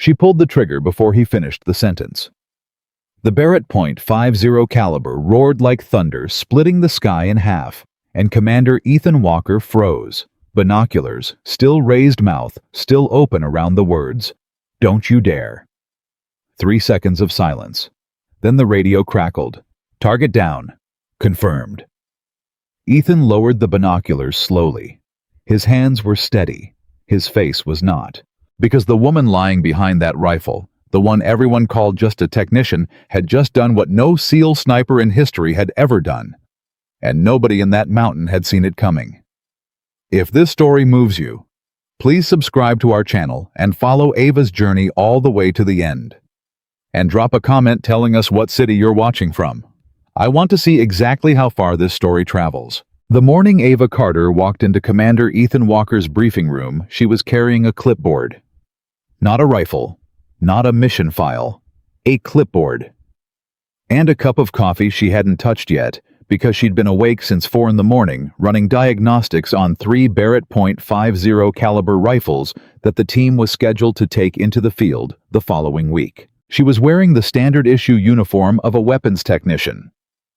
She pulled the trigger before he finished the sentence. The Barrett .50 caliber roared like thunder, splitting the sky in half, and Commander Ethan Walker froze, binoculars, still raised mouth, still open around the words, "Don't you dare." 3 seconds of silence. Then the radio crackled. "Target down." "Confirmed." Ethan lowered the binoculars slowly. His hands were steady. His face was not. Because the woman lying behind that rifle, the one everyone called just a technician, had just done what no SEAL sniper in history had ever done. And nobody in that mountain had seen it coming. If this story moves you, please subscribe to our channel and follow Ava's journey all the way to the end. And drop a comment telling us what city you're watching from. I want to see exactly how far this story travels. The morning Ava Carter walked into Commander Ethan Walker's briefing room, she was carrying a clipboard. Not a rifle, not a mission file, a clipboard. And a cup of coffee she hadn't touched yet, because she'd been awake since 4 in the morning, running diagnostics on 3 Barrett .50 caliber rifles that the team was scheduled to take into the field the following week. She was wearing the standard issue uniform of a weapons technician.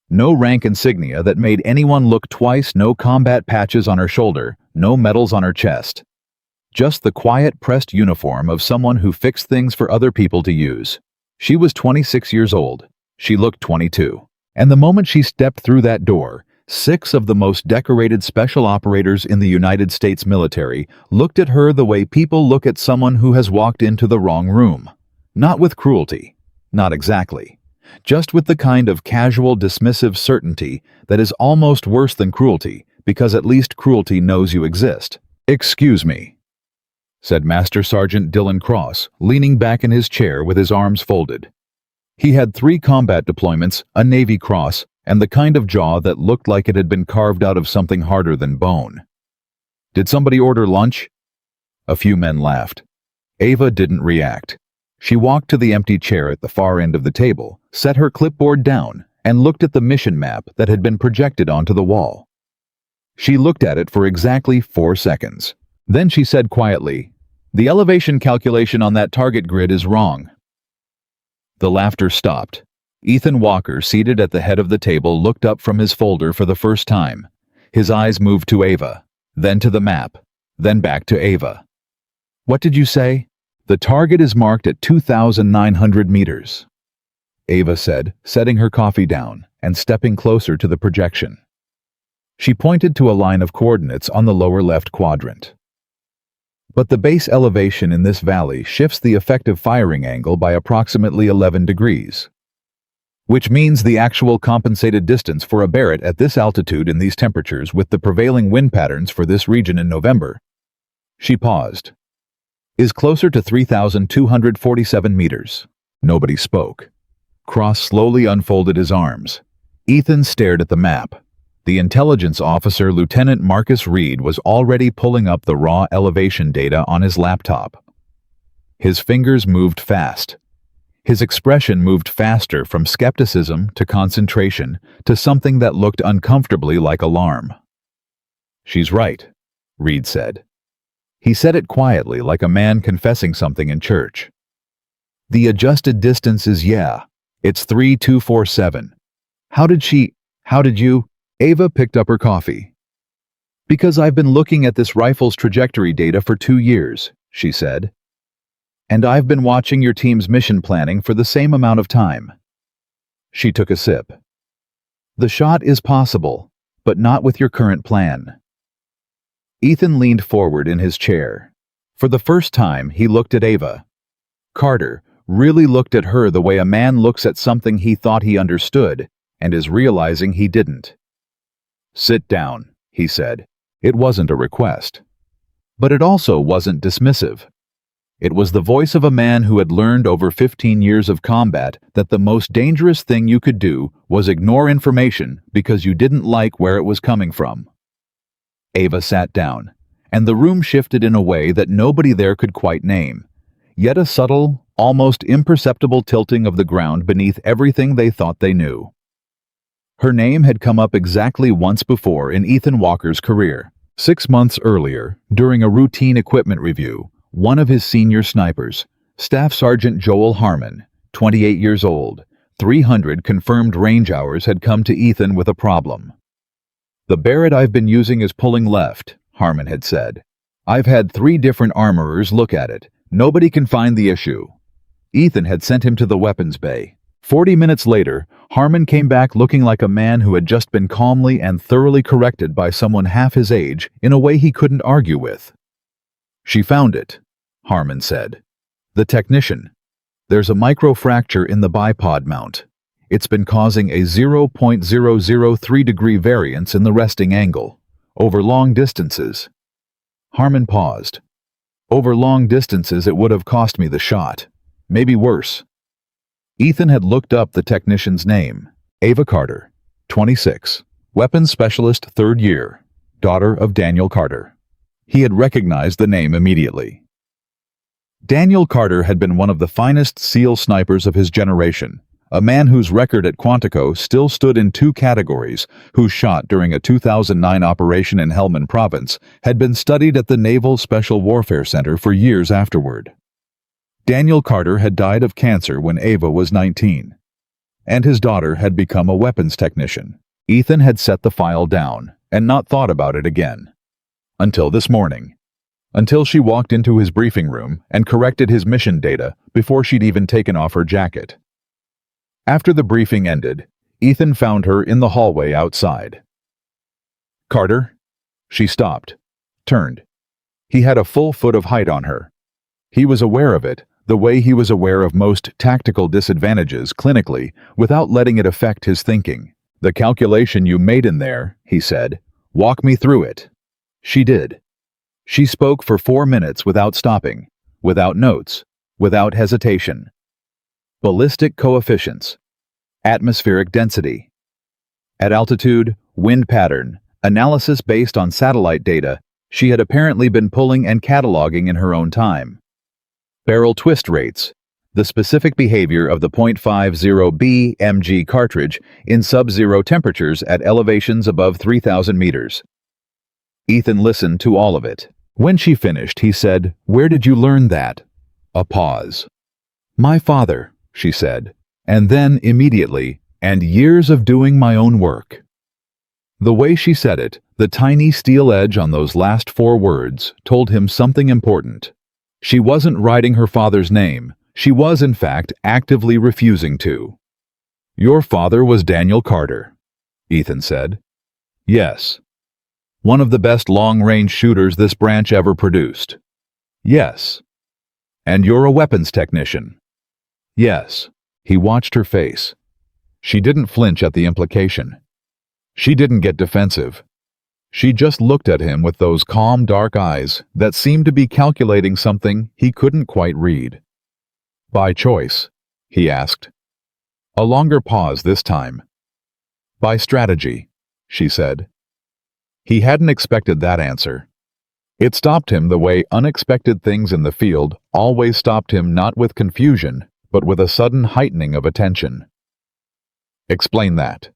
No rank insignia that made anyone look twice, no combat patches on her shoulder, no medals on her chest. Just the quiet, pressed uniform of someone who fixed things for other people to use. She was 26 years old. She looked 22. And the moment she stepped through that door, 6 of the most decorated special operators in the United States military looked at her the way people look at someone who has walked into the wrong room. Not with cruelty. Not exactly. Just with the kind of casual, dismissive certainty that is almost worse than cruelty, because at least cruelty knows you exist. "Excuse me," said Master Sergeant Dylan Cross, leaning back in his chair with his arms folded. He had 3 combat deployments, a Navy Cross, and the kind of jaw that looked like it had been carved out of something harder than bone. "Did somebody order lunch?" A few men laughed. Ava didn't react. She walked to the empty chair at the far end of the table, set her clipboard down, and looked at the mission map that had been projected onto the wall. She looked at it for exactly 4 seconds. Then she said quietly, "The elevation calculation on that target grid is wrong." The laughter stopped. Ethan Walker, seated at the head of the table, looked up from his folder for the first time. His eyes moved to Ava, then to the map, then back to Ava. "What did you say?" "The target is marked at 2,900 meters, Ava said, setting her coffee down and stepping closer to the projection. She pointed to a line of coordinates on the lower left quadrant. But the base elevation in this valley shifts the effective firing angle by approximately 11 degrees, which means the actual compensated distance for a Barrett at this altitude in these temperatures with the prevailing wind patterns for this region in November." She paused. "Is closer to 3,247 meters. Nobody spoke. Cross slowly unfolded his arms. Ethan stared at the map. The intelligence officer, Lieutenant Marcus Reed, was already pulling up the raw elevation data on his laptop. His fingers moved fast. His expression moved faster from skepticism to concentration to something that looked uncomfortably like alarm. "She's right," Reed said. He said it quietly, like a man confessing something in church. "The adjusted distance is it's 3,247. How did you? Ava picked up her coffee. "Because I've been looking at this rifle's trajectory data for 2 years, she said. "And I've been watching your team's mission planning for the same amount of time." She took a sip. "The shot is possible, but not with your current plan." Ethan leaned forward in his chair. For the first time, he looked at Ava. Carter really looked at her the way a man looks at something he thought he understood and is realizing he didn't. "Sit down," he said. It wasn't a request. But it also wasn't dismissive. It was the voice of a man who had learned over 15 years of combat that the most dangerous thing you could do was ignore information because you didn't like where it was coming from. Ava sat down, and the room shifted in a way that nobody there could quite name, yet a subtle, almost imperceptible tilting of the ground beneath everything they thought they knew. Her name had come up exactly once before in Ethan Walker's career. 6 months earlier, during a routine equipment review, one of his senior snipers, Staff Sergeant Joel Harmon, 28 years old, 300 confirmed range hours, had come to Ethan with a problem. "The Barrett I've been using is pulling left," Harmon had said. "I've had 3 different armorers look at it. Nobody can find the issue." Ethan had sent him to the weapons bay. 40 minutes later, Harmon came back looking like a man who had just been calmly and thoroughly corrected by someone half his age in a way he couldn't argue with. "She found it," Harmon said. "The technician. There's a microfracture in the bipod mount. It's been causing a 0.003-degree variance in the resting angle, over long distances." Harmon paused. "Over long distances it would have cost me the shot. Maybe worse." Ethan had looked up the technician's name. Ava Carter, 26, weapons specialist, 3rd year, daughter of Daniel Carter. He had recognized the name immediately. Daniel Carter had been one of the finest SEAL snipers of his generation, a man whose record at Quantico still stood in 2 categories, whose shot during a 2009 operation in Helmand Province had been studied at the Naval Special Warfare Center for years afterward. Daniel Carter had died of cancer when Ava was 19, and his daughter had become a weapons technician. Ethan had set the file down and not thought about it again. Until this morning. Until she walked into his briefing room and corrected his mission data before she'd even taken off her jacket. After the briefing ended, Ethan found her in the hallway outside. "Carter?" She stopped, turned. He had a full foot of height on her. He was aware of it, the way he was aware of most tactical disadvantages clinically, without letting it affect his thinking. "The calculation you made in there," he said. "Walk me through it." She did. She spoke for 4 minutes without stopping, without notes, without hesitation. Ballistic coefficients, atmospheric density, at altitude, wind pattern, analysis based on satellite data she had apparently been pulling and cataloging in her own time. Barrel twist rates, the specific behavior of the .50 BMG cartridge in sub-zero temperatures at elevations above 3,000 meters. Ethan listened to all of it. When she finished, he said, "Where did you learn that?" A pause. "My father," she said, and then immediately, "and years of doing my own work." The way she said it, the tiny steel edge on those last 4 words, told him something important. She wasn't writing her father's name. She was, in fact, actively refusing to. "Your father was Daniel Carter," Ethan said. "Yes." "One of the best long-range shooters this branch ever produced." "Yes." "And you're a weapons technician." "Yes." He watched her face. She didn't flinch at the implication. She didn't get defensive. She just looked at him with those calm, dark eyes that seemed to be calculating something he couldn't quite read. "By choice?" he asked. A longer pause this time. "By strategy," she said. He hadn't expected that answer. It stopped him the way unexpected things in the field always stopped him, not with confusion, but with a sudden heightening of attention. "Explain that."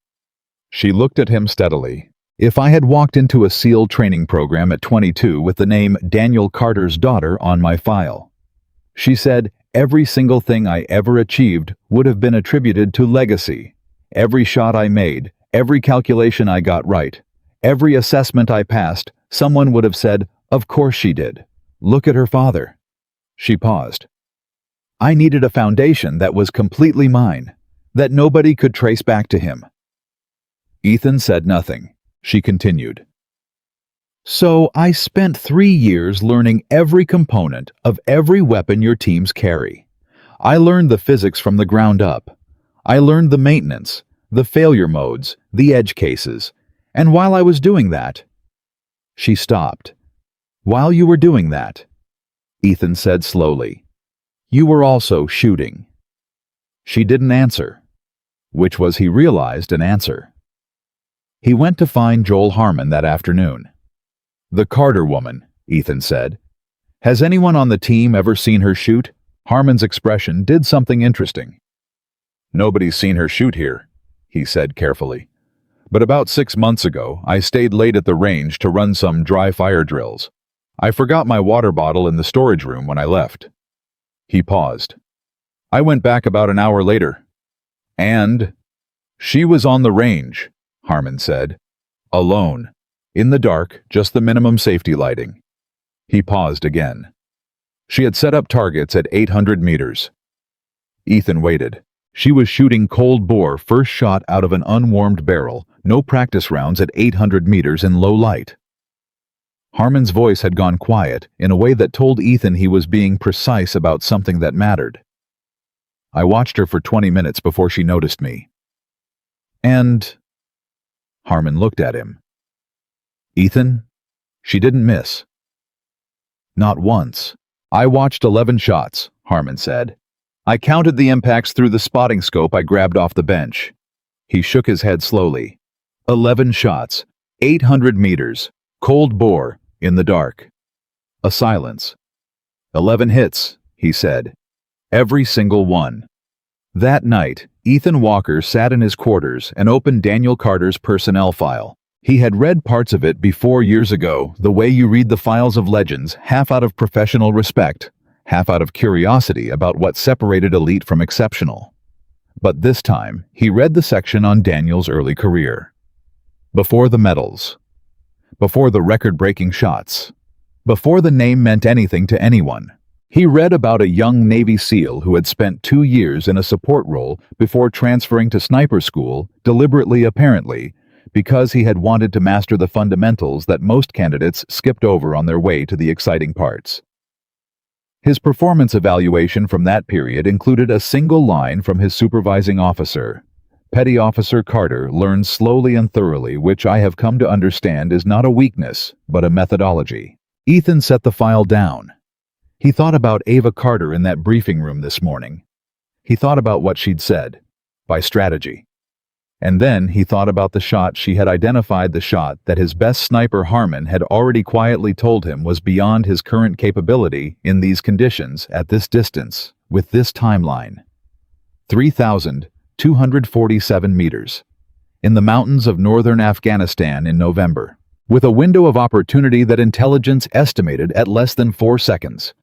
She looked at him steadily. "If I had walked into a SEAL training program at 22 with the name Daniel Carter's daughter on my file," she said, "every single thing I ever achieved would have been attributed to legacy. Every shot I made, every calculation I got right, every assessment I passed, someone would have said, 'Of course she did. Look at her father.'" She paused. "I needed a foundation that was completely mine, that nobody could trace back to him." Ethan said nothing. She continued. "So I spent 3 years learning every component of every weapon your teams carry. I learned the physics from the ground up. I learned the maintenance, the failure modes, the edge cases. And while I was doing that..." She stopped. "While you were doing that," Ethan said slowly, "you were also shooting." She didn't answer, which was, he realized, an answer. He went to find Joel Harmon that afternoon. "The Carter woman," Ethan said. "Has anyone on the team ever seen her shoot?" Harmon's expression did something interesting. "Nobody's seen her shoot here," he said carefully. "But about 6 months ago, I stayed late at the range to run some dry fire drills. I forgot my water bottle in the storage room when I left." He paused. I went back about an hour later. And she was on the range, Harmon said. Alone. In the dark, just the minimum safety lighting. He paused again. She had set up targets at 800 meters. Ethan waited. She was shooting cold bore, first shot out of an unwarmed barrel, no practice rounds at 800 meters in low light. Harmon's voice had gone quiet in a way that told Ethan he was being precise about something that mattered. I watched her for 20 minutes before she noticed me. And... Harmon looked at him. Ethan, she didn't miss. Not once. I watched 11 shots, Harmon said. I counted the impacts through the spotting scope I grabbed off the bench. He shook his head slowly. 11 shots, 800 meters, cold bore, in the dark. A silence. 11 hits, he said. Every single one. That night, Ethan Walker sat in his quarters and opened Daniel Carter's personnel file. He had read parts of it before years ago, the way you read the files of legends, half out of professional respect, half out of curiosity about what separated elite from exceptional. But this time, he read the section on Daniel's early career. Before the medals. Before the record-breaking shots. Before the name meant anything to anyone. He read about a young Navy SEAL who had spent 2 years in a support role before transferring to sniper school, deliberately apparently, because he had wanted to master the fundamentals that most candidates skipped over on their way to the exciting parts. His performance evaluation from that period included a single line from his supervising officer. Petty Officer Carter learned slowly and thoroughly, which I have come to understand is not a weakness, but a methodology. Ethan set the file down. He thought about Ava Carter in that briefing room this morning. He thought about what she'd said, by strategy. And then he thought about the shot she had identified, the shot that his best sniper Harmon had already quietly told him was beyond his current capability in these conditions, at this distance, with this timeline. 3,247 meters. In the mountains of northern Afghanistan in November. With a window of opportunity that intelligence estimated at less than 4 seconds.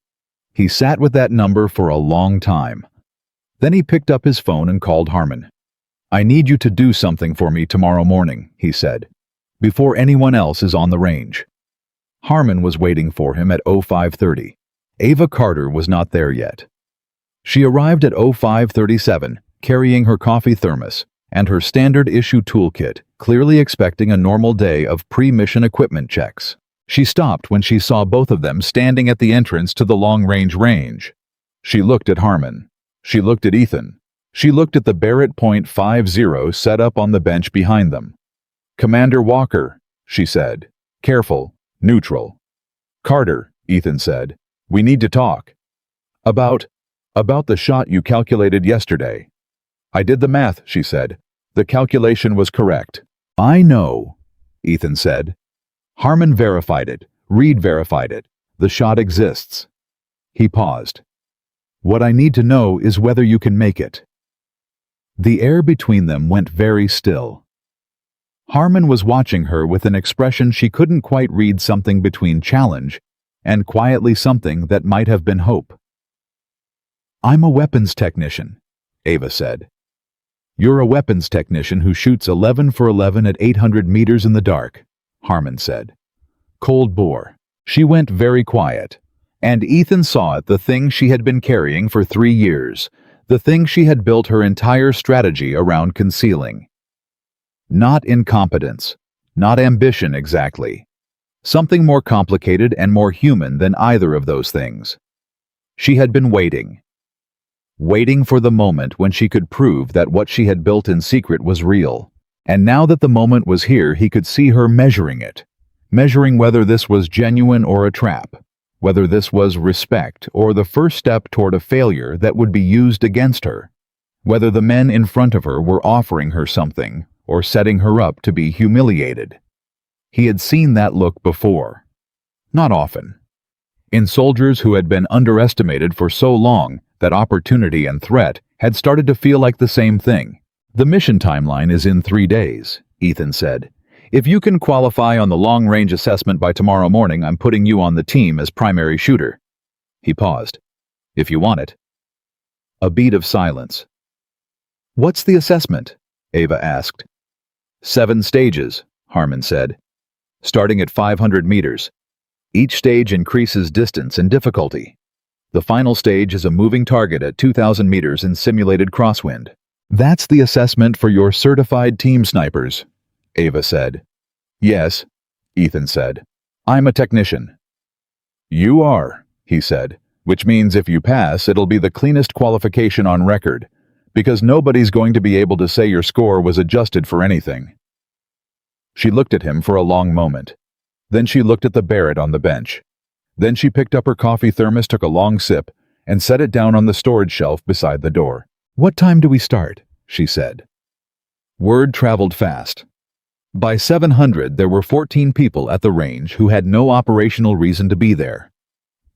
He sat with that number for a long time. Then he picked up his phone and called Harmon. I need you to do something for me tomorrow morning, he said, before anyone else is on the range. Harmon was waiting for him at 05:30. Ava Carter was not there yet. She arrived at 05:37, carrying her coffee thermos and her standard issue toolkit, clearly expecting a normal day of pre-mission equipment checks. She stopped when she saw both of them standing at the entrance to the long-range range. She looked at Harmon. She looked at Ethan. She looked at the Barrett .50 set up on the bench behind them. Commander Walker, she said. Careful. Neutral. Carter, Ethan said. We need to talk. About the shot you calculated yesterday. I did the math, she said. The calculation was correct. I know, Ethan said. Harmon verified it. Reed verified it. The shot exists. He paused. What I need to know is whether you can make it. The air between them went very still. Harmon was watching her with an expression she couldn't quite read, something between challenge and quietly something that might have been hope. I'm a weapons technician, Ava said. You're a weapons technician who shoots 11 for 11 at 800 meters in the dark, Harmon said. Cold bore. She went very quiet, and Ethan saw it, the thing she had been carrying for 3 years, the thing she had built her entire strategy around concealing. Not incompetence, not ambition exactly. Something more complicated and more human than either of those things. She had been waiting. Waiting for the moment when she could prove that what she had built in secret was real. And now that the moment was here, he could see her measuring it. Measuring whether this was genuine or a trap. Whether this was respect or the first step toward a failure that would be used against her. Whether the men in front of her were offering her something or setting her up to be humiliated. He had seen that look before. Not often. In soldiers who had been underestimated for so long that opportunity and threat had started to feel like the same thing. The mission timeline is in 3 days, Ethan said. If you can qualify on the long-range assessment by tomorrow morning, I'm putting you on the team as primary shooter. He paused. if you want it." A beat of silence. "What's the assessment?" Ava asked. 7 stages, Harmon said, starting at 500 meters. Each stage increases distance and difficulty. The final stage is a moving target at 2,000 meters in simulated crosswind. "That's the assessment for your certified team snipers," Ava said. "Yes," Ethan said. "I'm a technician." "You are," he said, "which means if you pass, it'll be the cleanest qualification on record, because nobody's going to be able to say your score was adjusted for anything." She looked at him for a long moment. Then she looked at the Barrett on the bench. Then she picked up her coffee thermos, took a long sip, and set it down on the storage shelf beside the door. "What time do we start?" she said. Word traveled fast. By 700, there were 14 people at the range who had no operational reason to be there.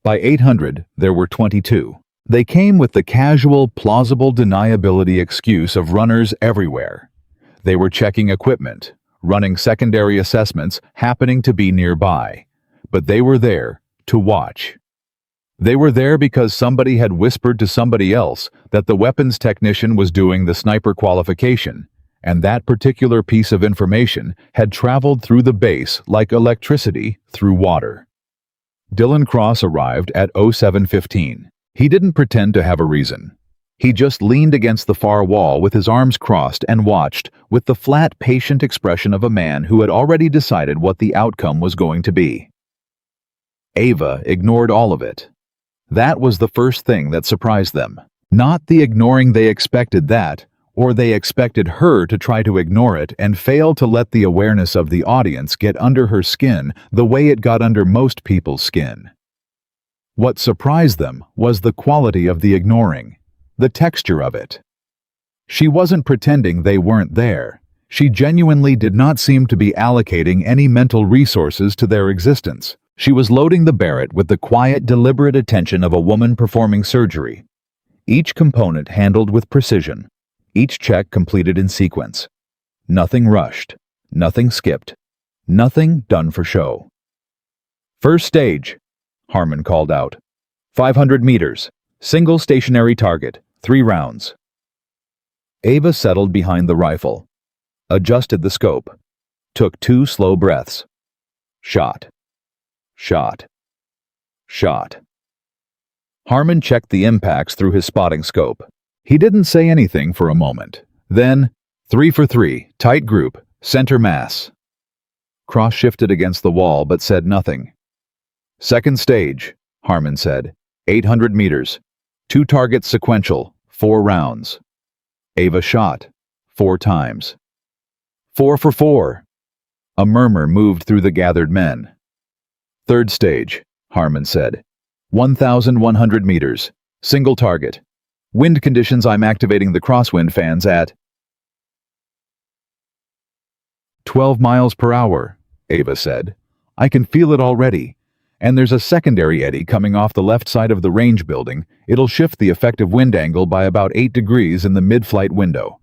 By 800, there were 22. They came with the casual, plausible deniability excuse of runners everywhere. They were checking equipment, running secondary assessments, happening to be nearby. But they were there to watch. They were there because somebody had whispered to somebody else that the weapons technician was doing the sniper qualification, and that particular piece of information had traveled through the base like electricity through water. Dylan Cross arrived at 07:15. He didn't pretend to have a reason. He just leaned against the far wall with his arms crossed and watched with the flat, patient expression of a man who had already decided what the outcome was going to be. Ava ignored all of it. That was the first thing that surprised them. Not the ignoring they expected that, or they expected her to try to ignore it and fail to let the awareness of the audience get under her skin the way it got under most people's skin. What surprised them was the quality of the ignoring, the texture of it. She wasn't pretending they weren't there. She genuinely did not seem to be allocating any mental resources to their existence. She was loading the Barrett with the quiet, deliberate attention of a woman performing surgery. Each component handled with precision. Each check completed in sequence. Nothing rushed. Nothing skipped. Nothing done for show. "First stage," Harmon called out. 500 meters. Single stationary target. 3 rounds. Ava settled behind the rifle. Adjusted the scope. Took 2 slow breaths. Shot. Shot. Shot. Harmon checked the impacts through his spotting scope. He didn't say anything for a moment. Then, 3 for 3, tight group, center mass. Cross shifted against the wall but said nothing. "Second stage," Harmon said. 800 meters. 2 targets sequential, 4 rounds. Ava shot. 4 times. 4 for 4. A murmur moved through the gathered men. "Third stage," Harmon said. 1,100 meters. Single target. Wind conditions, I'm activating the crosswind fans at 12 miles per hour, Ava said. "I can feel it already. And there's a secondary eddy coming off the left side of the range building. It'll shift the effective wind angle by about 8 degrees in the mid-flight window."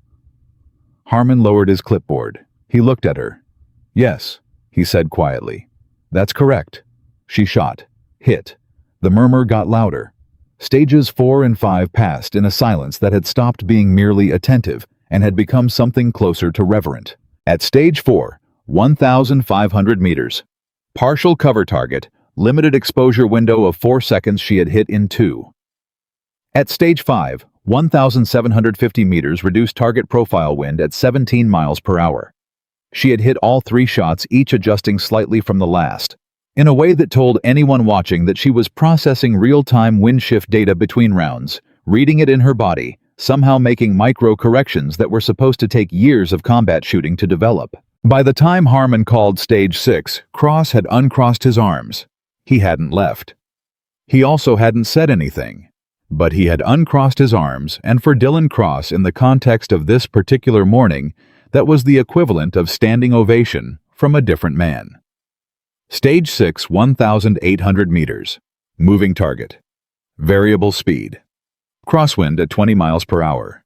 Harmon lowered his clipboard. He looked at her. "Yes," he said quietly. "That's correct." She shot. Hit. The murmur got louder. Stages 4 and 5 passed in a silence that had stopped being merely attentive and had become something closer to reverent. At stage 4, 1,500 meters. Partial cover target, limited exposure window of 4 seconds, she had hit in 2. At stage 5, 1,750 meters, reduced target profile wind at 17 miles per hour. She had hit all 3 shots, each adjusting slightly from the last, in a way that told anyone watching that she was processing real-time wind shift data between rounds, reading it in her body, somehow making micro-corrections that were supposed to take years of combat shooting to develop. By the time Harmon called stage 6, Cross had uncrossed his arms. He hadn't left. He also hadn't said anything. But he had uncrossed his arms, and for Dylan Cross, in the context of this particular morning, that was the equivalent of standing ovation from a different man. Stage 6, 1,800 meters. Moving target. Variable speed. Crosswind at 20 miles per hour.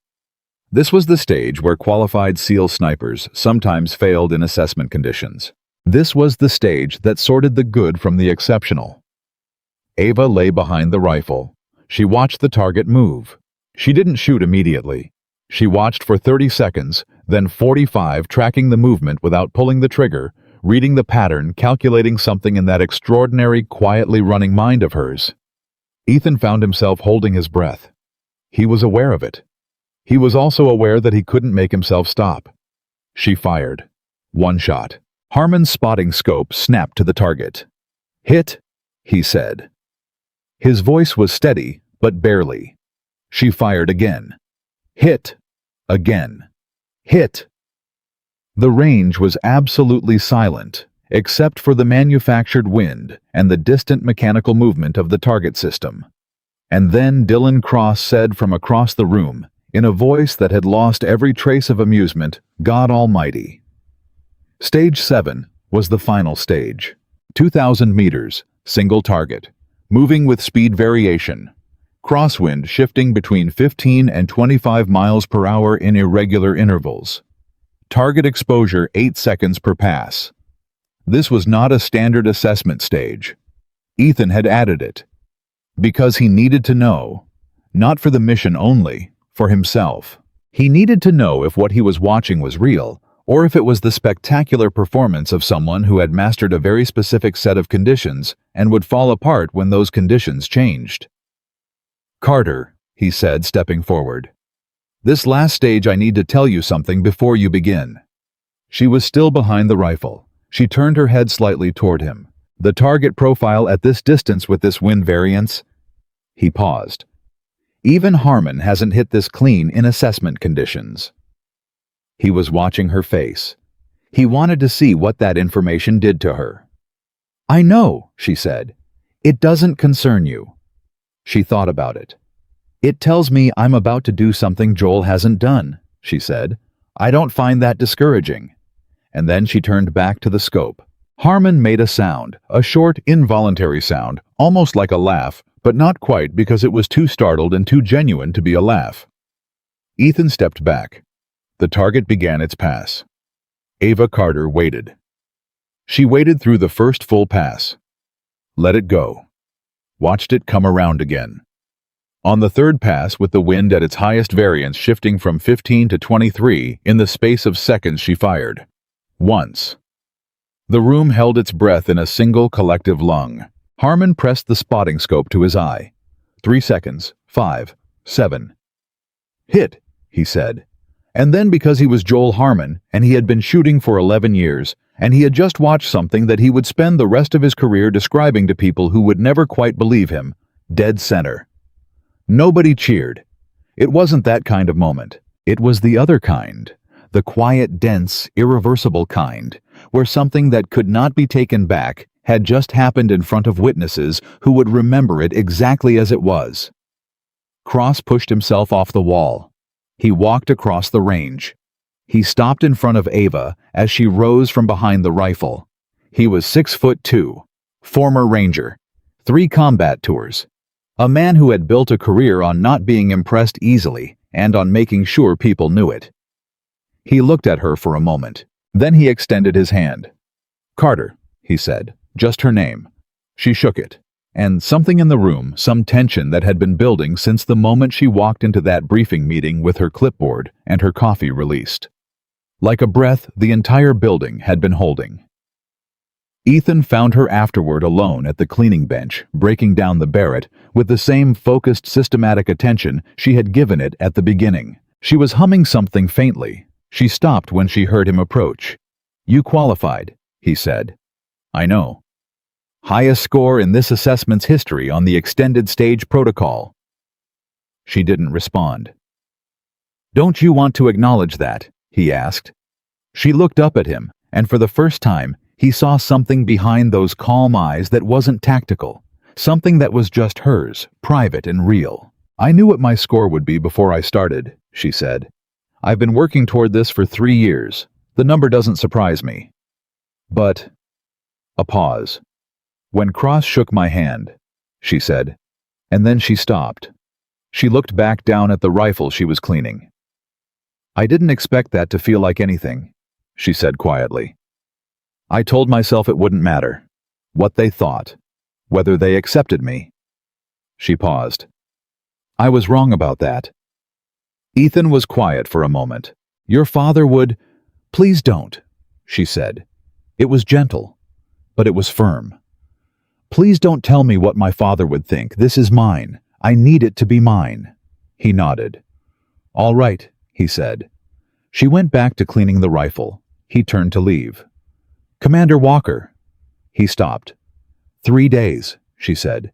This was the stage where qualified SEAL snipers sometimes failed in assessment conditions. This was the stage that sorted the good from the exceptional. Ava lay behind the rifle. She watched the target move. She didn't shoot immediately. She watched for 30 seconds, then 45, tracking the movement without pulling the trigger, reading the pattern, calculating something in that extraordinary, quietly running mind of hers. Ethan found himself holding his breath. He was aware of it. He was also aware that he couldn't make himself stop. She fired. One shot. Harmon's spotting scope snapped to the target. "Hit," he said. His voice was steady, but barely. She fired again. "Hit." Again. "Hit." The range was absolutely silent, except for the manufactured wind and the distant mechanical movement of the target system. And then Dylan Cross said from across the room, in a voice that had lost every trace of amusement, "God Almighty." Stage 7 was the final stage. 2,000 meters, single target, moving with speed variation. Crosswind shifting between 15 and 25 miles per hour in irregular intervals. Target exposure 8 seconds per pass. This was not a standard assessment stage. Ethan had added it. Because he needed to know, not for the mission only, for himself. He needed to know if what he was watching was real, or if it was the spectacular performance of someone who had mastered a very specific set of conditions and would fall apart when those conditions changed. "Carter," he said, stepping forward. "This last stage I need to tell you something before you begin." She was still behind the rifle. She turned her head slightly toward him. "The target profile at this distance with this wind variance." He paused. "Even Harmon hasn't hit this clean in assessment conditions." He was watching her face. He wanted to see what that information did to her. "I know," she said. "It doesn't concern you." She thought about it. "It tells me I'm about to do something Joel hasn't done," she said. "I don't find that discouraging." And then she turned back to the scope. Harmon made a sound, a short, involuntary sound, almost like a laugh, but not quite because it was too startled and too genuine to be a laugh. Ethan stepped back. The target began its pass. Ava Carter waited. She waited through the first full pass. Let it go. Watched it come around again. On the third pass, with the wind at its highest variance shifting from 15 to 23, in the space of seconds she fired. Once. The room held its breath in a single collective lung. Harmon pressed the spotting scope to his eye. 3 seconds, 5, 7. "Hit," he said. And then, because he was Joel Harmon, and he had been shooting for 11 years, and he had just watched something that he would spend the rest of his career describing to people who would never quite believe him, dead center. Nobody cheered. It wasn't that kind of moment. It was the other kind. The quiet, dense, irreversible kind, where something that could not be taken back had just happened in front of witnesses who would remember it exactly as it was. Cross pushed himself off the wall. He walked across the range. He stopped in front of Ava as she rose from behind the rifle. He was 6'2", former ranger, 3 combat tours, a man who had built a career on not being impressed easily and on making sure people knew it. He looked at her for a moment. Then he extended his hand. "Carter," he said, just her name. She shook it. And something in the room, some tension that had been building since the moment she walked into that briefing meeting with her clipboard and her coffee released. Like a breath, the entire building had been holding. Ethan found her afterward alone at the cleaning bench, breaking down the Barrett with the same focused, systematic attention she had given it at the beginning. She was humming something faintly. She stopped when she heard him approach. "You qualified," he said. "I know. Highest score in this assessment's history on the extended stage protocol." She didn't respond. "Don't you want to acknowledge that?" he asked. She looked up at him, and for the first time, he saw something behind those calm eyes that wasn't tactical, something that was just hers, private and real. "I knew what my score would be before I started," she said. "I've been working toward this for 3 years. The number doesn't surprise me. But..." A pause. "When Cross shook my hand," she said, and then she stopped. She looked back down at the rifle she was cleaning. "I didn't expect that to feel like anything," she said quietly. "I told myself it wouldn't matter. What they thought. Whether they accepted me." She paused. I was wrong about that. Ethan was quiet for a moment. Your father would... Please don't, she said. It was gentle, but it was firm. Please don't tell me what my father would think. This is mine. I need it to be mine. He nodded. All right, he said. She went back to cleaning the rifle. He turned to leave. Commander Walker. He stopped. 3 days, she said.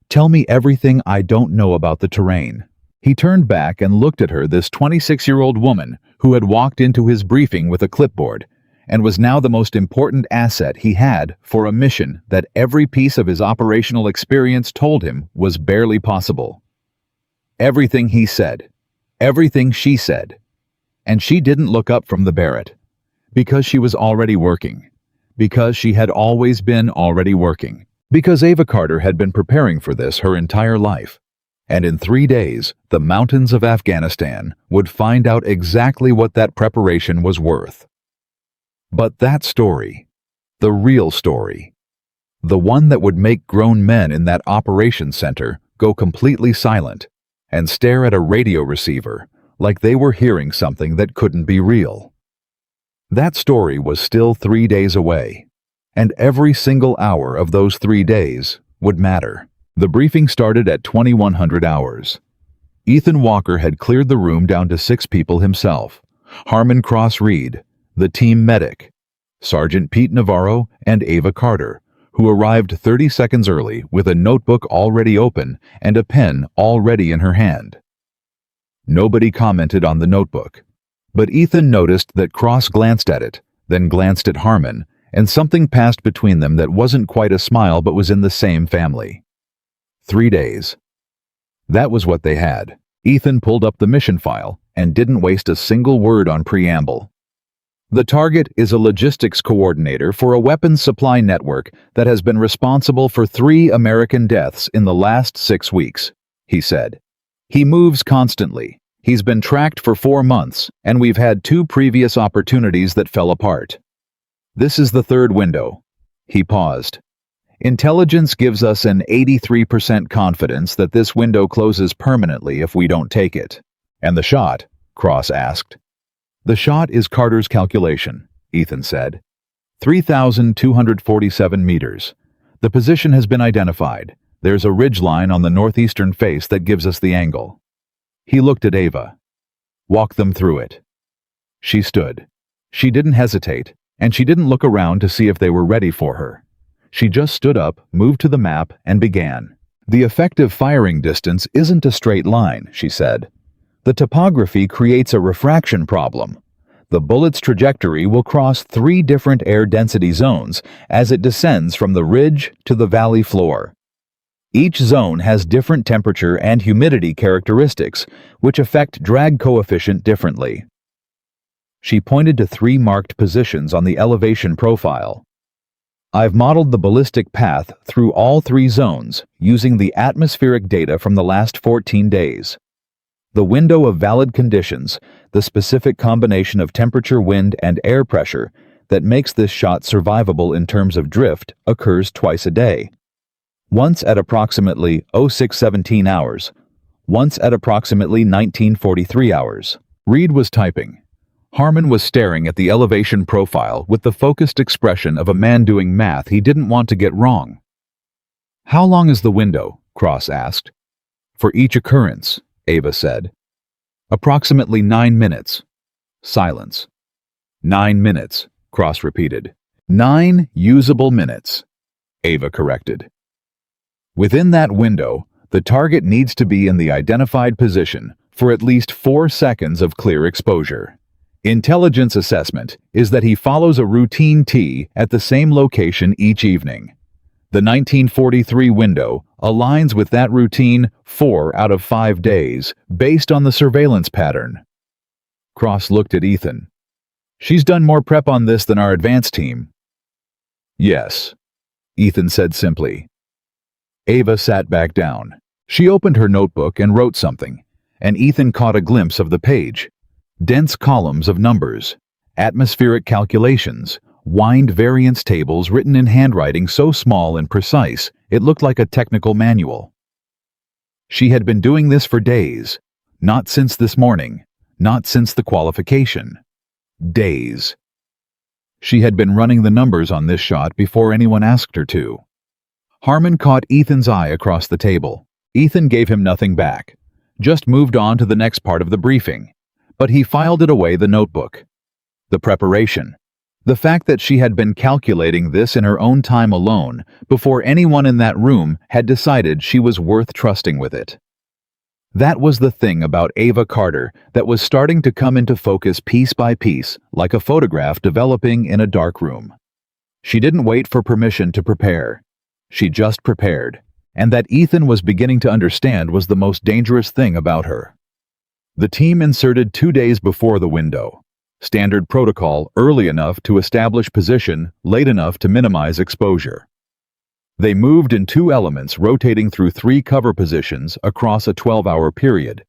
Tell me everything I don't know about the terrain. He turned back and looked at her, this 26-year-old woman who had walked into his briefing with a clipboard and was now the most important asset he had for a mission that every piece of his operational experience told him was barely possible. Everything he said, everything she said. And she didn't look up from the Barrett, because she was already working, because she had always been already working, because Ava Carter had been preparing for this her entire life. And in 3 days, the mountains of Afghanistan would find out exactly what that preparation was worth. But that story, the real story, the one that would make grown men in that operations center go completely silent and stare at a radio receiver like they were hearing something that couldn't be real. That story was still 3 days away, and every single hour of those 3 days would matter. The briefing started at 2100 hours. Ethan Walker had cleared the room down to 6 people himself: Harmon Cross Reed, the team medic, Sergeant Pete Navarro, and Ava Carter, who arrived 30 seconds early with a notebook already open and a pen already in her hand. Nobody commented on the notebook, but Ethan noticed that Cross glanced at it, then glanced at Harmon, and something passed between them that wasn't quite a smile but was in the same family. 3 days. That was what they had. Ethan pulled up the mission file and didn't waste a single word on preamble. The target is a logistics coordinator for a weapons supply network that has been responsible for 3 American deaths in the last 6 weeks, he said. He moves constantly. He's been tracked for 4 months, and we've had 2 previous opportunities that fell apart. This is the 3rd window. He paused. Intelligence gives us an 83% confidence that this window closes permanently if we don't take it. And the shot? Cross asked. The shot is Carter's calculation, Ethan said. 3,247 meters. The position has been identified. There's a ridgeline on the northeastern face that gives us the angle. He looked at Ava. Walk them through it. She stood. She didn't hesitate, and she didn't look around to see if they were ready for her. She just stood up, moved to the map, and began. The effective firing distance isn't a straight line, she said. The topography creates a refraction problem. The bullet's trajectory will cross 3 different air density zones as it descends from the ridge to the valley floor. Each zone has different temperature and humidity characteristics, which affect drag coefficient differently. She pointed to 3 marked positions on the elevation profile. I've modeled the ballistic path through all 3 zones using the atmospheric data from the last 14 days. The window of valid conditions, the specific combination of temperature, wind, and air pressure that makes this shot survivable in terms of drift, occurs twice a day. Once at approximately 0617 hours, once at approximately 1943 hours. Reed was typing. Harmon was staring at the elevation profile with the focused expression of a man doing math he didn't want to get wrong. How long is the window? Cross asked. For each occurrence, Ava said. Approximately 9 minutes. Silence. 9 minutes, Cross repeated. 9 usable minutes, Ava corrected. Within that window, the target needs to be in the identified position for at least 4 seconds of clear exposure. Intelligence assessment is that he follows a routine T at the same location each evening. The 1943 window aligns with that routine 4 out of 5 days, based on the surveillance pattern. Cross looked at Ethan. She's done more prep on this than our advance team. Yes, Ethan said simply. Ava sat back down. She opened her notebook and wrote something, and Ethan caught a glimpse of the page. Dense columns of numbers, atmospheric calculations, wind variance tables written in handwriting so small and precise it looked like a technical manual. She had been doing this for days. Not since this morning. Not since the qualification. Days. She had been running the numbers on this shot before anyone asked her to. Harmon caught Ethan's eye across the table. Ethan gave him nothing back. Just moved on to the next part of the briefing. But he filed it away the notebook. The preparation. The fact that she had been calculating this in her own time alone before anyone in that room had decided she was worth trusting with it. That was the thing about Ava Carter that was starting to come into focus piece by piece, like a photograph developing in a dark room. She didn't wait for permission to prepare. She just prepared, and that Ethan was beginning to understand was the most dangerous thing about her. The team inserted 2 days before the window. Standard protocol, early enough to establish position, late enough to minimize exposure. They moved in 2 elements, rotating through 3 cover positions across a 12-hour period.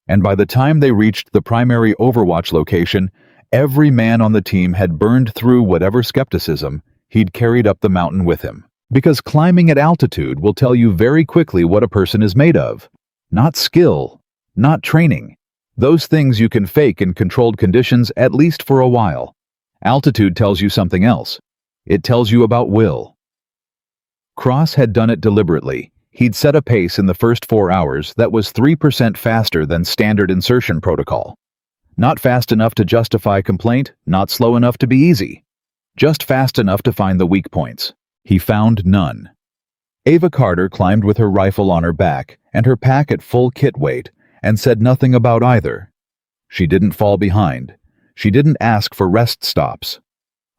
And by the time they reached the primary Overwatch location, every man on the team had burned through whatever skepticism he'd carried up the mountain with him. Because climbing at altitude will tell you very quickly what a person is made of. Not skill, not training. Those things you can fake in controlled conditions at least for a while. Altitude tells you something else. It tells you about will. Cross had done it deliberately. He'd set a pace in the first 4 hours that was 3% faster than standard insertion protocol. Not fast enough to justify complaint, not slow enough to be easy. Just fast enough to find the weak points. He found none. Ava Carter climbed with her rifle on her back and her pack at full kit weight and said nothing about either. She didn't fall behind. She didn't ask for rest stops.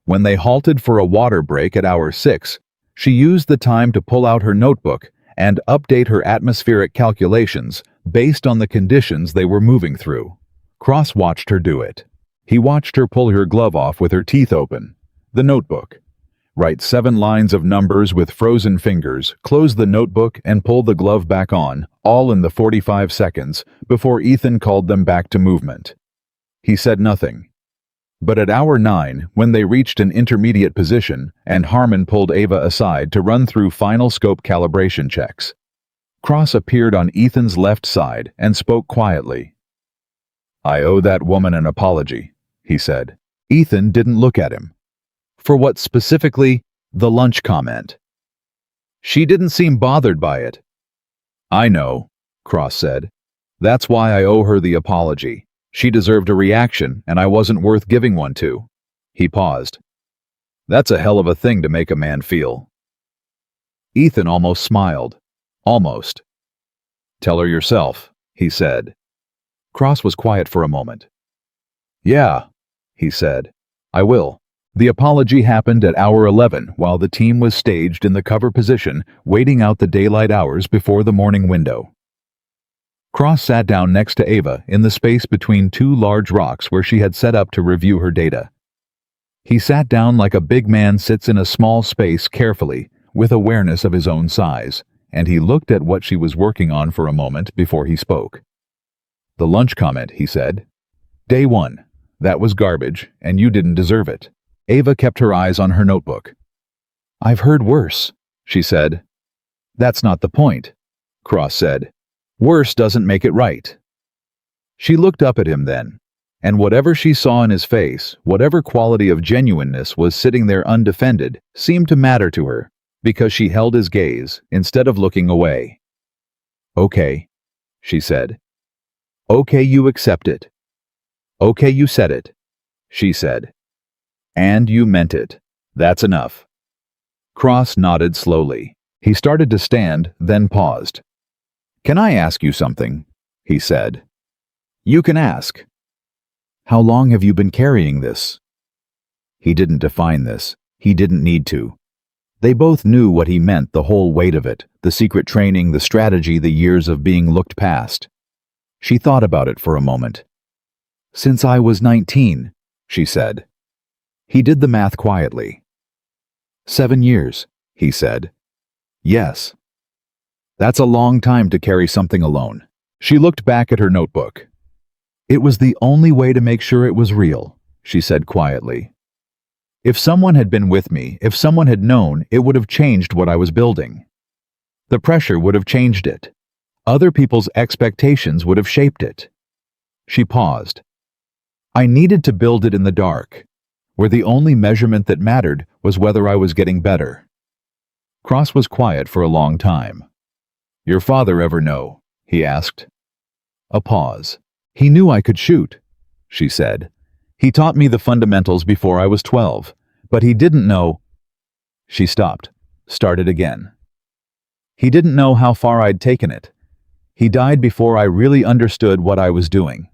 When they halted for a water break at hour 6, she used the time to pull out her notebook and update her atmospheric calculations based on the conditions they were moving through. Cross watched her do it. He watched her pull her glove off with her teeth open. The notebook. Write 7 lines of numbers with frozen fingers, close the notebook and pull the glove back on, all in the 45 seconds before Ethan called them back to movement. He said nothing. But at hour 9, when they reached an intermediate position and Harmon pulled Ava aside to run through final scope calibration checks, Cross appeared on Ethan's left side and spoke quietly. "I owe that woman an apology," he said. Ethan didn't look at him. For what specifically? The lunch comment. She didn't seem bothered by it. "I know," Cross said. "That's why I owe her the apology. She deserved a reaction, and I wasn't worth giving one to." He paused. "That's a hell of a thing to make a man feel." Ethan almost smiled. Almost. "Tell her yourself," he said. Cross was quiet for a moment. "Yeah," he said. "I will." The apology happened at hour 11 while the team was staged in the cover position, waiting out the daylight hours before the morning window. Cross sat down next to Ava in the space between 2 large rocks where she had set up to review her data. He sat down like a big man sits in a small space carefully, with awareness of his own size, and he looked at what she was working on for a moment before he spoke. "The lunch comment," he said. "Day 1. That was garbage, and you didn't deserve it." Ava kept her eyes on her notebook. "I've heard worse," she said. "That's not the point," Cross said. "Worse doesn't make it right." She looked up at him then, and whatever she saw in his face, whatever quality of genuineness was sitting there undefended, seemed to matter to her, because she held his gaze instead of looking away. "Okay," she said. "Okay, you accept it. Okay, you said it," she said. "And you meant it. That's enough." Cross nodded slowly. He started to stand, then paused. "Can I ask you something?" he said. "You can ask." "How long have you been carrying this?" He didn't define this. He didn't need to. They both knew what he meant, the whole weight of it, the secret training, the strategy, the years of being looked past. She thought about it for a moment. "Since I was 19, she said. He did the math quietly. 7 years, he said. "Yes." "That's a long time to carry something alone." She looked back at her notebook. "It was the only way to make sure it was real," she said quietly. "If someone had been with me, if someone had known, it would have changed what I was building. The pressure would have changed it. Other people's expectations would have shaped it. She paused. I needed to build it in the dark, where the only measurement that mattered was whether I was getting better. Cross was quiet for a long time. Your father ever know? He asked. A pause. He knew I could shoot, she said. He taught me the fundamentals before I was 12, but he didn't know. She stopped, started again. He didn't know how far I'd taken it. He died before I really understood what I was doing,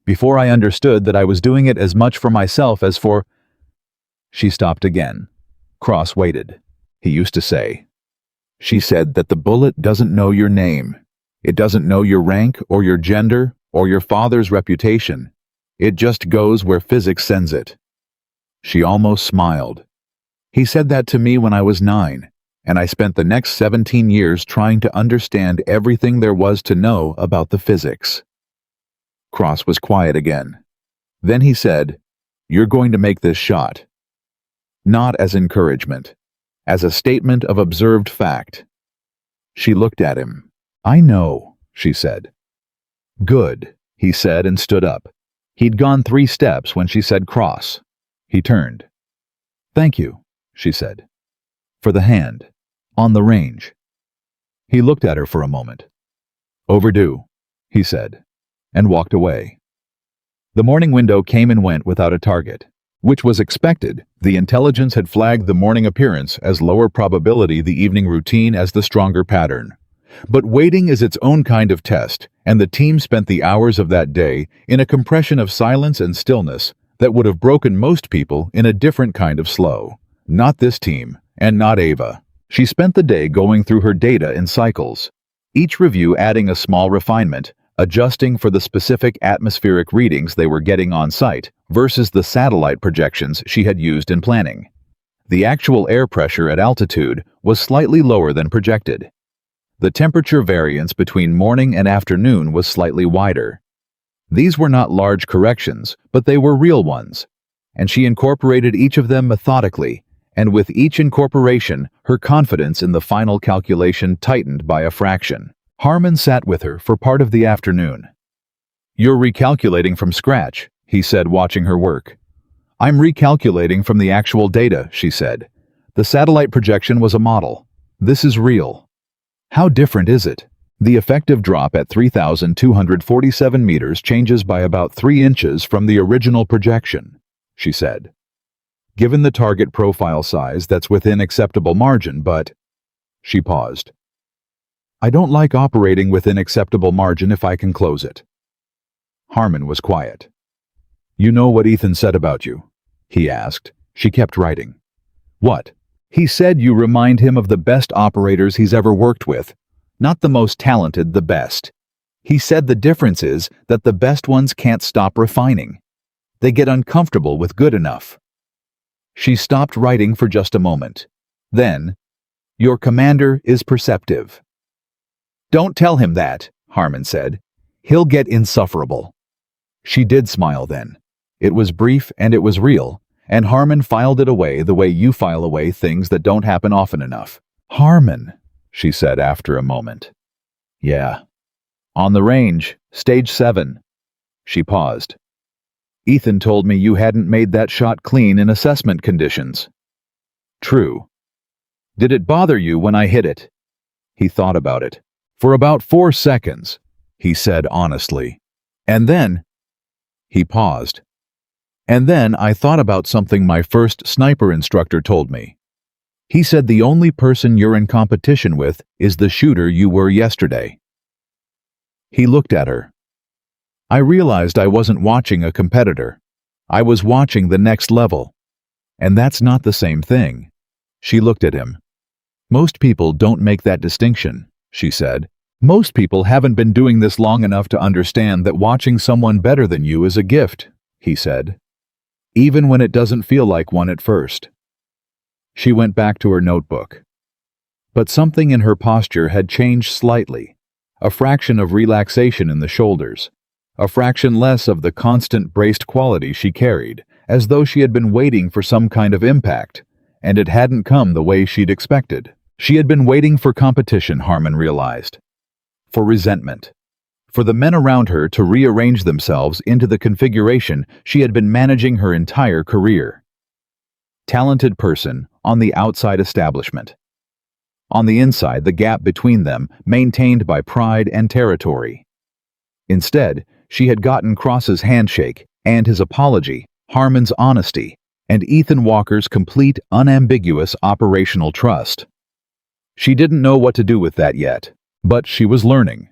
before I understood that I was doing it as much for myself as for... She stopped again. Cross waited. He used to say. She said that the bullet doesn't know your name. It doesn't know your rank or your gender or your father's reputation. It just goes where physics sends it. She almost smiled. He said that to me when I was 9, and I spent the next 17 years trying to understand everything there was to know about the physics. Cross was quiet again. Then he said, You're going to make this shot. Not as encouragement, as a statement of observed fact. She looked at him. I know, she said. Good, he said and stood up. He'd gone 3 steps when she said cross. He turned. Thank you, she said. For the hand. On the range. He looked at her for a moment. Overdue, he said, and walked away. The morning window came and went without a target, which was expected. The intelligence had flagged the morning appearance as lower probability, the evening routine as the stronger pattern. But waiting is its own kind of test, and the team spent the hours of that day in a compression of silence and stillness that would have broken most people in a different kind of slow. Not this team, and not Ava. She spent the day going through her data in cycles, each review adding a small refinement, adjusting for the specific atmospheric readings they were getting on site versus the satellite projections she had used in planning. The actual air pressure at altitude was slightly lower than projected. The temperature variance between morning and afternoon was slightly wider. These were not large corrections, but they were real ones, and she incorporated each of them methodically, and with each incorporation, her confidence in the final calculation tightened by a fraction. Harmon sat with her for part of the afternoon. You're recalculating from scratch, he said, watching her work. I'm recalculating from the actual data, she said. The satellite projection was a model. This is real. How different is it? The effective drop at 3,247 meters changes by about 3 inches from the original projection, she said. Given the target profile size, that's within acceptable margin, but... She paused. I don't like operating within acceptable margin if I can close it. Harmon was quiet. You know what Ethan said about you? He asked. She kept writing. What? He said you remind him of the best operators he's ever worked with. Not the most talented, the best. He said the difference is that the best ones can't stop refining. They get uncomfortable with good enough. She stopped writing for just a moment. Then, your commander is perceptive. Don't tell him that, Harmon said. He'll get insufferable. She did smile then. It was brief and it was real, and Harmon filed it away the way you file away things that don't happen often enough. Harmon, she said after a moment. Yeah. On the range, stage 7. She paused. Ethan told me you hadn't made that shot clean in assessment conditions. True. Did it bother you when I hit it? He thought about it. For about 4 seconds, he said honestly. And then... He paused. And then I thought about something my first sniper instructor told me. He said the only person you're in competition with is the shooter you were yesterday. He looked at her. I realized I wasn't watching a competitor. I was watching the next level. And that's not the same thing. She looked at him. Most people don't make that distinction, she said. Most people haven't been doing this long enough to understand that watching someone better than you is a gift, he said. Even when it doesn't feel like one at first. She went back to her notebook. But something in her posture had changed slightly. A fraction of relaxation in the shoulders. A fraction less of the constant braced quality she carried, as though she had been waiting for some kind of impact, and it hadn't come the way she'd expected. She had been waiting for competition, Harmon realized. for resentment, for the men around her to rearrange themselves into the configuration she had been managing her entire career. Talented person on the outside establishment. On the inside, the gap between them maintained by pride and territory. Instead, she had gotten Cross's handshake and his apology, Harmon's honesty, and Ethan Walker's complete, unambiguous operational trust. She didn't know what to do with that yet, but she was learning.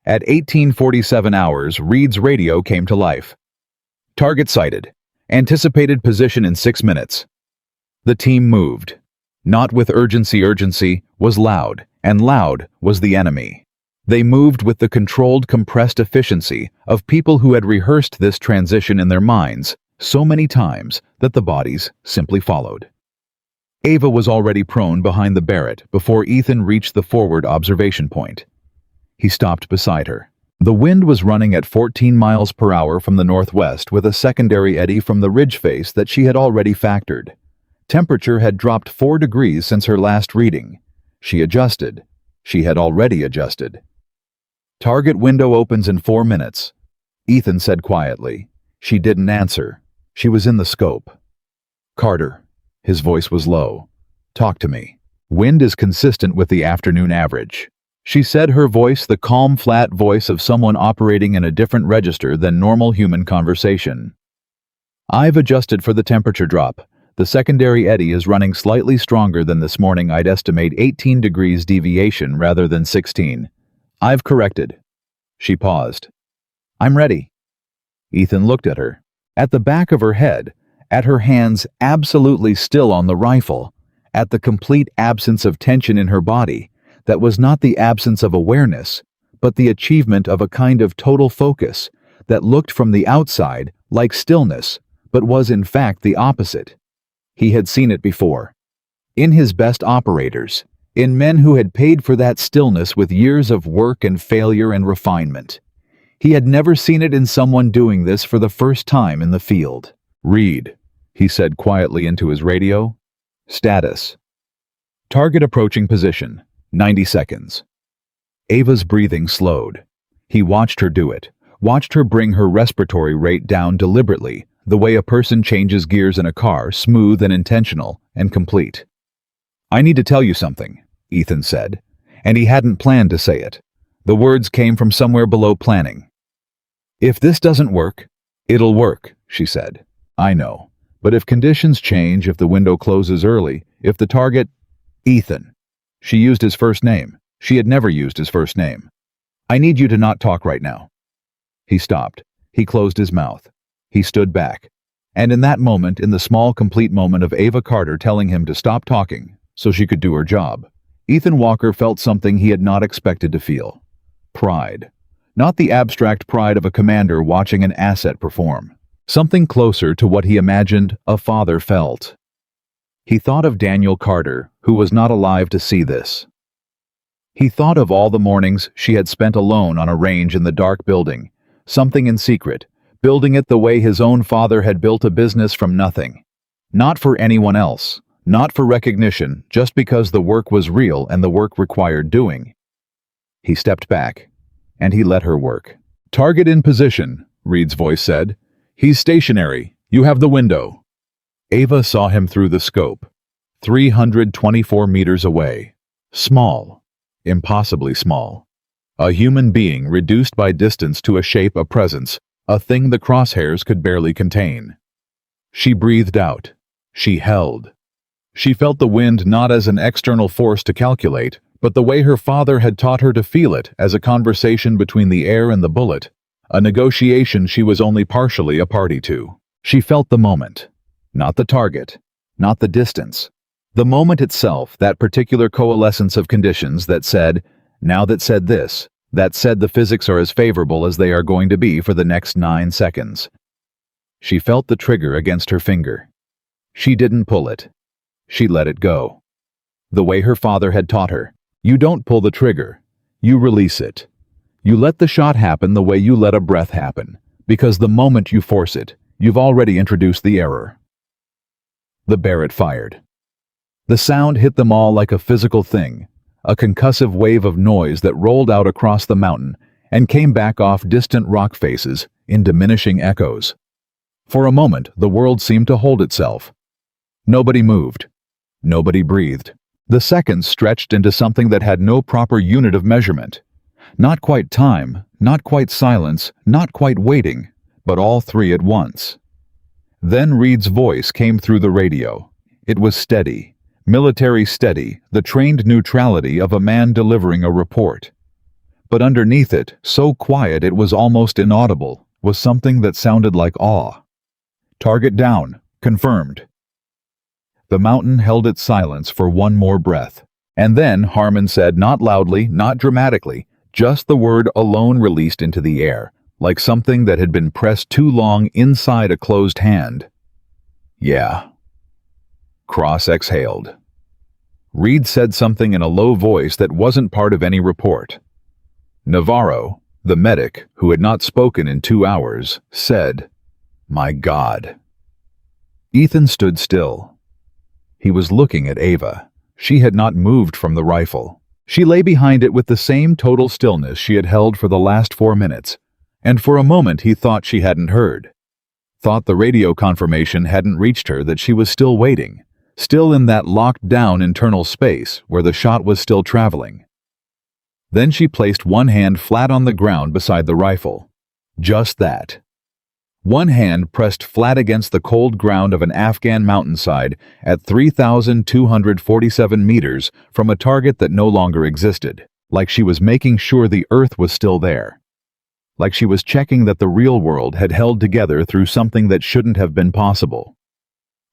At 18:47 hours, Reed's radio came to life. Target sighted. Anticipated position in 6 minutes. The team moved. Not with urgency was loud, and loud was the enemy. They moved with the controlled, compressed efficiency of people who had rehearsed this transition in their minds so many times that the bodies simply followed. Ava was already prone behind the Barrett before Ethan reached the forward observation point. He stopped beside her. The wind was running at 14 miles per hour from the northwest with a secondary eddy from the ridge face that she had already factored. Temperature had dropped 4 degrees since her last reading. She adjusted. She had already adjusted. Target window opens in 4 minutes, Ethan said quietly. She didn't answer. She was in the scope. Carter. His voice was low. Talk to me. Wind is consistent with the afternoon average. She said, her voice the calm, flat voice of someone operating in a different register than normal human conversation. I've adjusted for the temperature drop. The secondary eddy is running slightly stronger than this morning. I'd estimate 18 degrees deviation rather than 16. I've corrected. She paused. I'm ready. Ethan looked at her. At the back of her head, at her hands absolutely still on the rifle, at the complete absence of tension in her body, that was not the absence of awareness, but the achievement of a kind of total focus that looked from the outside like stillness, but was in fact the opposite. He had seen it before. In his best operators, in men who had paid for that stillness with years of work and failure and refinement. He had never seen it in someone doing this for the first time in the field. Reed, he said quietly into his radio. Status. Target approaching position. 90 seconds. Ava's breathing slowed. He watched her do it, watched her bring her respiratory rate down deliberately, the way a person changes gears in a car, smooth and intentional and complete. I need to tell you something, Ethan said, and he hadn't planned to say it. The words came from somewhere below planning. If this doesn't work, it'll work, she said. I know. But if conditions change, if the window closes early, if the target... Ethan. She used his first name. She had never used his first name. I need you to not talk right now. He stopped. He closed his mouth. He stood back. And in that moment, in the small, complete moment of Ava Carter telling him to stop talking so she could do her job, Ethan Walker felt something he had not expected to feel. Pride. Not the abstract pride of a commander watching an asset perform. Something closer to what he imagined a father felt. He thought of Daniel Carter, who was not alive to see this. He thought of all the mornings she had spent alone on a range in the dark building, something in secret, building it the way his own father had built a business from nothing. Not for anyone else, not for recognition, just because the work was real and the work required doing. He stepped back, and he let her work. Target in position, Reed's voice said. He's stationary. You have the window. Ava saw him through the scope. 324 meters away. Small. Impossibly small. A human being reduced by distance to a shape, a presence, a thing the crosshairs could barely contain. She breathed out. She held. She felt the wind not as an external force to calculate, but the way her father had taught her to feel it as a conversation between the air and the bullet, a negotiation she was only partially a party to. She felt the moment. Not the target, not the distance. The moment itself, that particular coalescence of conditions that said, now that said this, that said the physics are as favorable as they are going to be for the next 9 seconds. She felt the trigger against her finger. She didn't pull it. She let it go. The way her father had taught her, you don't pull the trigger, you release it. You let the shot happen the way you let a breath happen, because the moment you force it, you've already introduced the error. The Barrett fired. The sound hit them all like a physical thing, a concussive wave of noise that rolled out across the mountain and came back off distant rock faces in diminishing echoes. For a moment, the world seemed to hold itself. Nobody moved. Nobody breathed. The seconds stretched into something that had no proper unit of measurement. Not quite time, not quite silence, not quite waiting, but all three at once. Then Reed's voice came through the radio. It was steady, military steady, the trained neutrality of a man delivering a report. But underneath it, so quiet it was almost inaudible, was something that sounded like awe. "Target down. Confirmed." The mountain held its silence for one more breath. And then Harmon said, not loudly, not dramatically, just the word alone released into the air, like something that had been pressed too long inside a closed hand. "Yeah." Cross exhaled. Reed said something in a low voice that wasn't part of any report. Navarro, the medic, who had not spoken in 2 hours, said, "My God." Ethan stood still. He was looking at Ava. She had not moved from the rifle. She lay behind it with the same total stillness she had held for the last 4 minutes, and for a moment he thought she hadn't heard. Thought the radio confirmation hadn't reached her that she was still waiting, still in that locked-down internal space where the shot was still traveling. Then she placed one hand flat on the ground beside the rifle. Just that. One hand pressed flat against the cold ground of an Afghan mountainside at 3,247 meters from a target that no longer existed, like she was making sure the earth was still there. Like she was checking that the real world had held together through something that shouldn't have been possible.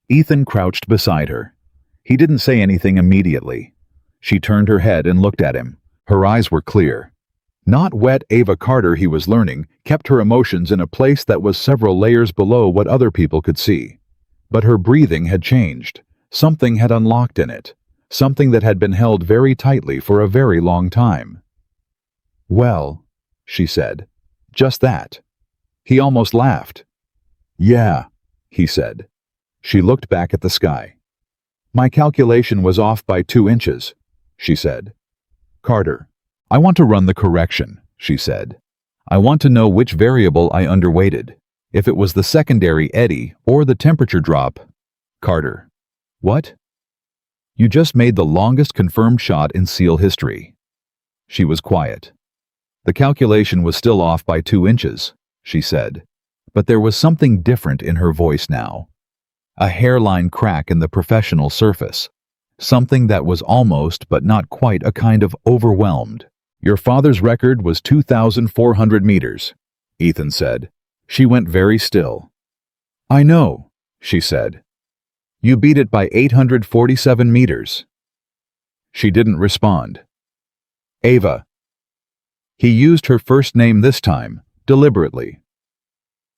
Ethan crouched beside her. He didn't say anything immediately. She turned her head and looked at him. Her eyes were clear. Not wet Ava Carter, he was learning, kept her emotions in a place that was several layers below what other people could see. But her breathing had changed. Something had unlocked in it. Something that had been held very tightly for a very long time. "Well," she said. "Just that." He almost laughed. "Yeah," he said. She looked back at the sky. "My calculation was off by 2 inches," she said. "Carter, I want to run the correction," she said. "I want to know which variable I underweighted, if it was the secondary eddy or the temperature drop." "Carter." "What?" "You just made the longest confirmed shot in SEAL history." She was quiet. "The calculation was still off by 2 inches," she said, but there was something different in her voice now. A hairline crack in the professional surface. Something that was almost but not quite a kind of overwhelmed. "Your father's record was 2,400 meters, Ethan said. She went very still. "I know," she said. "You beat it by 847 meters. She didn't respond. "Ava." He used her first name this time, deliberately.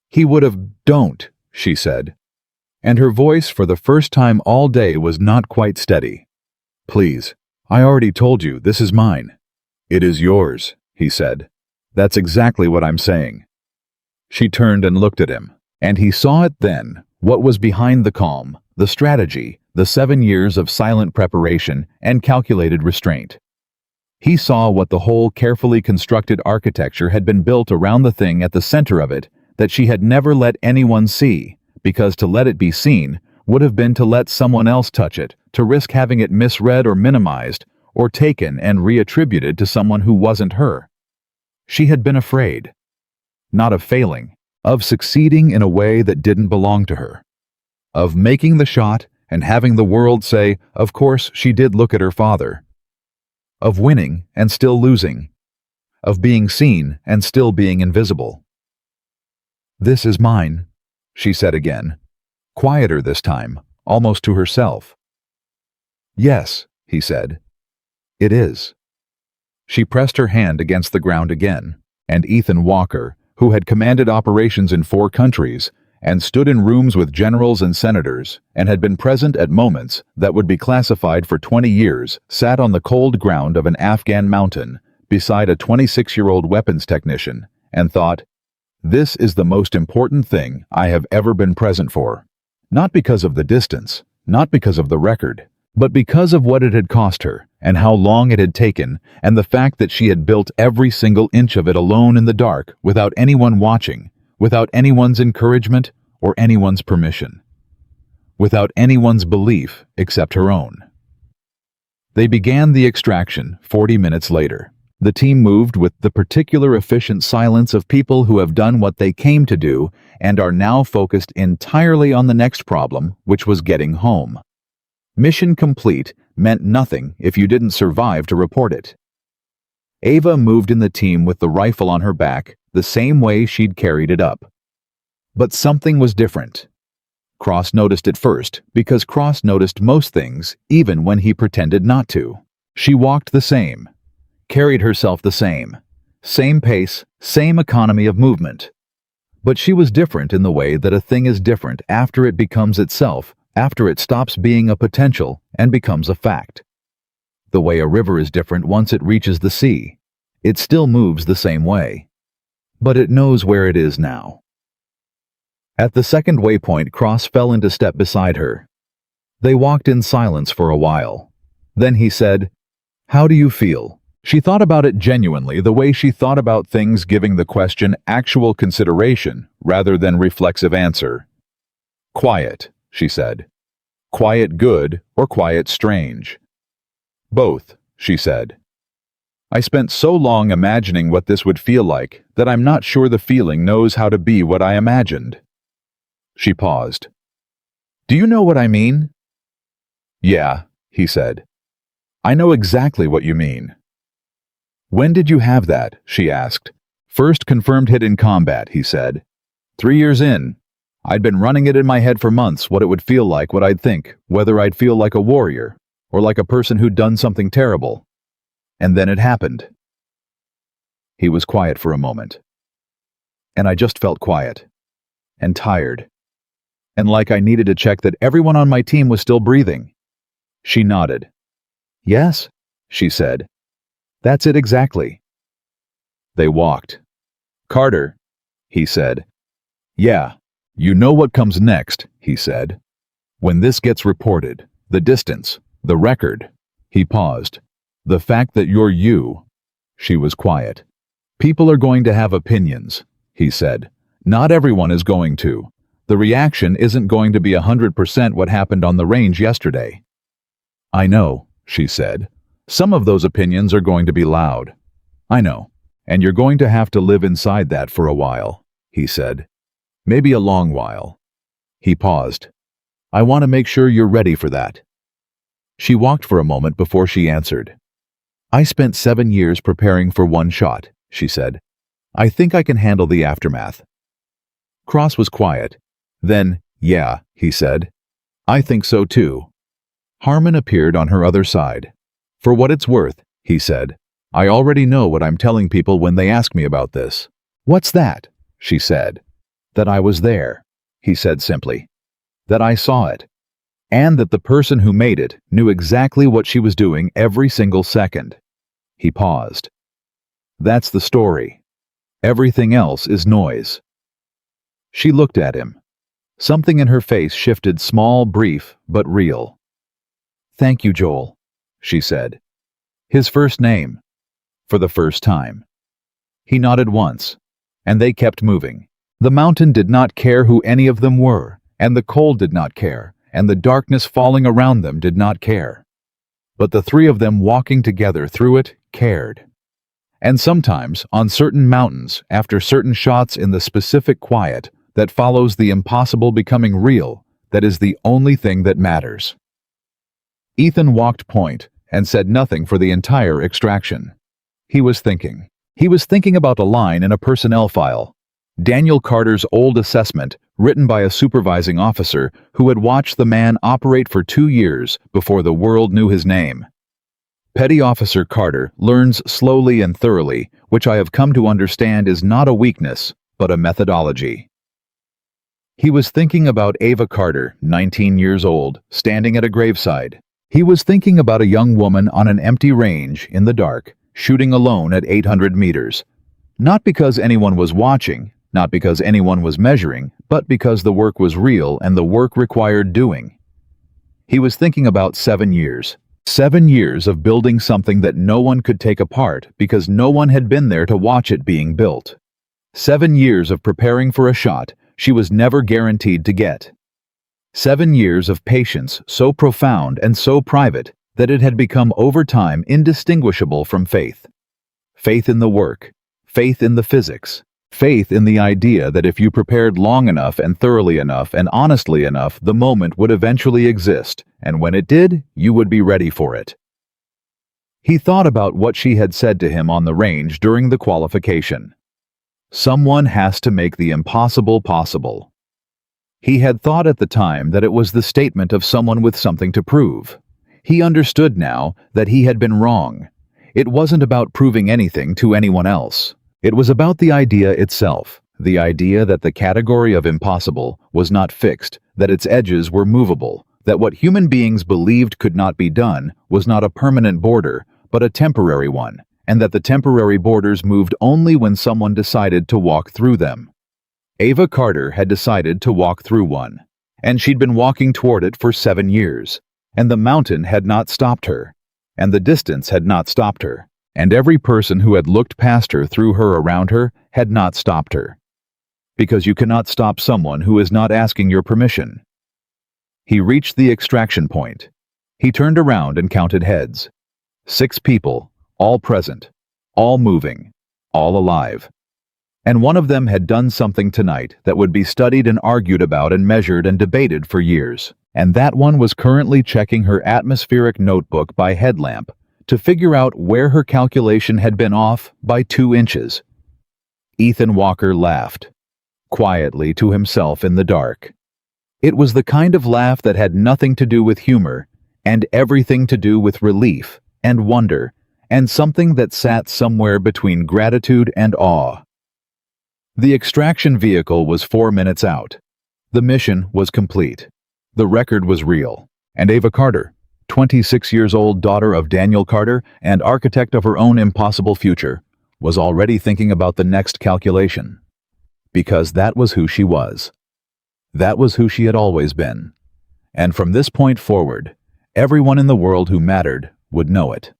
"He would have, don't," she said. And her voice for the first time all day was not quite steady. "Please, I already told you, this is mine." "It is yours," he said. "That's exactly what I'm saying." She turned and looked at him, and he saw it then, what was behind the calm, the strategy, the 7 years of silent preparation and calculated restraint. He saw what the whole carefully constructed architecture had been built around the thing at the center of it that she had never let anyone see, because to let it be seen would have been to let someone else touch it, to risk having it misread or minimized, or taken and reattributed to someone who wasn't her. She had been afraid. Not of failing, of succeeding in a way that didn't belong to her. Of making the shot and having the world say, of course she did look at her father. Of winning and still losing. Of being seen and still being invisible. "This is mine," she said again, quieter this time, almost to herself. "Yes," he said. "It is." She pressed her hand against the ground again, and Ethan Walker, who had commanded operations in 4 countries, and stood in rooms with generals and senators, and had been present at moments that would be classified for 20 years, sat on the cold ground of an Afghan mountain, beside a 26-year-old weapons technician, and thought, "This is the most important thing I have ever been present for. Not because of the distance, not because of the record, But because of what it had cost her, and how long it had taken, and the fact that she had built every single inch of it alone in the dark, without anyone watching, without anyone's encouragement or anyone's permission, without anyone's belief except her own. They began the extraction 40 minutes later. The team moved with the particular efficient silence of people who have done what they came to do and are now focused entirely on the next problem, which was getting home. Mission complete meant nothing if you didn't survive to report it. Ava moved in the team with the rifle on her back, the same way she'd carried it up. But something was different. Cross noticed it first, because Cross noticed most things, even when he pretended not to. She walked the same, carried herself the same pace, same economy of movement. But she was different in the way that a thing is different after it becomes itself, after it stops being a potential and becomes a fact. The way a river is different once it reaches the sea. It still moves the same way. But it knows where it is now. At the second waypoint, Cross fell into step beside her. They walked in silence for a while. Then he said, "How do you feel?" She thought about it genuinely, the way she thought about things, giving the question actual consideration rather than reflexive answer. "Quiet," she said. "Quiet good or quiet strange?" "Both," she said. "I spent so long imagining what this would feel like that I'm not sure the feeling knows how to be what I imagined." She paused. "Do you know what I mean?" "Yeah," he said. "I know exactly what you mean." "When did you have that?" she asked. "First confirmed hit in combat," he said. 3 years in. I'd been running it in my head for months, what it would feel like, what I'd think, whether I'd feel like a warrior or like a person who'd done something terrible. And then it happened." He was quiet for a moment. "And I just felt quiet. And tired. And like I needed to check that everyone on my team was still breathing." She nodded. "Yes," she said. "That's it exactly." They walked. "Carter," he said. "Yeah, you know what comes next," he said. "When this gets reported, the distance, the record." He paused. "The fact that you're you." She was quiet. "People are going to have opinions," he said. "Not everyone is going to. The reaction isn't going to be 100% what happened on the range yesterday." "I know," she said. "Some of those opinions are going to be loud." "I know. And you're going to have to live inside that for a while," he said. "Maybe a long while." He paused. "I want to make sure you're ready for that." She walked for a moment before she answered. "I spent 7 years preparing for one shot," she said. "I think I can handle the aftermath." Cross was quiet. Then, "Yeah," he said. "I think so too." Harmon appeared on her other side. "For what it's worth," he said, "I already know what I'm telling people when they ask me about this." "What's that?" she said. "That I was there," he said simply. "That I saw it. And that the person who made it knew exactly what she was doing every single second." He paused. "That's the story. Everything else is noise." She looked at him. Something in her face shifted, small, brief, but real. "Thank you, Joel," she said. His first name. For the first time. He nodded once, and they kept moving. The mountain did not care who any of them were, and the cold did not care, and the darkness falling around them did not care. But the three of them walking together through it cared. And sometimes, on certain mountains, after certain shots in the specific quiet that follows the impossible becoming real, that is the only thing that matters. Ethan walked point and said nothing for the entire extraction. He was thinking. He was thinking about a line in a personnel file. Daniel Carter's old assessment, written by a supervising officer who had watched the man operate for 2 years before the world knew his name. Petty Officer Carter learns slowly and thoroughly, which I have come to understand is not a weakness, but a methodology. He was thinking about Ava Carter, 19 years old, standing at a graveside. He was thinking about a young woman on an empty range, in the dark, shooting alone at 800 meters. Not because anyone was watching, not because anyone was measuring, but because the work was real and the work required doing. He was thinking about 7 years. 7 years of building something that no one could take apart because no one had been there to watch it being built. 7 years of preparing for a shot she was never guaranteed to get. 7 years of patience so profound and so private that it had become over time indistinguishable from faith. Faith in the work, faith in the physics, faith in the idea that if you prepared long enough and thoroughly enough and honestly enough, the moment would eventually exist, and when it did, you would be ready for it. He thought about what she had said to him on the range during the qualification. Someone has to make the impossible possible. He had thought at the time that it was the statement of someone with something to prove. He understood now that he had been wrong. It wasn't about proving anything to anyone else. It was about the idea itself, the idea that the category of impossible was not fixed, that its edges were movable, that what human beings believed could not be done was not a permanent border, but a temporary one, and that the temporary borders moved only when someone decided to walk through them. Ava Carter had decided to walk through one, and she'd been walking toward it for 7 years, and the mountain had not stopped her, and the distance had not stopped her, and every person who had looked past her, through her, around her, had not stopped her. Because you cannot stop someone who is not asking your permission. He reached the extraction point. He turned around and counted heads. 6 people, all present, all moving, all alive. And one of them had done something tonight that would be studied and argued about and measured and debated for years. And that one was currently checking her atmospheric notebook by headlamp to figure out where her calculation had been off by 2 inches. Ethan Walker laughed, quietly to himself in the dark. It was the kind of laugh that had nothing to do with humor and everything to do with relief and wonder and something that sat somewhere between gratitude and awe. The extraction vehicle was 4 minutes out. The mission was complete. The record was real. And Ava Carter, 26 years old, daughter of Daniel Carter and architect of her own impossible future, was already thinking about the next calculation. Because that was who she was. That was who she had always been. And from this point forward, everyone in the world who mattered would know it.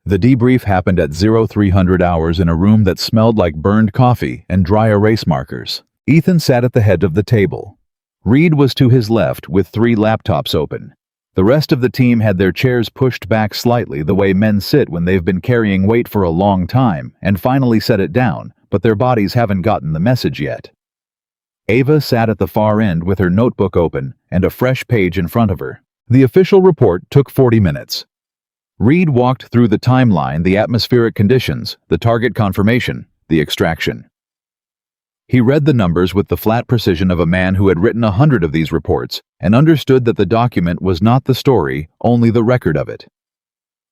The debrief happened at 0300 hours in a room that smelled like burned coffee and dry erase markers. Ethan sat at the head of the table. Reed was to his left with 3 laptops open. The rest of the team had their chairs pushed back slightly the way men sit when they've been carrying weight for a long time and finally set it down, but their bodies haven't gotten the message yet. Ava sat at the far end with her notebook open and a fresh page in front of her. The official report took 40 minutes. Reed walked through the timeline, the atmospheric conditions, the target confirmation, the extraction. He read the numbers with the flat precision of a man who had written 100 of these reports and understood that the document was not the story, only the record of it.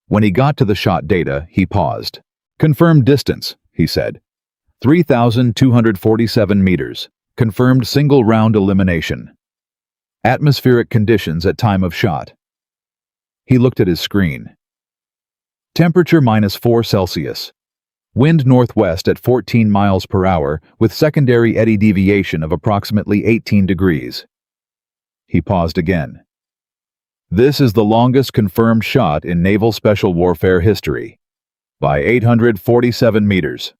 When he got to the shot data, he paused. Confirmed distance, he said. 3,247 meters. Confirmed single round elimination. Atmospheric conditions at time of shot. He looked at his screen. Temperature -4 Celsius. Wind northwest at 14 miles per hour with secondary eddy deviation of approximately 18 degrees. He paused again. This is the longest confirmed shot in naval special warfare history. By 847 meters.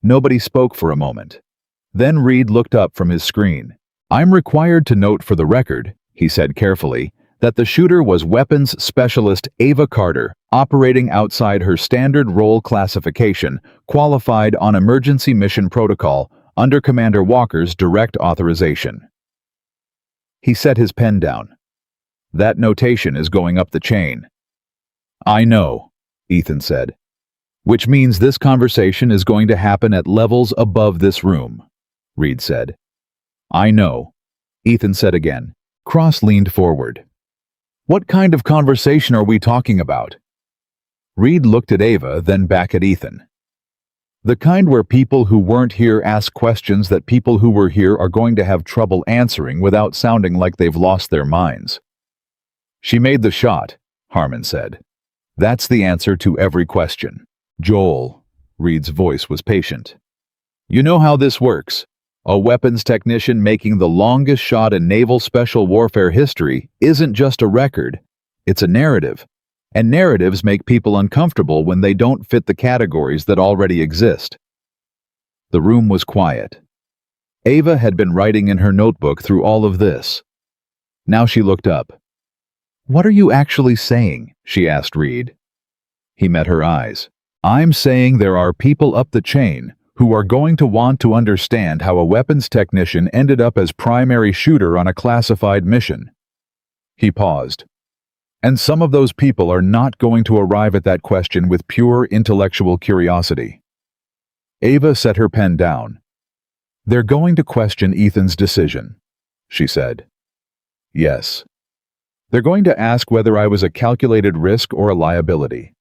Nobody spoke for a moment. Then Reed looked up from his screen. I'm required to note for the record, he said carefully, that the shooter was weapons specialist Ava Carter, operating outside her standard role classification, qualified on emergency mission protocol under Commander Walker's direct authorization. He set his pen down. That notation is going up the chain. I know, Ethan said. Which means this conversation is going to happen at levels above this room, Reed said. I know, Ethan said again. Cross leaned forward. What kind of conversation are we talking about? Reed looked at Ava, then back at Ethan. The kind where people who weren't here ask questions that people who were here are going to have trouble answering without sounding like they've lost their minds. She made the shot, Harmon said. That's the answer to every question. Joel, Reed's voice was patient. You know how this works. A weapons technician making the longest shot in naval special warfare history isn't just a record, it's a narrative. And narratives make people uncomfortable when they don't fit the categories that already exist. The room was quiet. Ava had been writing in her notebook through all of this. Now she looked up. "What are you actually saying?" she asked Reed. He met her eyes. "I'm saying there are people up the chain who are going to want to understand how a weapons technician ended up as primary shooter on a classified mission." He paused. "And some of those people are not going to arrive at that question with pure intellectual curiosity." Ava set her pen down. "They're going to question Ethan's decision," she said. "Yes. They're going to ask whether I was a calculated risk or a liability."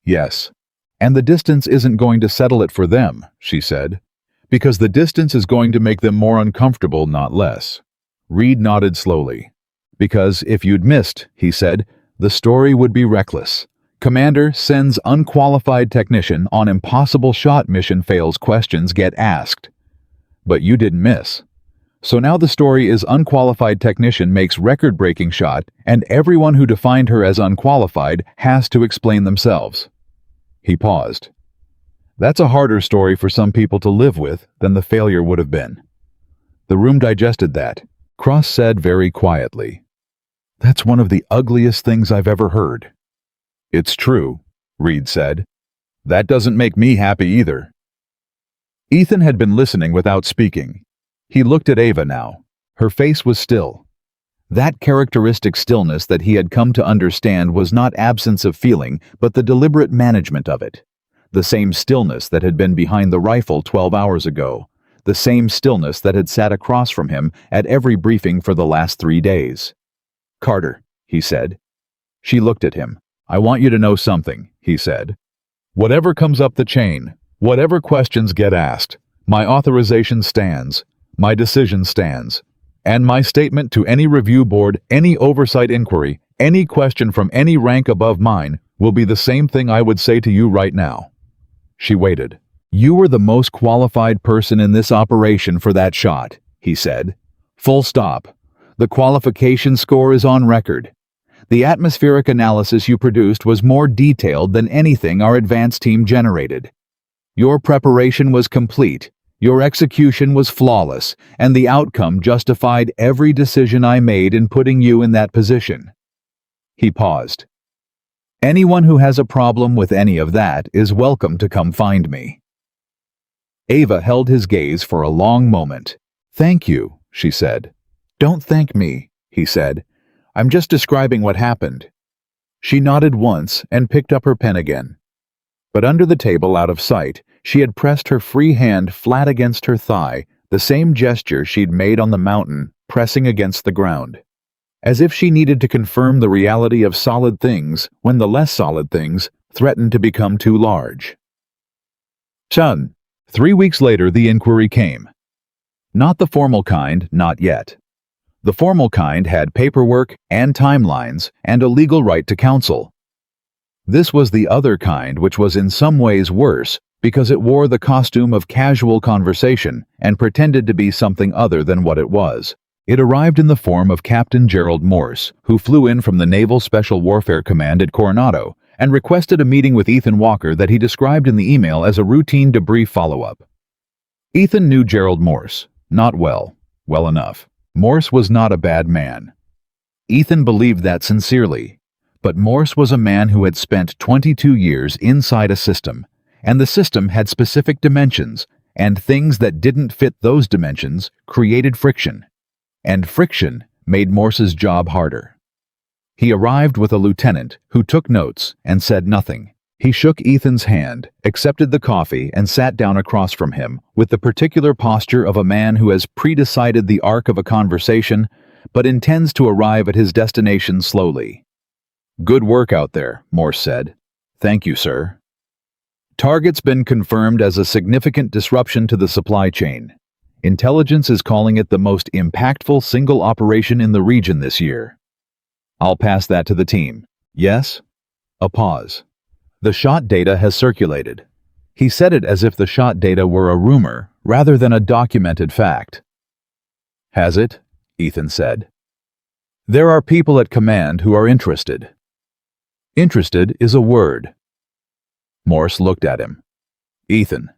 "Yes. And the distance isn't going to settle it for them," she said, "because the distance is going to make them more uncomfortable, not less." Reed nodded slowly. "Because if you'd missed," he said, "the story would be reckless. Commander sends unqualified technician on impossible shot mission fails questions get asked. But you didn't miss. So now the story is unqualified technician makes record-breaking shot, and everyone who defined her as unqualified has to explain themselves." He paused. "That's a harder story for some people to live with than the failure would have been." The room digested that. Cross said very quietly, "That's one of the ugliest things I've ever heard." "It's true," Reed said. "That doesn't make me happy either." Ethan had been listening without speaking. He looked at Ava now. Her face was still. That characteristic stillness that he had come to understand was not absence of feeling, but the deliberate management of it. The same stillness that had been behind the rifle 12 hours ago. The same stillness that had sat across from him at every briefing for the last 3 days. "Carter," he said. She looked at him. "I want you to know something," he said. "Whatever comes up the chain, whatever questions get asked, my authorization stands, my decision stands, and my statement to any review board, any oversight inquiry, any question from any rank above mine will be the same thing I would say to you right now." She waited. "You were the most qualified person in this operation for that shot," he said. "Full stop. The qualification score is on record. The atmospheric analysis you produced was more detailed than anything our advance team generated. Your preparation was complete, your execution was flawless, and the outcome justified every decision I made in putting you in that position." He paused. "Anyone who has a problem with any of that is welcome to come find me." Ava held his gaze for a long moment. "Thank you," she said. "Don't thank me," he said. "I'm just describing what happened." She nodded once and picked up her pen again. But under the table, out of sight, she had pressed her free hand flat against her thigh, the same gesture she'd made on the mountain, pressing against the ground. As if she needed to confirm the reality of solid things when the less solid things threatened to become too large. Chun. 3 weeks later, the inquiry came. Not the formal kind, not yet. The formal kind had paperwork and timelines and a legal right to counsel. This was the other kind, which was in some ways worse because it wore the costume of casual conversation and pretended to be something other than what it was. It arrived in the form of Captain Gerald Morse, who flew in from the Naval Special Warfare Command at Coronado and requested a meeting with Ethan Walker that he described in the email as a routine debrief follow-up. Ethan knew Gerald Morse, not well enough. Morse was not a bad man. Ethan believed that sincerely, but Morse was a man who had spent 22 years inside a system, and the system had specific dimensions, and things that didn't fit those dimensions created friction. And friction made Morse's job harder. He arrived with a lieutenant who took notes and said nothing. He shook Ethan's hand, accepted the coffee, and sat down across from him with the particular posture of a man who has pre-decided the arc of a conversation but intends to arrive at his destination slowly. "Good work out there," Morse said. "Thank you, sir. Target's been confirmed as a significant disruption to the supply chain. Intelligence is calling it the most impactful single operation in the region this year. I'll pass that to the team. Yes?" A pause. "The shot data has circulated." He said it as if the shot data were a rumor rather than a documented fact. Has it? Ethan said. There are people at command who are interested. Interested is a word. Morse looked at him. Ethan,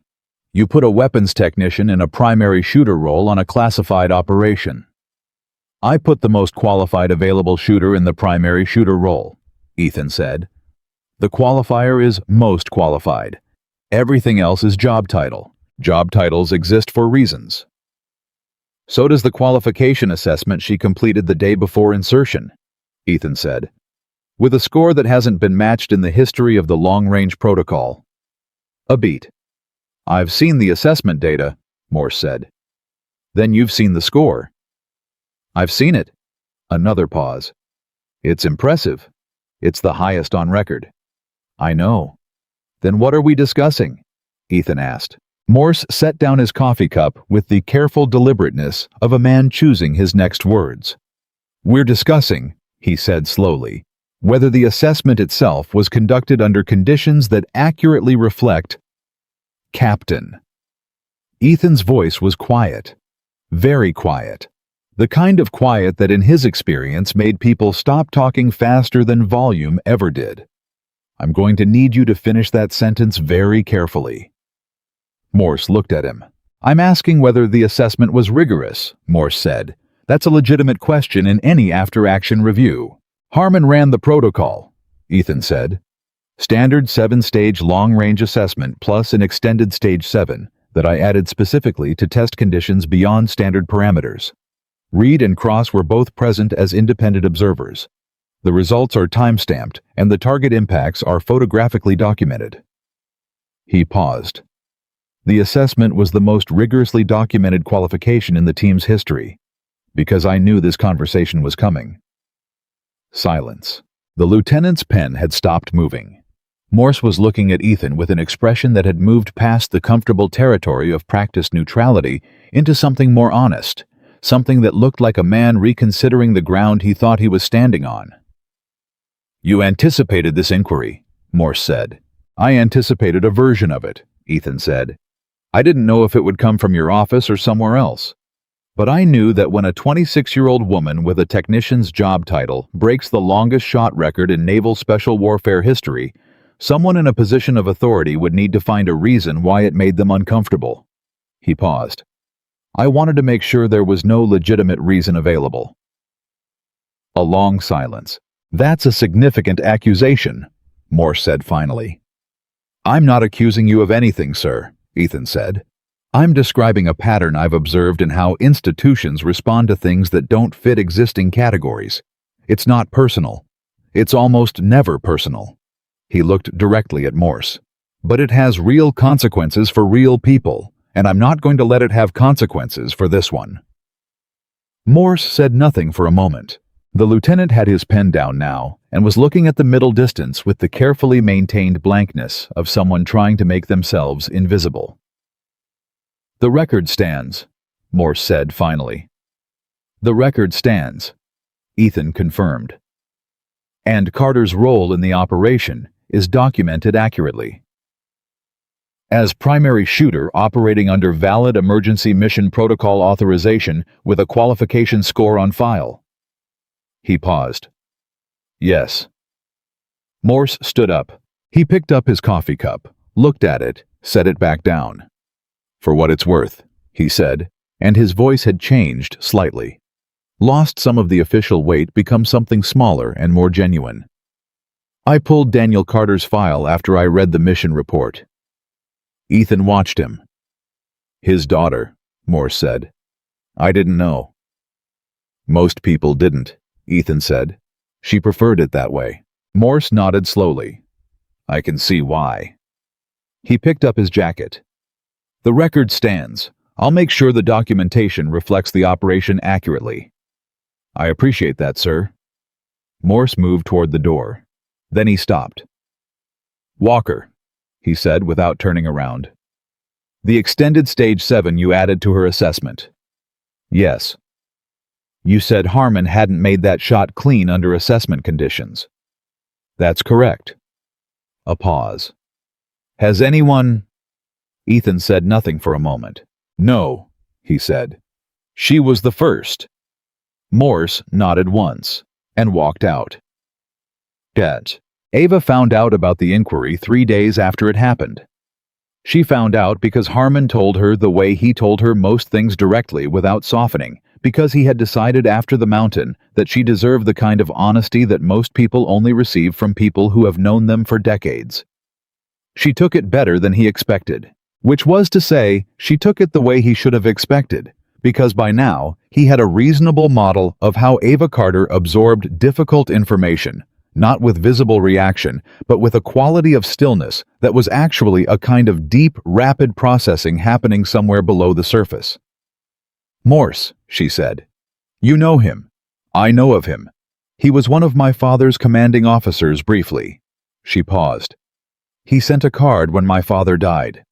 you put a weapons technician in a primary shooter role on a classified operation. I put the most qualified available shooter in the primary shooter role, Ethan said. The qualifier is most qualified. Everything else is job title. Job titles exist for reasons. So does the qualification assessment she completed the day before insertion, Ethan said, with a score that hasn't been matched in the history of the long-range protocol. A beat. I've seen the assessment data, Morse said. Then you've seen the score. I've seen it. Another pause. It's impressive. It's the highest on record. I know. Then what are we discussing? Ethan asked. Morse set down his coffee cup with the careful deliberateness of a man choosing his next words. We're discussing, he said slowly, whether the assessment itself was conducted under conditions that accurately reflect Captain. Ethan's voice was quiet. Very quiet. The kind of quiet that in his experience made people stop talking faster than volume ever did. I'm going to need you to finish that sentence very carefully. Morse looked at him. I'm asking whether the assessment was rigorous, Morse said. That's a legitimate question in any after-action review. Harmon ran the protocol, Ethan said. Standard 7-stage long-range assessment plus an extended stage 7 that I added specifically to test conditions beyond standard parameters. Reed and Cross were both present as independent observers. The results are time-stamped, and the target impacts are photographically documented. He paused. The assessment was the most rigorously documented qualification in the team's history, because I knew this conversation was coming. Silence. The lieutenant's pen had stopped moving. Morse was looking at Ethan with an expression that had moved past the comfortable territory of practiced neutrality into something more honest, something that looked like a man reconsidering the ground he thought he was standing on. You anticipated this inquiry, Morse said. I anticipated a version of it, Ethan said. I didn't know if it would come from your office or somewhere else. But I knew that when a 26-year-old woman with a technician's job title breaks the longest shot record in naval special warfare history, someone in a position of authority would need to find a reason why it made them uncomfortable. He paused. I wanted to make sure there was no legitimate reason available. A long silence. That's a significant accusation, Morse said finally. I'm not accusing you of anything, sir, Ethan said. I'm describing a pattern I've observed in how institutions respond to things that don't fit existing categories. It's not personal. It's almost never personal. He looked directly at Morse. But it has real consequences for real people, and I'm not going to let it have consequences for this one. Morse said nothing for a moment. The lieutenant had his pen down now and was looking at the middle distance with the carefully maintained blankness of someone trying to make themselves invisible. The record stands, Morse said finally. The record stands, Ethan confirmed. And Carter's role in the operation is documented accurately. As primary shooter operating under valid emergency mission protocol authorization with a qualification score on file. He paused. Yes. Morse stood up. He picked up his coffee cup, looked at it, set it back down. For what it's worth, he said, and his voice had changed slightly. Lost some of the official weight, become something smaller and more genuine. I pulled Daniel Carter's file after I read the mission report. Ethan watched him. His daughter, Morse said. I didn't know. Most people didn't, Ethan said. She preferred it that way. Morse nodded slowly. I can see why. He picked up his jacket. The record stands. I'll make sure the documentation reflects the operation accurately. I appreciate that, sir. Morse moved toward the door. Then he stopped. Walker, he said without turning around. The extended stage 7 you added to her assessment. Yes. You said Harmon hadn't made that shot clean under assessment conditions. That's correct. A pause. Has anyone... Ethan said nothing for a moment. No, he said. She was the first. Morse nodded once and walked out. Dead. Ava found out about the inquiry 3 days after it happened. She found out because Harmon told her the way he told her most things directly without softening, because he had decided after the mountain that she deserved the kind of honesty that most people only receive from people who have known them for decades. She took it better than he expected, which was to say, she took it the way he should have expected, because by now he had a reasonable model of how Ava Carter absorbed difficult information, not with visible reaction, but with a quality of stillness that was actually a kind of deep, rapid processing happening somewhere below the surface. Morse, she said. You know him. I know of him. He was one of my father's commanding officers briefly. She paused. He sent a card when my father died.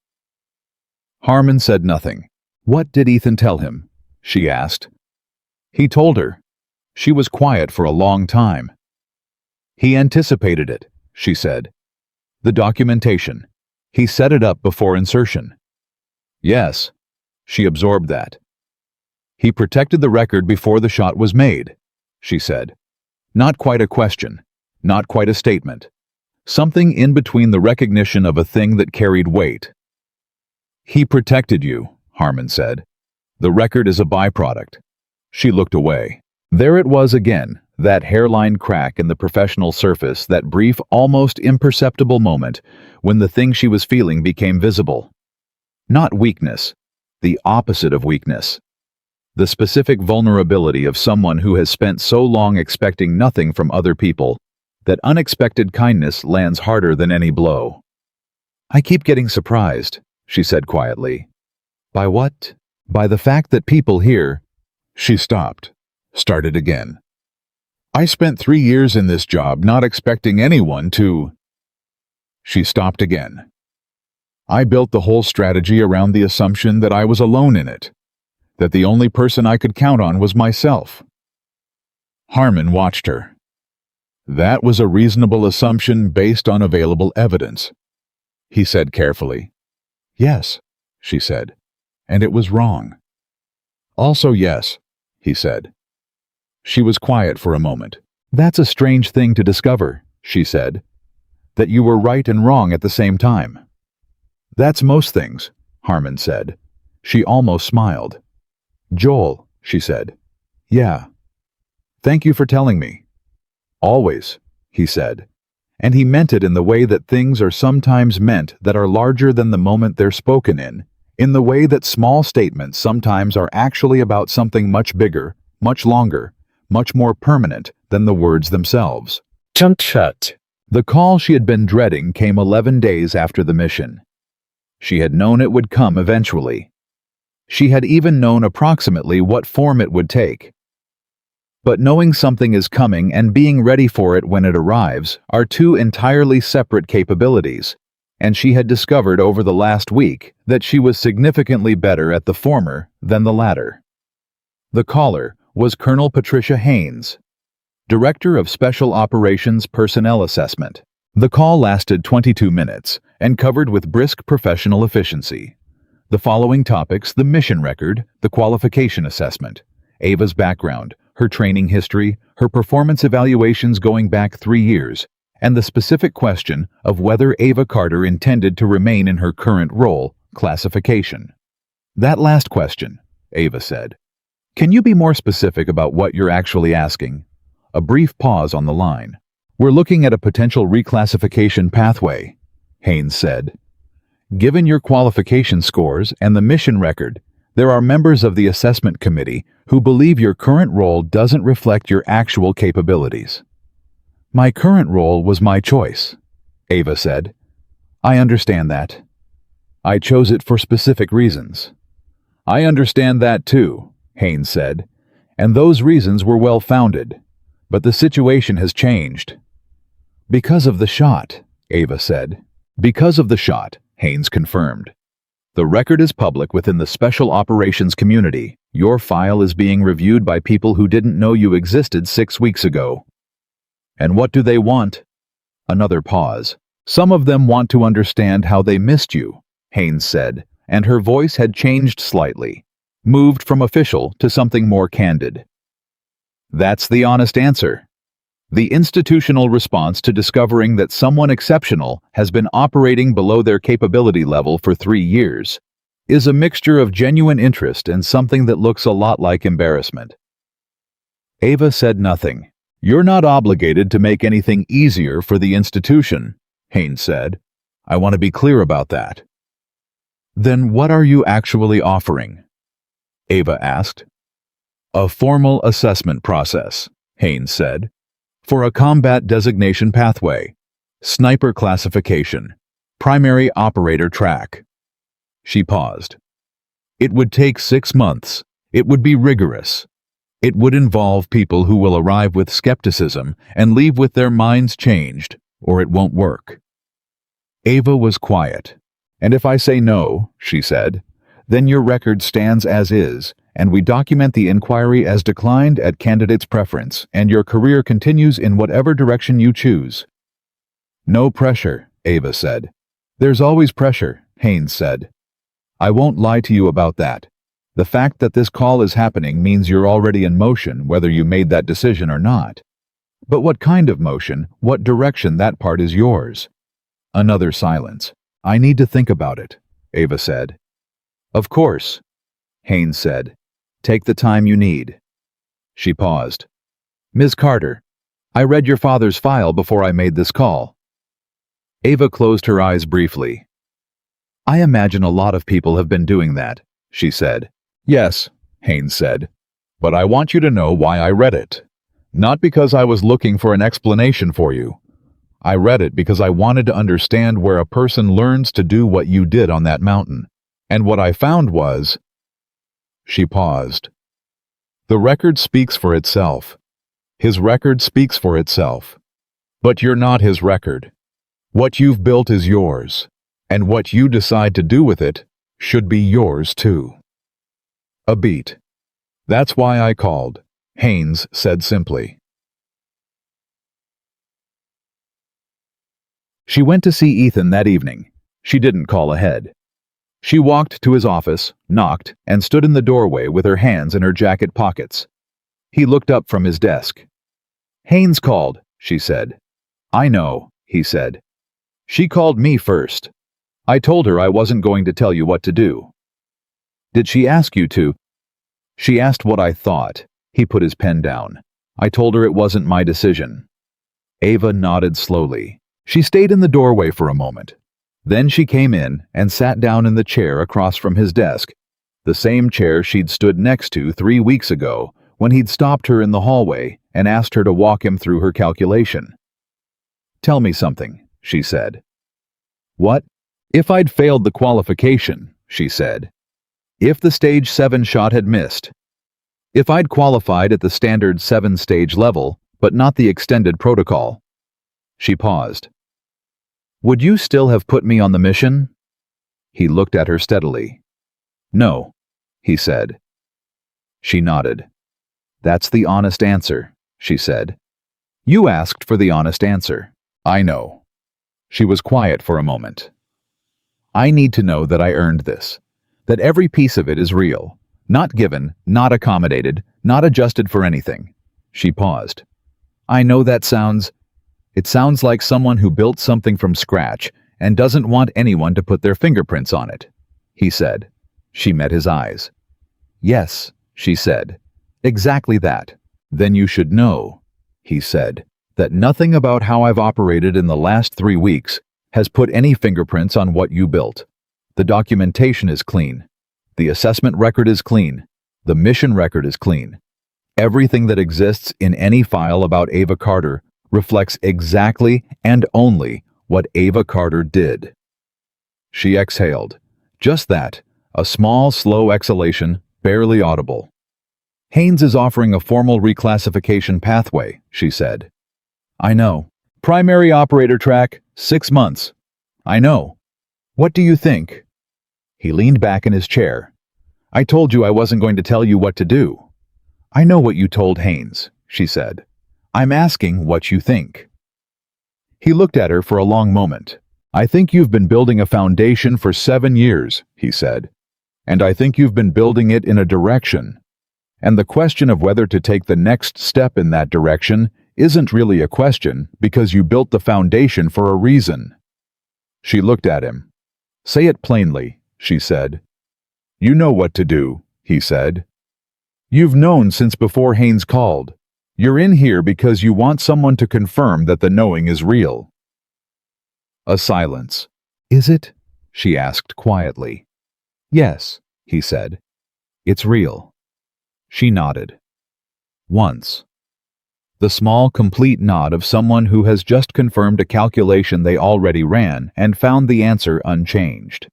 Harmon said nothing. What did Ethan tell him? She asked. He told her. She was quiet for a long time. He anticipated it, she said. The documentation. He set it up before insertion. Yes, she absorbed that. He protected the record before the shot was made, she said. Not quite a question, not quite a statement. Something in between the recognition of a thing that carried weight. He protected you, Harmon said. The record is a byproduct. She looked away. There it was again, that hairline crack in the professional surface, that brief, almost imperceptible moment when the thing she was feeling became visible. Not weakness, the opposite of weakness. The specific vulnerability of someone who has spent so long expecting nothing from other people that unexpected kindness lands harder than any blow. I keep getting surprised, she said quietly. By what? By the fact that people here... She stopped, started again. I spent 3 years in this job not expecting anyone to... She stopped again. I built the whole strategy around the assumption that I was alone in it, that the only person I could count on was myself. Harmon watched her. That was a reasonable assumption based on available evidence, he said carefully. Yes, she said, and it was wrong. Also yes, he said. She was quiet for a moment. That's a strange thing to discover, she said. That you were right and wrong at the same time. That's most things, Harmon said. She almost smiled. Joel, she said. Yeah. Thank you for telling me. Always, he said. And he meant it in the way that things are sometimes meant that are larger than the moment they're spoken in the way that small statements sometimes are actually about something much bigger, much longer, much more permanent than the words themselves. Jumped shut. The call she had been dreading came 11 days after the mission. She had known it would come eventually. She had even known approximately what form it would take. But knowing something is coming and being ready for it when it arrives are two entirely separate capabilities, and she had discovered over the last week that she was significantly better at the former than the latter. The caller was Colonel Patricia Haynes, Director of Special Operations Personnel Assessment. The call lasted 22 minutes and covered with brisk professional efficiency. The following topics: the mission record, the qualification assessment, Ava's background, her training history, her performance evaluations going back 3 years, and the specific question of whether Ava Carter intended to remain in her current role, classification. That last question, Ava said. Can you be more specific about what you're actually asking? A brief pause on the line. We're looking at a potential reclassification pathway, Haynes said. Given your qualification scores and the mission record, there are members of the assessment committee who believe your current role doesn't reflect your actual capabilities. My current role was my choice, Ava said. I understand that. I chose it for specific reasons. I understand that too, Haynes said, and those reasons were well-founded, but the situation has changed. Because of the shot, Ava said. Because of the shot, Haynes confirmed. The record is public within the special operations community. Your file is being reviewed by people who didn't know you existed 6 weeks ago. And what do they want? Another pause. Some of them want to understand how they missed you, Haynes said, and her voice had changed slightly, moved from official to something more candid. That's the honest answer. The institutional response to discovering that someone exceptional has been operating below their capability level for 3 years is a mixture of genuine interest and something that looks a lot like embarrassment. Ava said nothing. You're not obligated to make anything easier for the institution, Haynes said. I want to be clear about that. Then what are you actually offering? Ava asked. A formal assessment process, Haynes said, for a combat designation pathway, sniper classification, primary operator track. She paused. It would take 6 months. It would be rigorous. It would involve people who will arrive with skepticism and leave with their minds changed, or it won't work. Ava was quiet. And if I say no, she said, then your record stands as is, and we document the inquiry as declined at candidate's preference, and your career continues in whatever direction you choose. No pressure, Ava said. There's always pressure, Haynes said. I won't lie to you about that. The fact that this call is happening means you're already in motion, whether you made that decision or not. But what kind of motion, what direction, that part is yours. Another silence. I need to think about it, Ava said. Of course, Haynes said. Take the time you need. She paused. Ms. Carter, I read your father's file before I made this call. Ava closed her eyes briefly. I imagine a lot of people have been doing that, she said. Yes, Haynes said, but I want you to know why I read it. Not because I was looking for an explanation for you. I read it because I wanted to understand where a person learns to do what you did on that mountain. And what I found was... She paused. The record speaks for itself. His record speaks for itself. But you're not his record. What you've built is yours, and what you decide to do with it should be yours too. A beat. That's why I called, Haynes said simply. She went to see Ethan that evening. She didn't call ahead. She walked to his office, knocked, and stood in the doorway with her hands in her jacket pockets. He looked up from his desk. Haynes called, she said. I know, he said. She called me first. I told her I wasn't going to tell you what to do. Did she ask you to? She asked what I thought. He put his pen down. I told her it wasn't my decision. Ava nodded slowly. She stayed in the doorway for a moment. Then she came in and sat down in the chair across from his desk, the same chair she'd stood next to 3 weeks ago when he'd stopped her in the hallway and asked her to walk him through her calculation. Tell me something, she said. What? If I'd failed the qualification, she said. If the stage 7 shot had missed. If I'd qualified at the standard 7-stage level, but not the extended protocol. She paused. Would you still have put me on the mission? He looked at her steadily. No, he said. She nodded. That's the honest answer, she said. You asked for the honest answer. I know. She was quiet for a moment. I need to know that I earned this, that every piece of it is real, not given, not accommodated, not adjusted for anything. She paused. I know that sounds... It sounds like someone who built something from scratch and doesn't want anyone to put their fingerprints on it, he said. She met his eyes. Yes, she said. Exactly that. Then you should know, he said, that nothing about how I've operated in the last 3 weeks has put any fingerprints on what you built. The documentation is clean. The assessment record is clean. The mission record is clean. Everything that exists in any file about Ava Carter reflects exactly and only what Ava Carter did. She exhaled. Just that, a small, slow exhalation, barely audible. Haynes is offering a formal reclassification pathway, she said. I know. Primary operator track, 6 months. I know. What do you think? He leaned back in his chair. I told you I wasn't going to tell you what to do. I know what you told Haynes, she said. I'm asking what you think. He looked at her for a long moment. I think you've been building a foundation for 7 years, he said. And I think you've been building it in a direction. And the question of whether to take the next step in that direction isn't really a question because you built the foundation for a reason. She looked at him. Say it plainly, she said. You know what to do, he said. You've known since before Haynes called. You're in here because you want someone to confirm that the knowing is real. A silence. Is it? She asked quietly. Yes, he said. It's real. She nodded. Once. The small, complete nod of someone who has just confirmed a calculation they already ran and found the answer unchanged.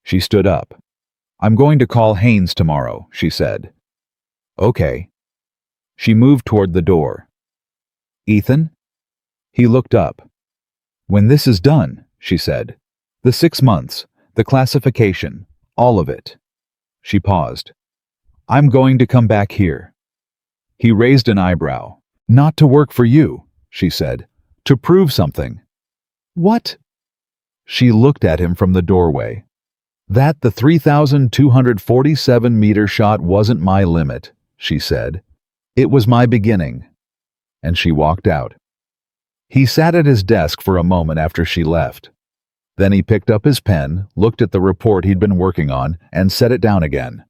She stood up. I'm going to call Haynes tomorrow, she said. Okay. She moved toward the door. Ethan? He looked up. When this is done, she said. The 6 months, the classification, all of it. She paused. I'm going to come back here. He raised an eyebrow. Not to work for you, she said. To prove something. What? She looked at him from the doorway. That the 3,247-meter shot wasn't my limit, she said. It was my beginning. And she walked out. He sat at his desk for a moment after she left. Then he picked up his pen, looked at the report he'd been working on, and set it down again.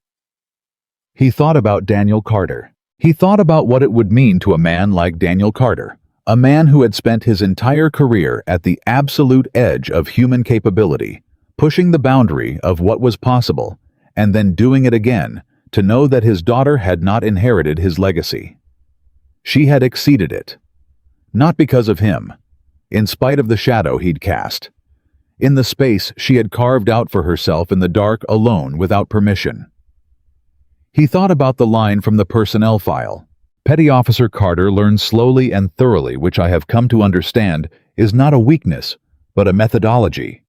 He thought about Daniel Carter. He thought about what it would mean to a man like Daniel Carter, a man who had spent his entire career at the absolute edge of human capability, pushing the boundary of what was possible, and then doing it again, to know that his daughter had not inherited his legacy. She had exceeded it. Not because of him, in spite of the shadow he'd cast. In the space she had carved out for herself in the dark alone without permission. He thought about the line from the personnel file. Petty Officer Carter learned slowly and thoroughly, which I have come to understand is not a weakness, but a methodology.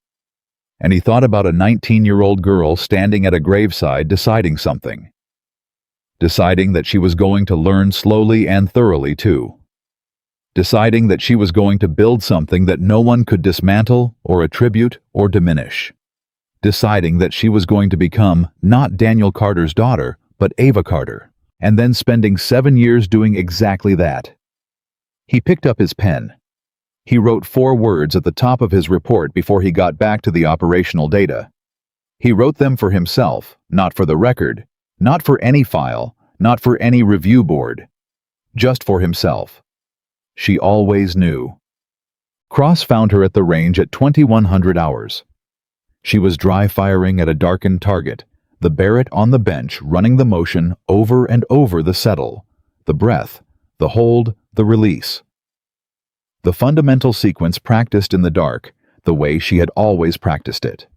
And he thought about a 19-year-old girl standing at a graveside deciding something. Deciding that she was going to learn slowly and thoroughly too. Deciding that she was going to build something that no one could dismantle or attribute or diminish. Deciding that she was going to become not Daniel Carter's daughter, but Ava Carter, and then spending 7 years doing exactly that. He picked up his pen. He wrote 4 words at the top of his report before he got back to the operational data. He wrote them for himself, not for the record, not for any file, not for any review board. Just for himself. She always knew. Cross found her at the range at 2100 hours. She was dry firing at a darkened target, the Barrett on the bench running the motion over and over the settle, the breath, the hold, the release. The fundamental sequence practiced in the dark, the way she had always practiced it.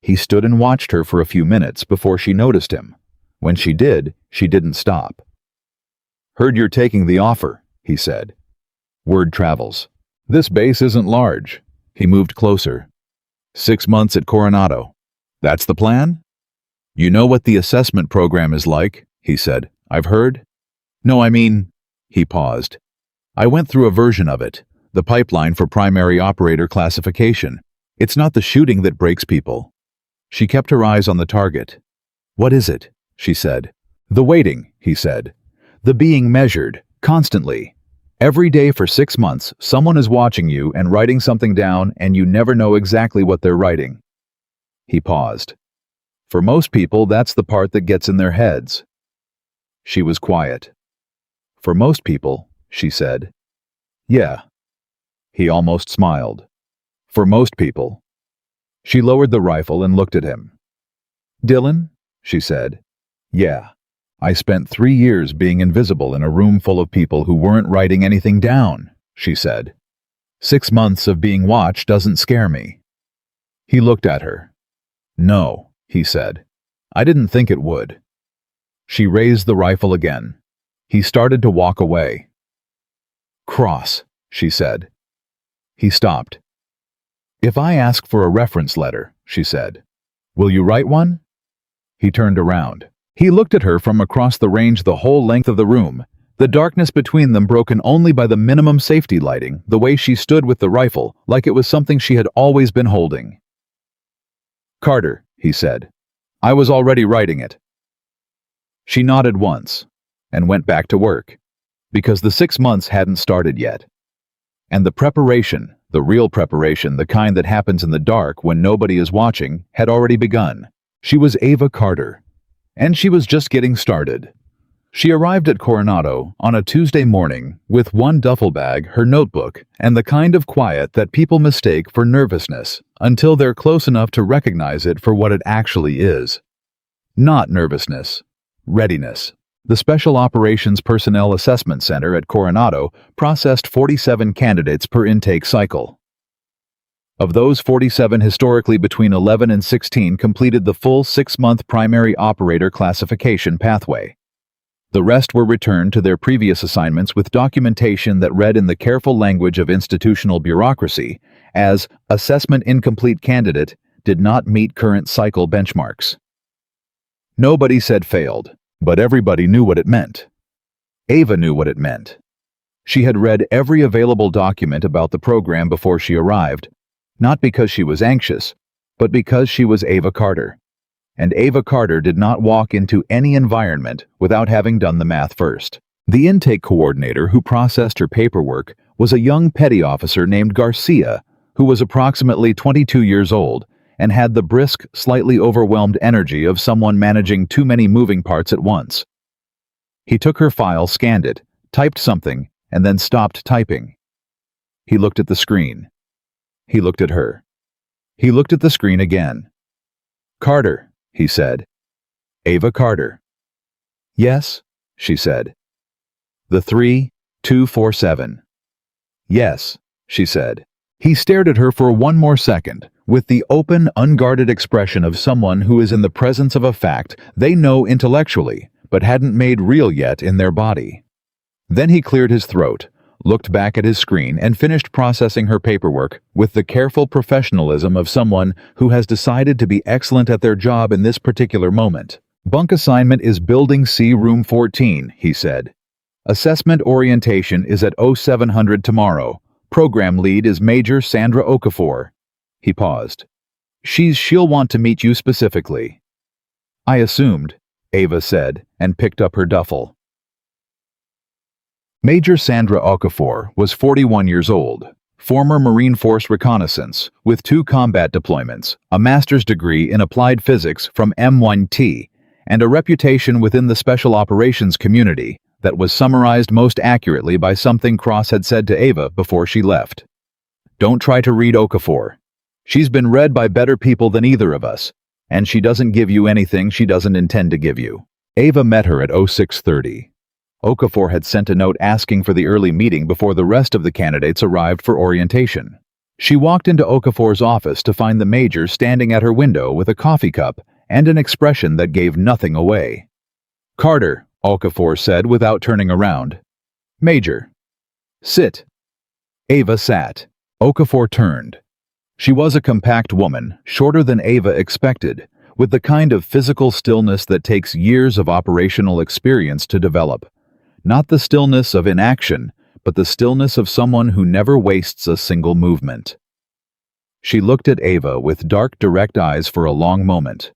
He stood and watched her for a few minutes before she noticed him. When she did, she didn't stop. Heard you're taking the offer, he said. Word travels. This base isn't large. He moved closer. 6 months at Coronado. That's the plan? You know what the assessment program is like, he said. I've heard. No, I mean... He paused. I went through a version of it, the pipeline for primary operator classification. It's not the shooting that breaks people. She kept her eyes on the target. What is it? She said. The waiting, he said. The being measured, constantly. Every day for 6 months, someone is watching you and writing something down, and you never know exactly what they're writing. He paused. For most people, that's the part that gets in their heads. She was quiet. For most people, she said. Yeah. He almost smiled. For most people. She lowered the rifle and looked at him. Dylan? She said. Yeah. I spent 3 years being invisible in a room full of people who weren't writing anything down, she said. 6 months of being watched doesn't scare me. He looked at her. No, he said. I didn't think it would. She raised the rifle again. He started to walk away. Cross, she said. He stopped. If I ask for a reference letter, she said, will you write one? He turned around. He looked at her from across the range the whole length of the room, The darkness between them broken only by the minimum safety lighting, the way she stood with the rifle, like it was something she had always been holding. "Carter," he said. "I was already writing it." She nodded once, and went back to work, because the 6 months hadn't started yet. And the preparation, the real preparation, the kind that happens in the dark when nobody is watching, had already begun. She was Ava Carter, and she was just getting started. She arrived at Coronado on a Tuesday morning with one duffel bag, her notebook, and the kind of quiet that people mistake for nervousness until they're close enough to recognize it for what it actually is. Not nervousness, readiness. The Special Operations Personnel Assessment Center at Coronado processed 47 candidates per intake cycle. Of those, 47 historically between 11 and 16 completed the full 6-month primary operator classification pathway. The rest were returned to their previous assignments with documentation that read in the careful language of institutional bureaucracy as assessment incomplete candidate did not meet current cycle benchmarks. Nobody said failed, but everybody knew what it meant. Ava knew what it meant. She had read every available document about the program before she arrived, not because she was anxious, but because she was Ava Carter. And Ava Carter did not walk into any environment without having done the math first. The intake coordinator who processed her paperwork was a young petty officer named Garcia, who was approximately 22 years old and had the brisk, slightly overwhelmed energy of someone managing too many moving parts at once. He took her file, scanned it, typed something, and then stopped typing. He looked at the screen. He looked at her. He looked at the screen again. "Carter," he said. "Ava Carter." "Yes," she said. "The 3247. "Yes," she said. He stared at her for one more second, with the open, unguarded expression of someone who is in the presence of a fact they know intellectually, but hadn't made real yet in their body. Then he cleared his throat, looked back at his screen, and finished processing her paperwork with the careful professionalism of someone who has decided to be excellent at their job in this particular moment. "Bunk assignment is Building C, Room 14, he said. "Assessment orientation is at 0700 tomorrow. Program lead is Major Sandra Okafor." He paused. She'll want to meet you specifically." "I assumed," Ava said, and picked up her duffel. Major Sandra Okafor was 41 years old, former Marine Force reconnaissance, with 2 combat deployments, a master's degree in applied physics from M1T, and a reputation within the special operations community that was summarized most accurately by something Cross had said to Ava before she left. "Don't try to read Okafor. She's been read by better people than either of us, and she doesn't give you anything she doesn't intend to give you." Ava met her at 0630. Okafor had sent a note asking for the early meeting before the rest of the candidates arrived for orientation. She walked into Okafor's office to find the major standing at her window with a coffee cup and an expression that gave nothing away. "Carter," Okafor said without turning around. "Major." "Sit." Ava sat. Okafor turned. She was a compact woman, shorter than Ava expected, with the kind of physical stillness that takes years of operational experience to develop. Not the stillness of inaction, but the stillness of someone who never wastes a single movement. She looked at Ava with dark, direct eyes for a long moment.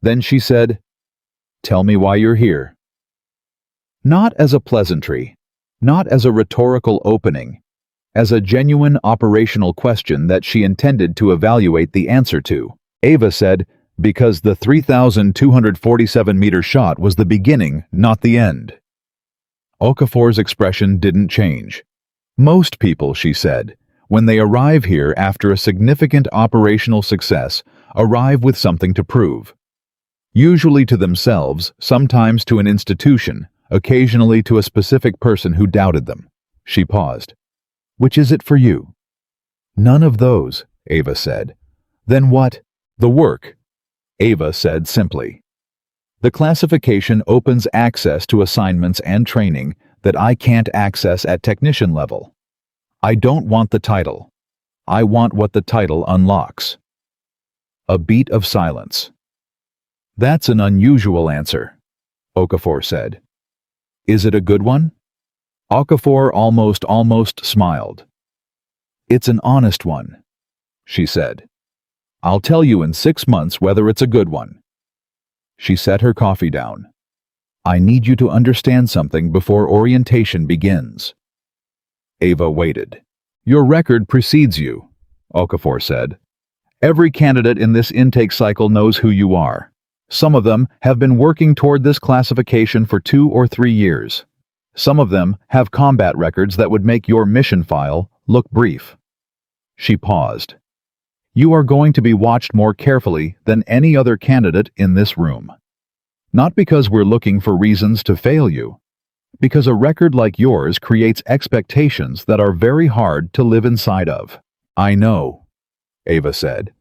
Then she said, "Tell me why you're here." Not as a pleasantry, not as a rhetorical opening, as a genuine operational question that she intended to evaluate the answer to. Ava said, "Because the 3,247-meter shot was the beginning, not the end." Okafor's expression didn't change. "Most people," she said, "when they arrive here after a significant operational success, arrive with something to prove. Usually to themselves, sometimes to an institution, occasionally to a specific person who doubted them." She paused. "Which is it for you?" "None of those," Ava said. "Then what?" "The work," Ava said simply. "The classification opens access to assignments and training that I can't access at technician level. I don't want the title. I want what the title unlocks." A beat of silence. "That's an unusual answer," Okafor said. "Is it a good one?" Okafor almost smiled. It's an honest one, she said. I'll tell you in 6 months whether it's a good one. She set her coffee down. I need you to understand something before orientation begins. Ava waited. Your record precedes you, Okafor said. Every candidate in this intake cycle knows who you are. Some of them have been working toward this classification for 2 or 3 years. Some of them have combat records that would make your mission file look brief. She paused. You are going to be watched more carefully than any other candidate in this room. Not because we're looking for reasons to fail you, because a record like yours creates expectations that are very hard to live inside of. I know, Ava said.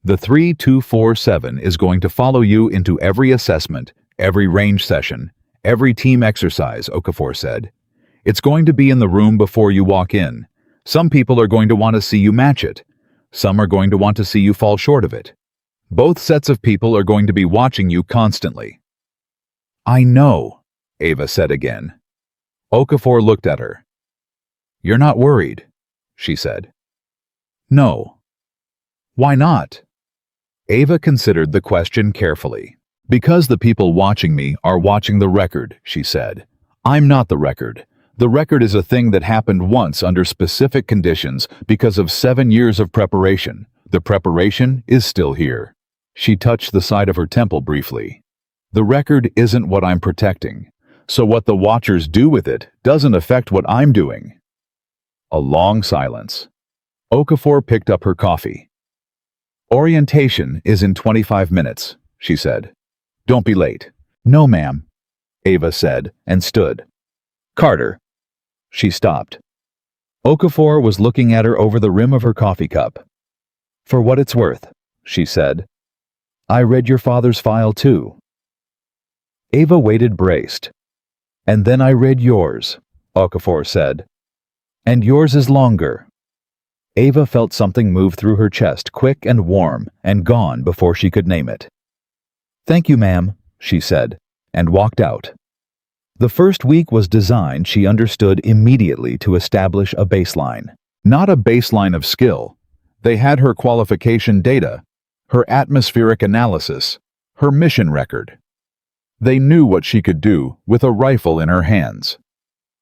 The 3247 is going to follow you into every assessment, every range session, every team exercise, Okafor said. It's going to be in the room before you walk in. Some people are going to want to see you match it. Some are going to want to see you fall short of it. Both sets of people are going to be watching you constantly. I know, Ava said again. Okafor looked at her. You're not worried, she said. No. Why not? Ava considered the question carefully. Because the people watching me are watching the record, she said. I'm not the record. The record is a thing that happened once under specific conditions because of 7 years of preparation. The preparation is still here. She touched the side of her temple briefly. The record isn't what I'm protecting, so what the watchers do with it doesn't affect what I'm doing. A long silence. Okafor picked up her coffee. Orientation is in 25 minutes, she said. Don't be late. No, ma'am, Ava said and stood. Carter. She stopped. Okafor was looking at her over the rim of her coffee cup. For what it's worth, she said. I read your father's file too. Ava waited braced. And then I read yours, Okafor said. And yours is longer. Ava felt something move through her chest, quick and warm, and gone before she could name it. Thank you, ma'am, she said, and walked out. The first week was designed, she understood immediately, to establish a baseline. Not a baseline of skill. They had her qualification data, her atmospheric analysis, her mission record. They knew what she could do with a rifle in her hands.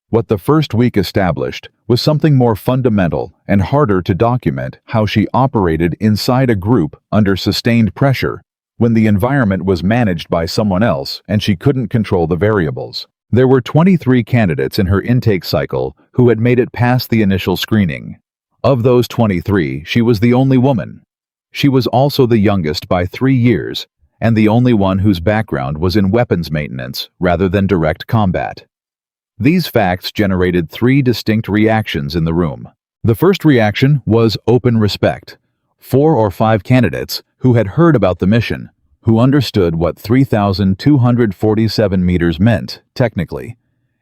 What the first week established was something more fundamental and harder to document: how she operated inside a group under sustained pressure when the environment was managed by someone else and she couldn't control the variables. There were 23 candidates in her intake cycle who had made it past the initial screening. Of those 23, she was the only woman. She was also the youngest by 3 years, and the only one whose background was in weapons maintenance rather than direct combat. These facts generated 3 distinct reactions in the room. The first reaction was open respect. 4 or 5 candidates who had heard about the mission, who understood what 3,247 meters meant, technically,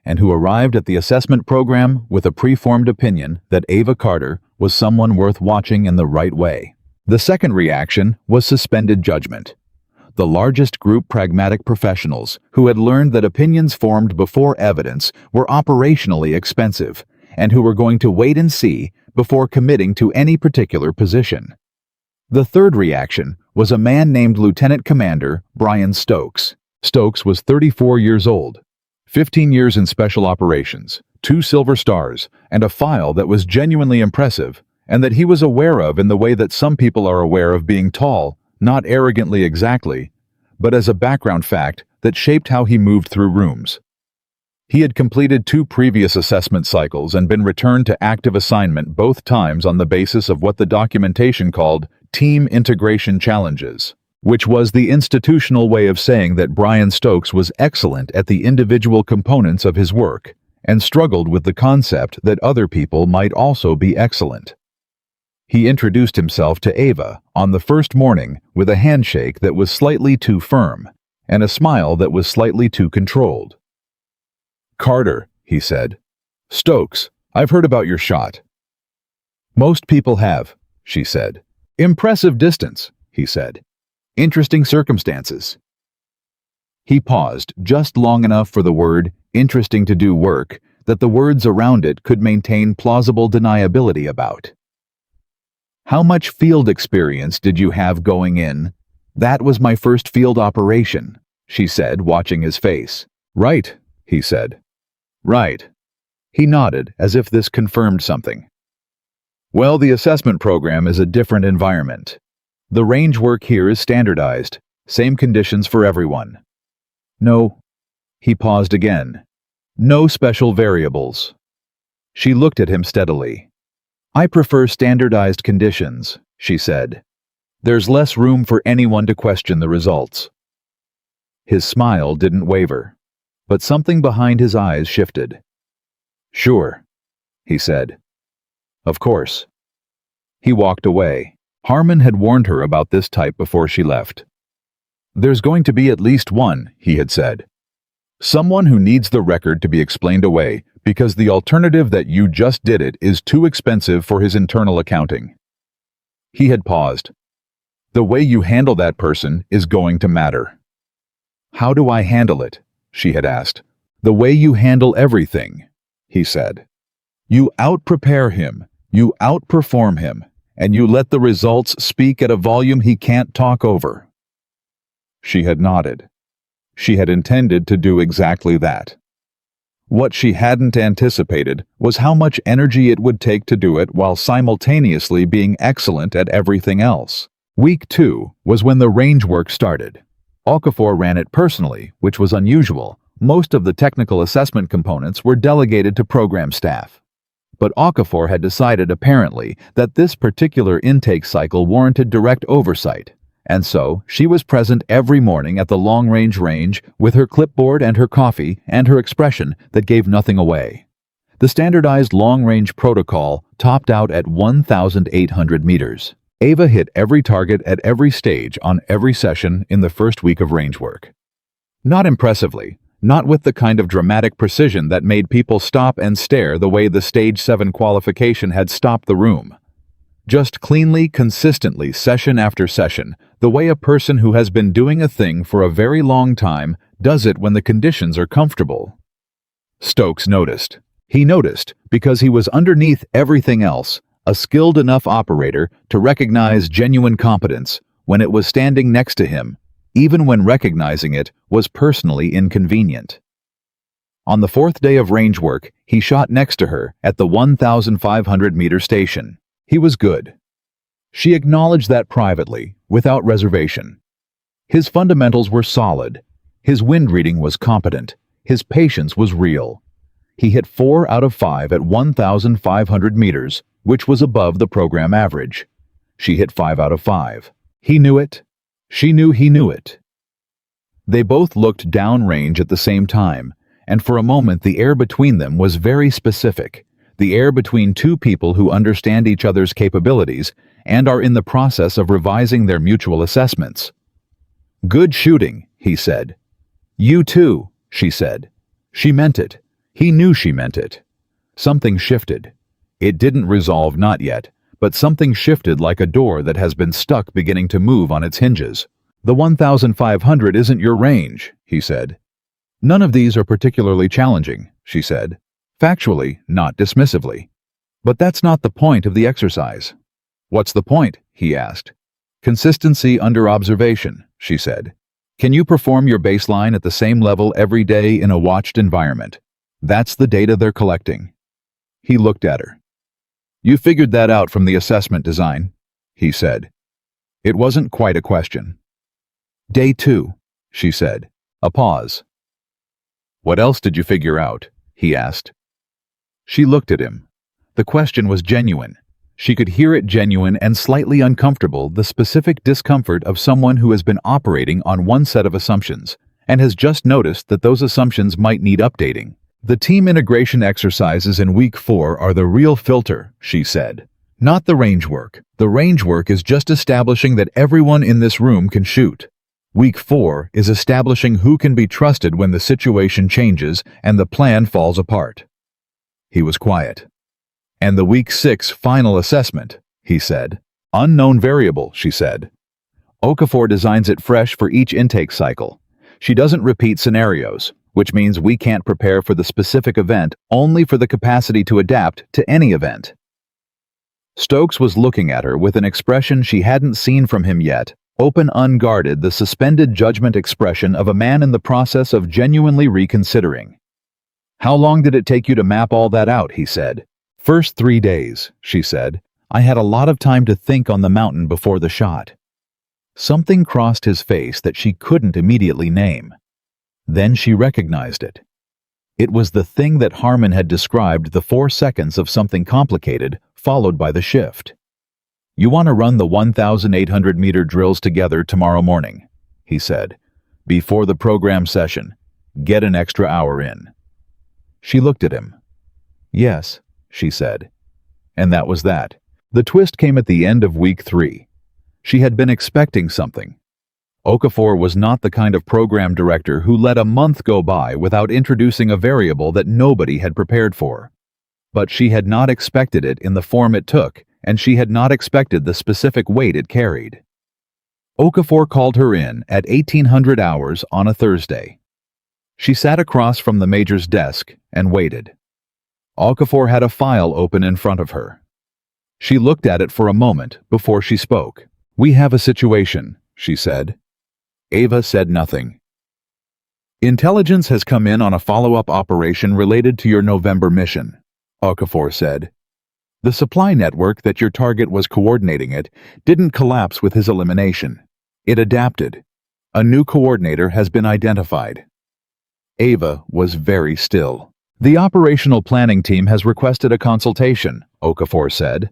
and who arrived at the assessment program with a preformed opinion that Ava Carter was someone worth watching in the right way. The second reaction was suspended judgment. The largest group, pragmatic professionals who had learned that opinions formed before evidence were operationally expensive, and who were going to wait and see before committing to any particular position. The third reaction was a man named Lieutenant Commander Brian Stokes. Stokes was 34 years old, 15 years in special operations, 2 silver stars, and a file that was genuinely impressive, and that he was aware of in the way that some people are aware of being tall, not arrogantly exactly, but as a background fact that shaped how he moved through rooms. He had completed 2 previous assessment cycles and been returned to active assignment both times on the basis of what the documentation called team integration challenges, which was the institutional way of saying that Brian Stokes was excellent at the individual components of his work and struggled with the concept that other people might also be excellent. He introduced himself to Ava on the first morning with a handshake that was slightly too firm and a smile that was slightly too controlled. "Carter," he said. "Stokes, I've heard about your shot." "Most people have," she said. "Impressive distance," he said. "Interesting circumstances." He paused just long enough for the word "interesting" to do work that the words around it could maintain plausible deniability about. How much field experience did you have going in? That was my first field operation, she said, watching his face. Right, he said. Right. He nodded, as if this confirmed something. Well, the assessment program is a different environment. The range work here is standardized, same conditions for everyone. No. He paused again. No special variables. She looked at him steadily. I prefer standardized conditions, she said. There's less room for anyone to question the results. His smile didn't waver, but something behind his eyes shifted. Sure, he said. Of course. He walked away. Harmon had warned her about this type before she left. There's going to be at least one, he had said. Someone who needs the record to be explained away because the alternative that you just did it is too expensive for his internal accounting. He had paused. The way you handle that person is going to matter. How do I handle it? She had asked. The way you handle everything, he said. You out-prepare him, you outperform him, and you let the results speak at a volume he can't talk over. She had nodded. She had intended to do exactly that. What she hadn't anticipated was how much energy it would take to do it while simultaneously being excellent at everything else. Week 2 was when the range work started. Okafor ran it personally, which was unusual. Most of the technical assessment components were delegated to program staff. But Okafor had decided apparently that this particular intake cycle warranted direct oversight, and so she was present every morning at the long-range range with her clipboard and her coffee and her expression that gave nothing away. The standardized long-range protocol topped out at 1,800 meters. Ava hit every target at every stage on every session in the first week of range work. Not impressively, not with the kind of dramatic precision that made people stop and stare the way the Stage 7 qualification had stopped the room. Just cleanly, consistently, session after session, the way a person who has been doing a thing for a very long time does it when the conditions are comfortable. Stokes noticed. He noticed because he was underneath everything else, a skilled enough operator to recognize genuine competence when it was standing next to him, even when recognizing it was personally inconvenient. On the 4th day of range work, he shot next to her at the 1,500-meter station. He was good. She acknowledged that privately, without reservation. His fundamentals were solid. His wind reading was competent. His patience was real. He hit 4 out of 5 at 1,500 meters, which was above the program average. She hit 5 out of 5. He knew it. She knew he knew it. They both looked downrange at the same time, and for a moment the air between them was very specific. The air between two people who understand each other's capabilities and are in the process of revising their mutual assessments. Good shooting, he said. You too, she said. She meant it. He knew she meant it. Something shifted. It didn't resolve, not yet, but something shifted like a door that has been stuck beginning to move on its hinges. The 1,500 isn't your range, he said. None of these are particularly challenging, she said. Factually, not dismissively. But that's not the point of the exercise. What's the point? He asked. Consistency under observation, she said. Can you perform your baseline at the same level every day in a watched environment? That's the data they're collecting. He looked at her. You figured that out from the assessment design, he said. It wasn't quite a question. Day 2, she said. A pause. What else did you figure out? He asked. She looked at him. The question was genuine. She could hear it genuine and slightly uncomfortable, the specific discomfort of someone who has been operating on one set of assumptions and has just noticed that those assumptions might need updating. The team integration exercises in week 4 are the real filter, she said. Not the range work. The range work is just establishing that everyone in this room can shoot. Week 4 is establishing who can be trusted when the situation changes and the plan falls apart. He was quiet. And the week 6 final assessment, he said. Unknown variable, she said. Okafor designs it fresh for each intake cycle. She doesn't repeat scenarios. which means we can't prepare for the specific event, only for the capacity to adapt to any event." Stokes was looking at her with an expression she hadn't seen from him yet, open, unguarded, the suspended judgment expression of a man in the process of genuinely reconsidering. "How long did it take you to map all that out?" he said. "First 3 days," she said. "I had a lot of time to think on the mountain before the shot." Something crossed his face that she couldn't immediately name. Then she recognized it. It was the thing that Harmon had described, the 4 seconds of something complicated, followed by the shift. "You want to run the 1,800-meter drills together tomorrow morning," he said. "Before the program session. Get an extra hour in." She looked at him. "Yes," she said. And that was that. The twist came at the end of week 3. She had been expecting something. Okafor was not the kind of program director who let a month go by without introducing a variable that nobody had prepared for. But she had not expected it in the form it took, and she had not expected the specific weight it carried. Okafor called her in at 1800 hours on a Thursday. She sat across from the major's desk and waited. Okafor had a file open in front of her. She looked at it for a moment before she spoke. "We have a situation," she said. Ava said nothing. "Intelligence has come in on a follow-up operation related to your November mission," Okafor said. "The supply network that your target was coordinating it didn't collapse with his elimination. It adapted. A new coordinator has been identified." Ava was very still. "The operational planning team has requested a consultation," Okafor said.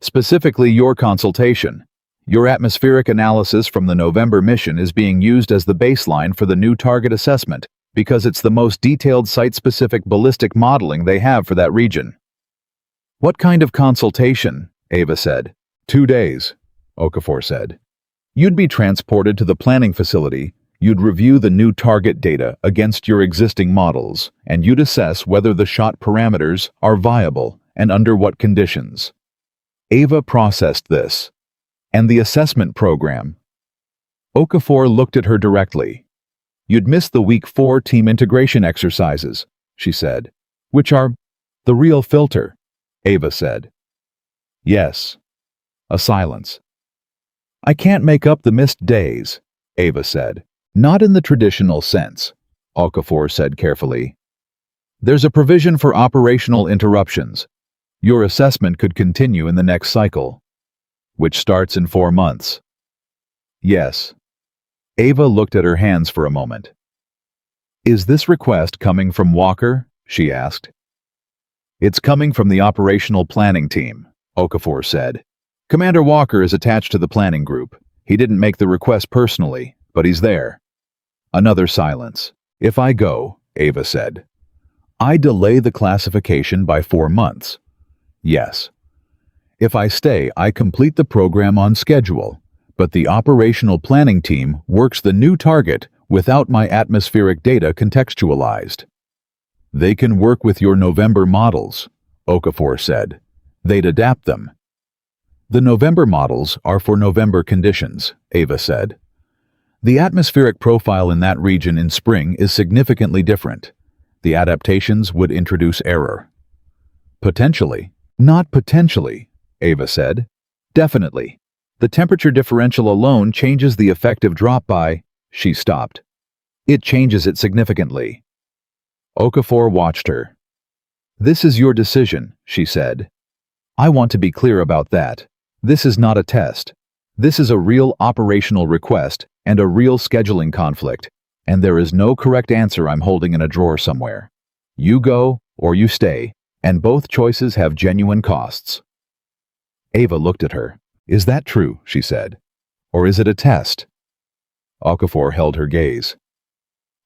"Specifically your consultation. Your atmospheric analysis from the November mission is being used as the baseline for the new target assessment because it's the most detailed site-specific ballistic modeling they have for that region." "What kind of consultation?" Ava said. 2 days, Okafor said. "You'd be transported to the planning facility, you'd review the new target data against your existing models, and you'd assess whether the shot parameters are viable and under what conditions." Ava processed this. "And the assessment program?" Okafor looked at her directly. "You'd missed the Week 4 team integration exercises," she said. "Which are the real filter," Ava said. "Yes." A silence. "I can't make up the missed days," Ava said. "Not in the traditional sense," Okafor said carefully. "There's a provision for operational interruptions. Your assessment could continue in the next cycle, which starts in 4 months. "Yes." Ava looked at her hands for a moment. "Is this request coming from Walker?" she asked. "It's coming from the operational planning team," Okafor said. "Commander Walker is attached to the planning group. He didn't make the request personally, but he's there." Another silence. "If I go," Ava said, "I delay the classification by 4 months. Yes. If I stay, I complete the program on schedule, but the operational planning team works the new target without my atmospheric data contextualized." "They can work with your November models," Okafor said. "They'd adapt them." "The November models are for November conditions," Ava said. "The atmospheric profile in that region in spring is significantly different. The adaptations would introduce error." "Potentially." "Not potentially," Ava said. "Definitely. The temperature differential alone changes the effective drop by—" She stopped. "It changes it significantly." Okafor watched her. "This is your decision," she said. "I want to be clear about that. This is not a test. This is a real operational request and a real scheduling conflict, and there is no correct answer I'm holding in a drawer somewhere. You go or you stay, and both choices have genuine costs." Ava looked at her. "Is that true?" she said. "Or is it a test?" Okafor held her gaze.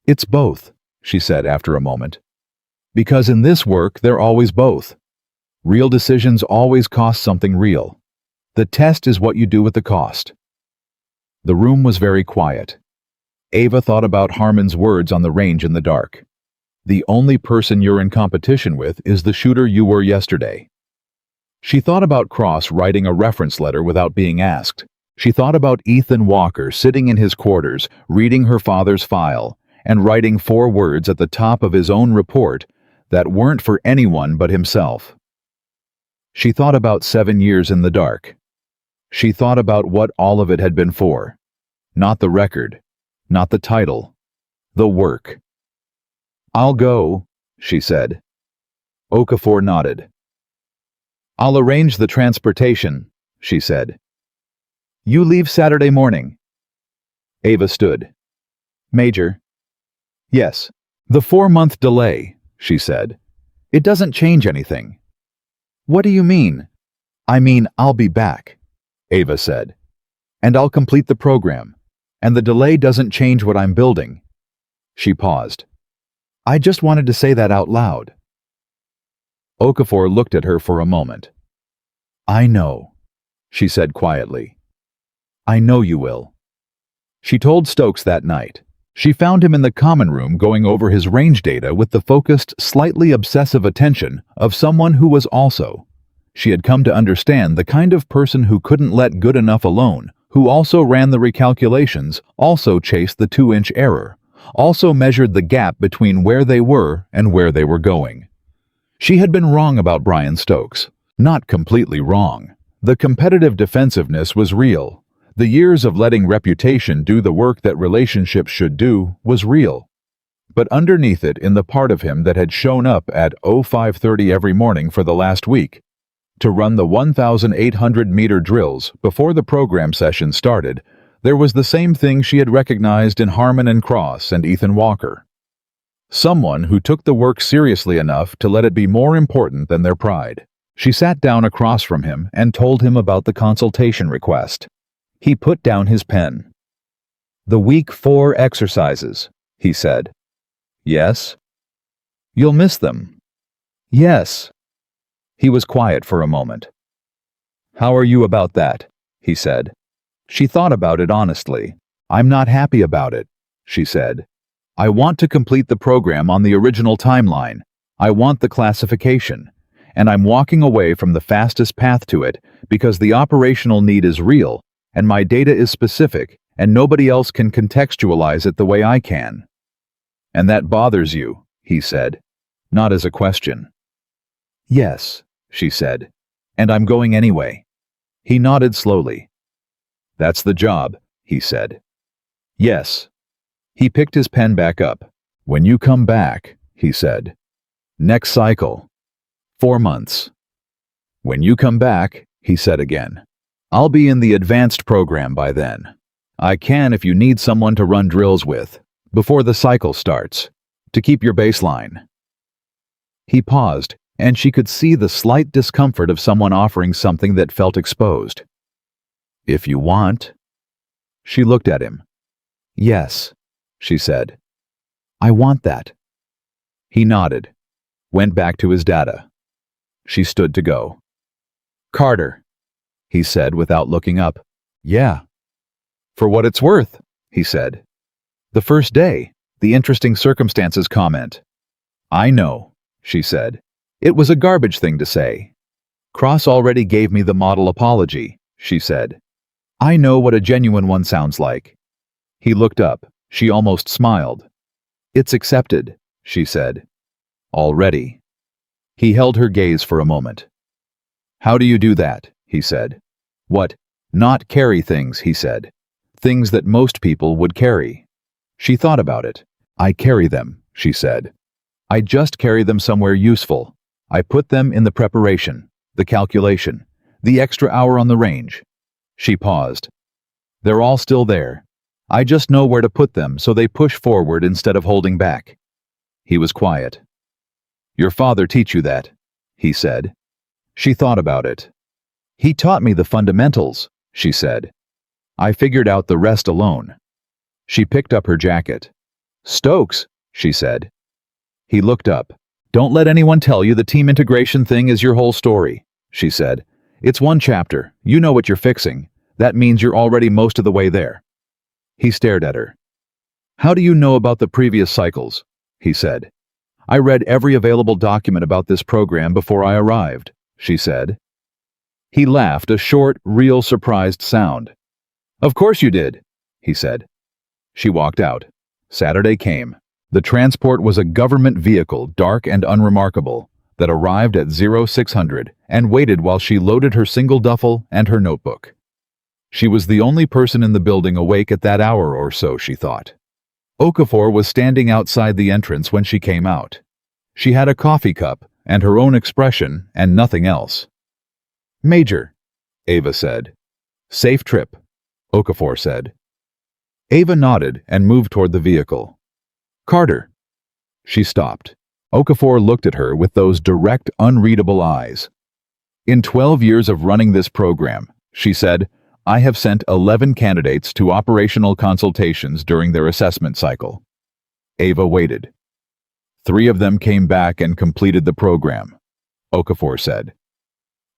"It's both," she said after a moment. "Because in this work, they're always both. Real decisions always cost something real. The test is what you do with the cost." The room was very quiet. Ava thought about Harmon's words on the range in the dark. "The only person you're in competition with is the shooter you were yesterday." She thought about Cross writing a reference letter without being asked. She thought about Ethan Walker sitting in his quarters, reading her father's file, and writing 4 words at the top of his own report that weren't for anyone but himself. She thought about 7 years in the dark. She thought about what all of it had been for. Not the record, not the title, the work. "I'll go," she said. Okafor nodded. "I'll arrange the transportation," she said. "You leave Saturday morning." Ava stood. "Major." "Yes. The 4-month delay," she said. "It doesn't change anything." "What do you mean?" "I mean, I'll be back," Ava said. "And I'll complete the program. And the delay doesn't change what I'm building." She paused. "I just wanted to say that out loud." Okafor looked at her for a moment. "I know," she said quietly. "I know you will." She told Stokes that night. She found him in the common room going over his range data with the focused, slightly obsessive attention of someone who was also. She had come to understand the kind of person who couldn't let good enough alone, who also ran the recalculations, also chased the 2-inch error, also measured the gap between where they were and where they were going. She had been wrong about Brian Stokes. Not completely wrong. The competitive defensiveness was real. The years of letting reputation do the work that relationships should do was real. But underneath it, in the part of him that had shown up at 05:30 every morning for the last week, to run the 1,800-meter drills before the program session started, there was the same thing she had recognized in Harmon and Cross and Ethan Walker. Someone who took the work seriously enough to let it be more important than their pride. She sat down across from him and told him about the consultation request. He put down his pen. "The week 4 exercises," he said. "Yes." "You'll miss them." "Yes." He was quiet for a moment. "How are you about that?" he said. She thought about it honestly. "I'm not happy about it," she said. "I want to complete the program on the original timeline. I want the classification. And I'm walking away from the fastest path to it because the operational need is real, and my data is specific, and nobody else can contextualize it the way I can." "And that bothers you," he said, not as a question. "Yes," she said, "and I'm going anyway." He nodded slowly. "That's the job," he said. "Yes." He picked his pen back up. "When you come back," he said. "Next cycle. 4 months. When you come back," he said again. "I'll be in the advanced program by then. I can if you need someone to run drills with, before the cycle starts, to keep your baseline." He paused, and she could see the slight discomfort of someone offering something that felt exposed. "If you want." She looked at him. "Yes," she said. "I want that." He nodded, went back to his data. She stood to go. "Carter," he said without looking up. "Yeah." "For what it's worth," he said. "The first day, the interesting circumstances comment." "I know," she said. "It was a garbage thing to say." "Cross already gave me the model apology," she said. "I know what a genuine one sounds like." He looked up. She almost smiled. "It's accepted," she said. "Already." He held her gaze for a moment. "How do you do that?" he said. "What? Not carry things," he said. "Things that most people would carry." She thought about it. "I carry them," she said. "I just carry them somewhere useful. I put them in the preparation, the calculation, the extra hour on the range." She paused. "They're all still there. I just know where to put them so they push forward instead of holding back." He was quiet. "Your father teach you that?" he said. She thought about it. "He taught me the fundamentals," she said. "I figured out the rest alone." She picked up her jacket. "Stokes," she said. He looked up. "Don't let anyone tell you the team integration thing is your whole story," she said. "It's one chapter. You know what you're fixing. That means you're already most of the way there." He stared at her. "How do you know about the previous cycles?" he said. "I read every available document about this program before I arrived," she said. He laughed, a short, real surprised sound. "Of course you did," he said. She walked out. Saturday came. The transport was a government vehicle, dark and unremarkable, that arrived at 0600 and waited while she loaded her single duffel and her notebook. She was the only person in the building awake at that hour or so, she thought. Okafor was standing outside the entrance when she came out. She had a coffee cup and her own expression and nothing else. "Major," Ava said. "Safe trip," Okafor said. Ava nodded and moved toward the vehicle. "Carter." She stopped. Okafor looked at her with those direct, unreadable eyes. "In 12 years of running this program," she said, "I have sent 11 candidates to operational consultations during their assessment cycle." Ava waited. "3 of them came back and completed the program," Okafor said.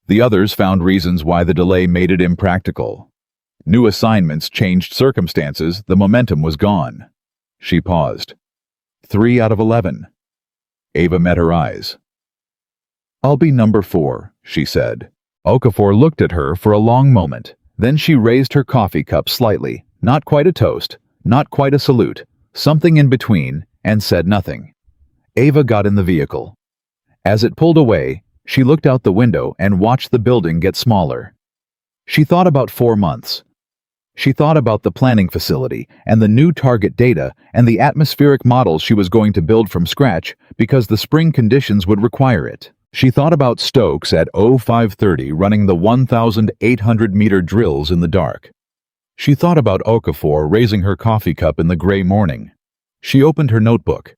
"The others found reasons why the delay made it impractical. New assignments changed circumstances, the momentum was gone." She paused. 3 out of 11. Ava met her eyes. "I'll be number 4, she said. Okafor looked at her for a long moment. Then she raised her coffee cup slightly, not quite a toast, not quite a salute, something in between, and said nothing. Ava got in the vehicle. As it pulled away, she looked out the window and watched the building get smaller. She thought about 4 months. She thought about the planning facility and the new target data and the atmospheric models she was going to build from scratch because the spring conditions would require it. She thought about Stokes at 0530 running the 1,800-meter drills in the dark. She thought about Okafor raising her coffee cup in the gray morning. She opened her notebook.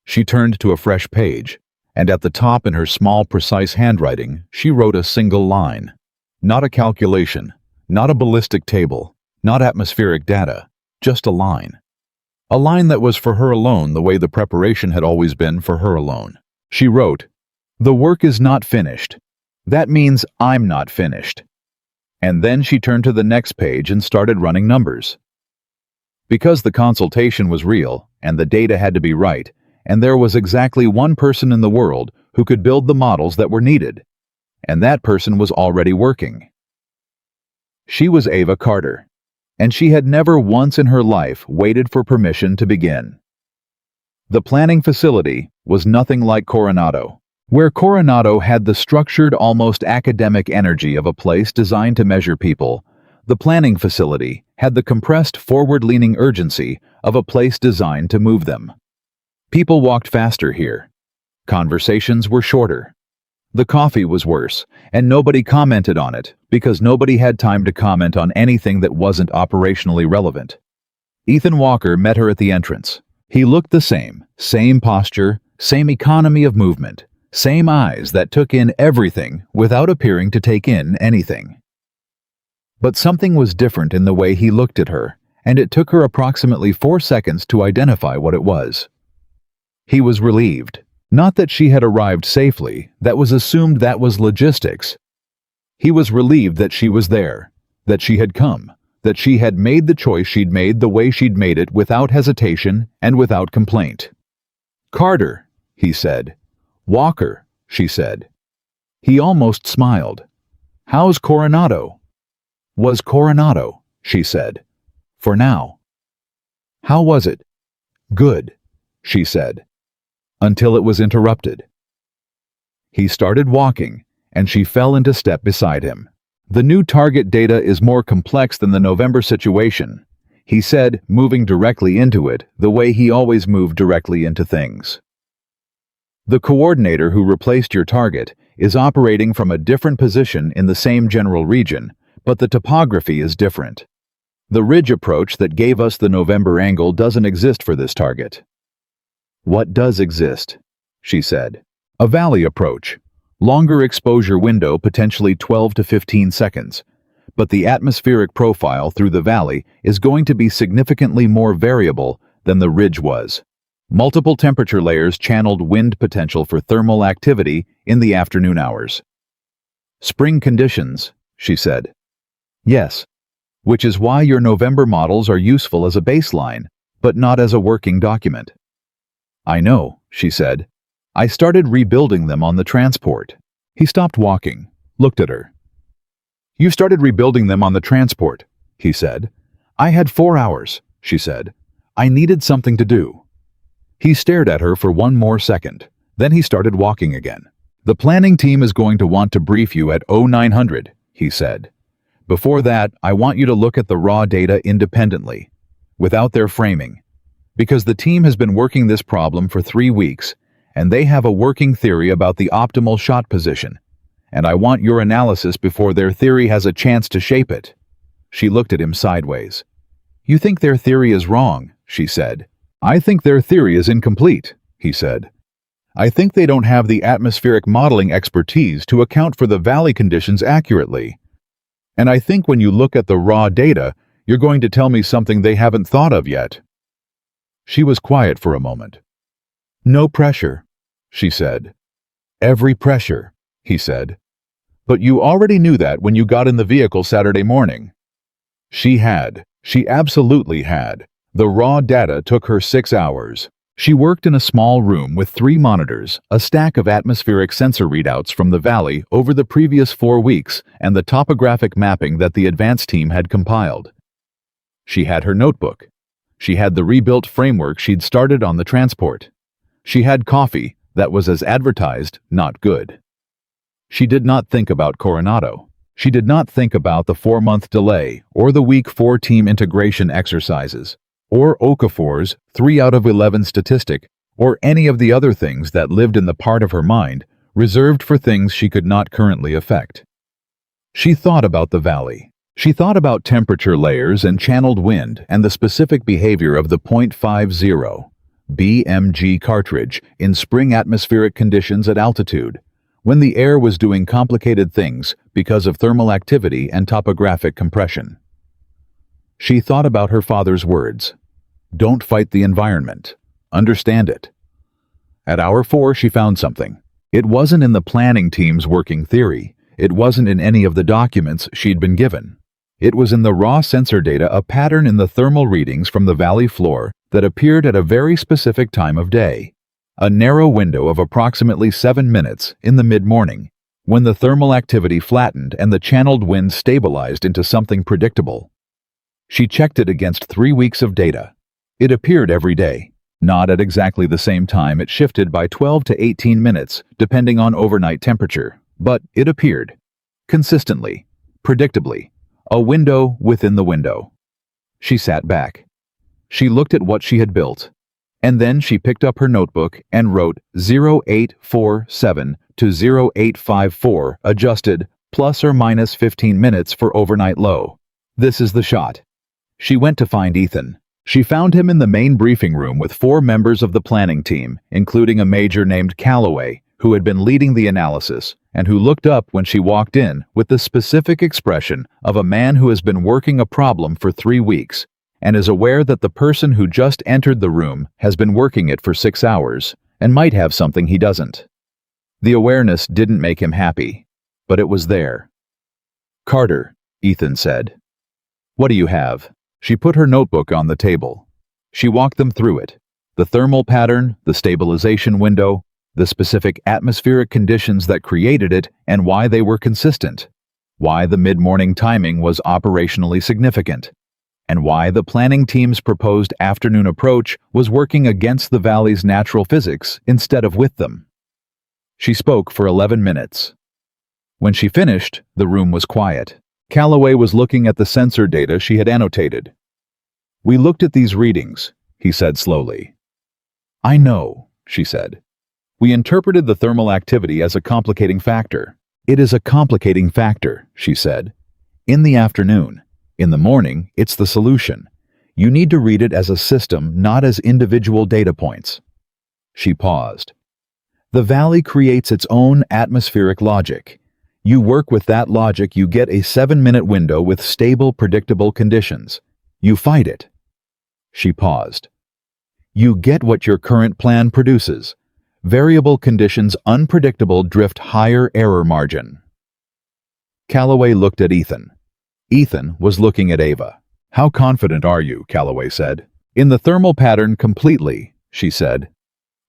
She turned to a fresh page, and at the top in her small, precise handwriting, she wrote a single line. Not a calculation, not a ballistic table, not atmospheric data, just a line. A line that was for her alone the way the preparation had always been for her alone. She wrote, "The work is not finished. That means I'm not finished." And then she turned to the next page and started running numbers. Because the consultation was real, and the data had to be right, and there was exactly one person in the world who could build the models that were needed. And that person was already working. She was Ava Carter, and she had never once in her life waited for permission to begin. The planning facility was nothing like Coronado. Where Coronado had the structured, almost academic energy of a place designed to measure people, the planning facility had the compressed, forward-leaning urgency of a place designed to move them. People walked faster here. Conversations were shorter. The coffee was worse, and nobody commented on it because nobody had time to comment on anything that wasn't operationally relevant. Ethan Walker met her at the entrance. He looked the same posture, same economy of movement, same eyes that took in everything without appearing to take in anything. But something was different in the way he looked at her, and it took her approximately 4 seconds to identify what it was. He was relieved. Not that she had arrived safely, that was assumed, that was logistics. He was relieved that she was there, that she had come, that she had made the choice she'd made the way she'd made it without hesitation and without complaint. "Carter," he said. "Walker," she said. He almost smiled. "How's Coronado?" "Was Coronado," she said. "For now." "How was it?" "Good," she said. Until it was interrupted. He started walking, and she fell into step beside him. "The new target data is more complex than the November situation," he said, moving directly into it, the way he always moved directly into things. "The coordinator who replaced your target is operating from a different position in the same general region, but the topography is different. The ridge approach that gave us the November angle doesn't exist for this target." "What does exist?" she said. "A valley approach. Longer exposure window, potentially 12 to 15 seconds. But the atmospheric profile through the valley is going to be significantly more variable than the ridge was. Multiple temperature layers channeled wind potential for thermal activity in the afternoon hours." "Spring conditions," she said. "Yes. Which is why your November models are useful as a baseline, but not as a working document." "I know," she said. "I started rebuilding them on the transport." He stopped walking, looked at her. "You started rebuilding them on the transport," he said. "I had 4 hours," she said. I needed something to do. He stared at her for one more second. Then he started walking again. The planning team is going to want to brief you at 0900, he said. Before that, I want you to look at the raw data independently, without their framing, because the team has been working this problem for 3 weeks, and they have a working theory about the optimal shot position, and I want your analysis before their theory has a chance to shape it. She looked at him sideways. You think their theory is wrong, she said. I think their theory is incomplete, he said. I think they don't have the atmospheric modeling expertise to account for the valley conditions accurately. And I think when you look at the raw data, you're going to tell me something they haven't thought of yet. She was quiet for a moment. No pressure, she said. Every pressure, he said. But you already knew that when you got in the vehicle Saturday morning. She absolutely had. The raw data took her 6 hours. She worked in a small room with 3 monitors, a stack of atmospheric sensor readouts from the valley over the previous 4 weeks, and the topographic mapping that the advanced team had compiled. She had her notebook. She had the rebuilt framework she'd started on the transport. She had coffee that was as advertised, not good. She did not think about Coronado. She did not think about the 4-month delay or the week 4 team integration exercises, or Okafor's 3 out of 11 statistic, or any of the other things that lived in the part of her mind reserved for things she could not currently affect. She thought about the valley. She thought about temperature layers and channeled wind and the specific behavior of the .50 BMG cartridge in spring atmospheric conditions at altitude, when the air was doing complicated things because of thermal activity and topographic compression. She thought about her father's words. Don't fight the environment. Understand it. At hour 4, she found something. It wasn't in the planning team's working theory. It wasn't in any of the documents she'd been given. It was in the raw sensor data, a pattern in the thermal readings from the valley floor that appeared at a very specific time of day. A narrow window of approximately 7 minutes in the mid-morning, when the thermal activity flattened and the channeled wind stabilized into something predictable. She checked it against 3 weeks of data. It appeared every day. Not at exactly the same time. It shifted by 12 to 18 minutes, depending on overnight temperature. But it appeared. Consistently. Predictably. A window within the window. She sat back. She looked at what she had built. And then she picked up her notebook and wrote 0847 to 0854, adjusted, plus or minus 15 minutes for overnight low. This is the shot. She went to find Ethan. She found him in the main briefing room with 4 members of the planning team, including a major named Calloway, who had been leading the analysis, and who looked up when she walked in with the specific expression of a man who has been working a problem for 3 weeks, and is aware that the person who just entered the room has been working it for 6 hours, and might have something he doesn't. The awareness didn't make him happy, but it was there. Carter, Ethan said. What do you have? She put her notebook on the table. She walked them through it. The thermal pattern, the stabilization window, the specific atmospheric conditions that created it, and why they were consistent. Why the mid-morning timing was operationally significant. And why the planning team's proposed afternoon approach was working against the valley's natural physics instead of with them. She spoke for 11 minutes. When she finished, the room was quiet. Calloway was looking at the sensor data she had annotated. We looked at these readings, he said slowly. I know, she said. We interpreted the thermal activity as a complicating factor. It is a complicating factor, she said. In the afternoon. In the morning, it's the solution. You need to read it as a system, not as individual data points. She paused. The valley creates its own atmospheric logic. You work with that logic, you get a 7-minute window with stable, predictable conditions. You fight it. She paused. You get what your current plan produces. Variable conditions, unpredictable drift, higher error margin. Calloway looked at Ethan. Ethan was looking at Ava. How confident are you? Calloway said. In the thermal pattern completely, she said.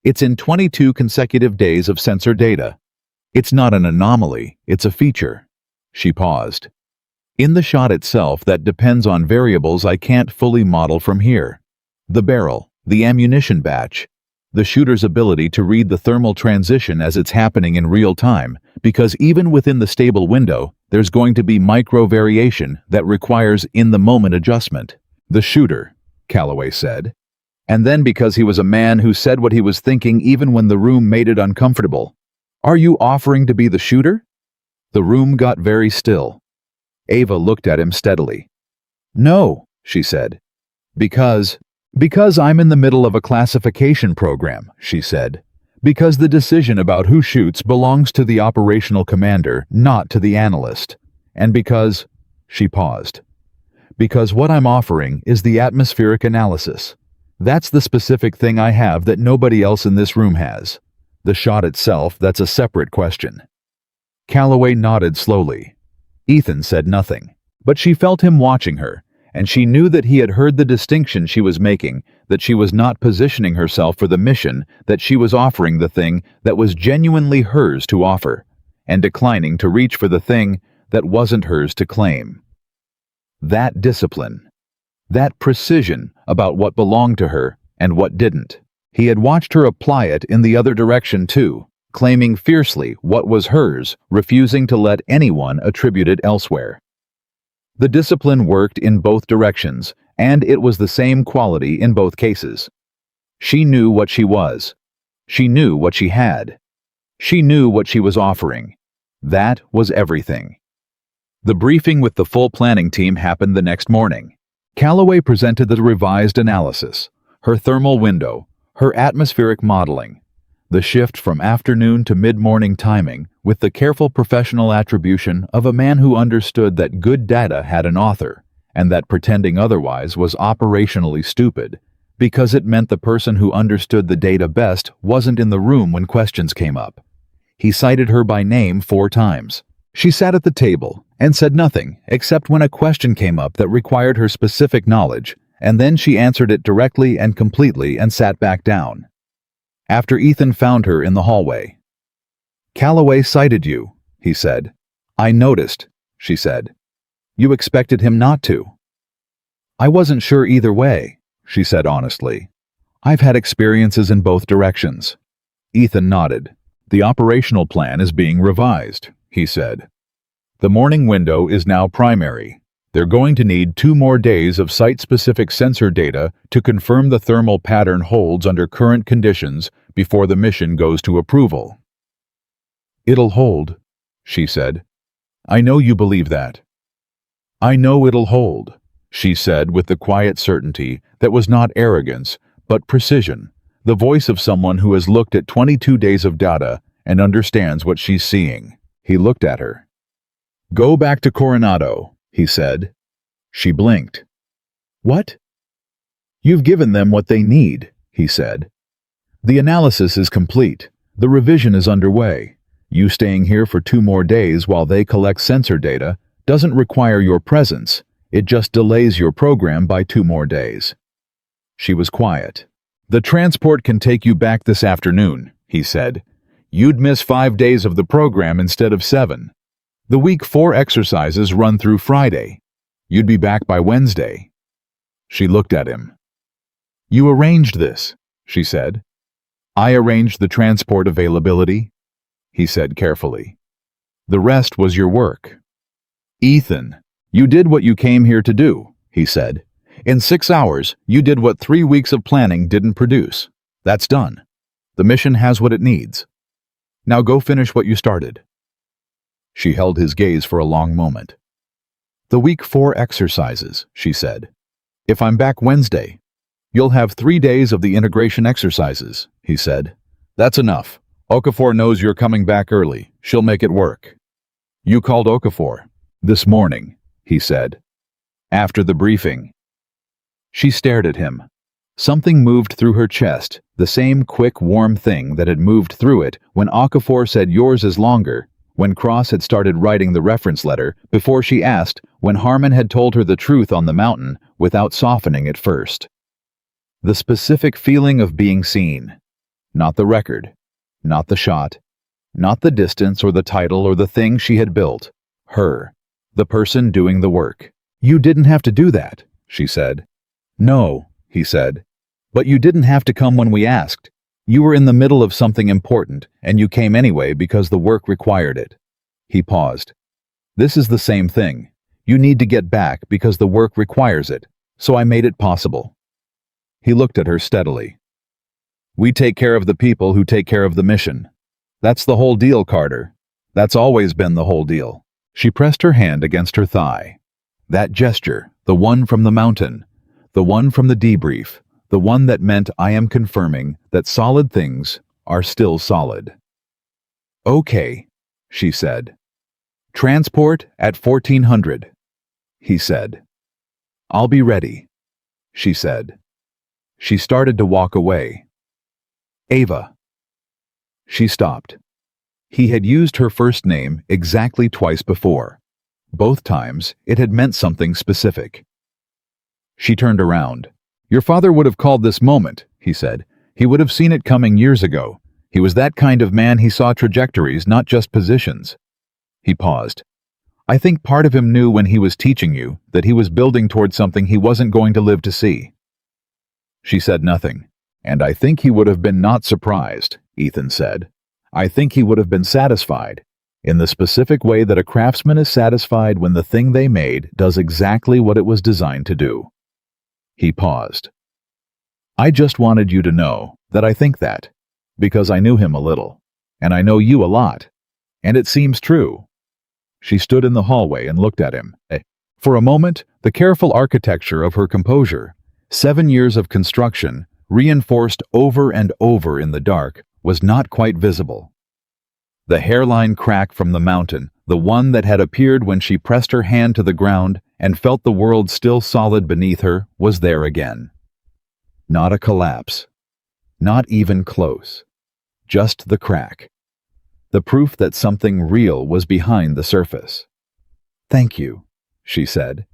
It's in 22 consecutive days of sensor data. It's not an anomaly, it's a feature. She paused. In the shot itself, that depends on variables I can't fully model from here. The barrel, the ammunition batch, the shooter's ability to read the thermal transition as it's happening in real time, because even within the stable window, there's going to be micro variation that requires in-the-moment adjustment. The shooter, Calloway said. And then because he was a man who said what he was thinking even when the room made it uncomfortable. Are you offering to be the shooter? The room got very still. Ava looked at him steadily. No, she said. Because I'm in the middle of a classification program, she said. Because the decision about who shoots belongs to the operational commander, not to the analyst. And because, she paused. Because what I'm offering is the atmospheric analysis. That's the specific thing I have that nobody else in this room has. The shot itself, that's a separate question. Calloway nodded slowly. Ethan said nothing, but she felt him watching her, and she knew that he had heard the distinction she was making, that she was not positioning herself for the mission, that she was offering the thing that was genuinely hers to offer, and declining to reach for the thing that wasn't hers to claim. That discipline, that precision about what belonged to her and what didn't. He had watched her apply it in the other direction too, claiming fiercely what was hers, refusing to let anyone attribute it elsewhere. The discipline worked in both directions, and it was the same quality in both cases. She knew what she was. She knew what she had. She knew what she was offering. That was everything. The briefing with the full planning team happened the next morning. Calloway presented the revised analysis, her thermal window, her atmospheric modeling, the shift from afternoon to mid-morning timing with the careful professional attribution of a man who understood that good data had an author and that pretending otherwise was operationally stupid, because it meant the person who understood the data best wasn't in the room when questions came up. He cited her by name 4 times. She sat at the table and said nothing except when a question came up that required her specific knowledge, and then she answered it directly and completely and sat back down. After Ethan found her in the hallway. Calloway cited you, he said. I noticed, she said. You expected him not to. I wasn't sure either way, she said honestly. I've had experiences in both directions. Ethan nodded. The operational plan is being revised, he said. The morning window is now primary. They're going to need 2 more days of site-specific sensor data to confirm the thermal pattern holds under current conditions before the mission goes to approval. It'll hold, she said. I know you believe that. I know it'll hold, she said with the quiet certainty that was not arrogance, but precision, the voice of someone who has looked at 22 days of data and understands what she's seeing. He looked at her. Go back to Coronado, he said. She blinked. What? You've given them what they need, he said. The analysis is complete. The revision is underway. You staying here for 2 more days while they collect sensor data doesn't require your presence. It just delays your program by 2 more days. She was quiet. The transport can take you back this afternoon, he said. You'd miss 5 days of the program instead of 7. The week 4 exercises run through Friday. You'd be back by Wednesday. She looked at him. You arranged this, she said. I arranged the transport availability, he said carefully. The rest was your work. Ethan, you did what you came here to do, he said. In 6 hours, you did what 3 weeks of planning didn't produce. That's done. The mission has what it needs. Now go finish what you started. She held his gaze for a long moment. The week 4 exercises, she said. If I'm back Wednesday, you'll have 3 days of the integration exercises, he said. That's enough. Okafor knows you're coming back early. She'll make it work. You called Okafor. This morning, he said. After the briefing. She stared at him. Something moved through her chest, the same quick, warm thing that had moved through it when Okafor said yours is longer, when Cross had started writing the reference letter, before she asked, when Harmon had told her the truth on the mountain without softening at first. The specific feeling of being seen. Not the record. Not the shot. Not the distance or the title or the thing she had built. Her. The person doing the work. You didn't have to do that, she said. No, he said. But you didn't have to come when we asked. You were in the middle of something important, and you came anyway because the work required it. He paused. This is the same thing. You need to get back because the work requires it, so I made it possible. He looked at her steadily. We take care of the people who take care of the mission. That's the whole deal, Carter. That's always been the whole deal. She pressed her hand against her thigh. That gesture, the one from the mountain, the one from the debrief, the one that meant I am confirming that solid things are still solid. Okay, she said. Transport at 1400, he said. I'll be ready, she said. She started to walk away. Ava. She stopped. He had used her first name exactly twice before. Both times, it had meant something specific. She turned around. Your father would have called this moment, he said. He would have seen it coming years ago. He was that kind of man. He saw trajectories, not just positions. He paused. I think part of him knew when he was teaching you that he was building toward something he wasn't going to live to see. She said nothing. And I think he would have been not surprised, Ethan said. I think he would have been satisfied, in the specific way that a craftsman is satisfied when the thing they made does exactly what it was designed to do. He paused. I just wanted you to know that I think that, because I knew him a little, and I know you a lot, and it seems true. She stood in the hallway and looked at him. For a moment, the careful architecture of her composure, 7 years of construction, reinforced over and over in the dark, was not quite visible. The hairline crack from the mountain, the one that had appeared when she pressed her hand to the ground and felt the world still solid beneath her, was there again. Not a collapse. Not even close. Just the crack. The proof that something real was behind the surface. Thank you, she said,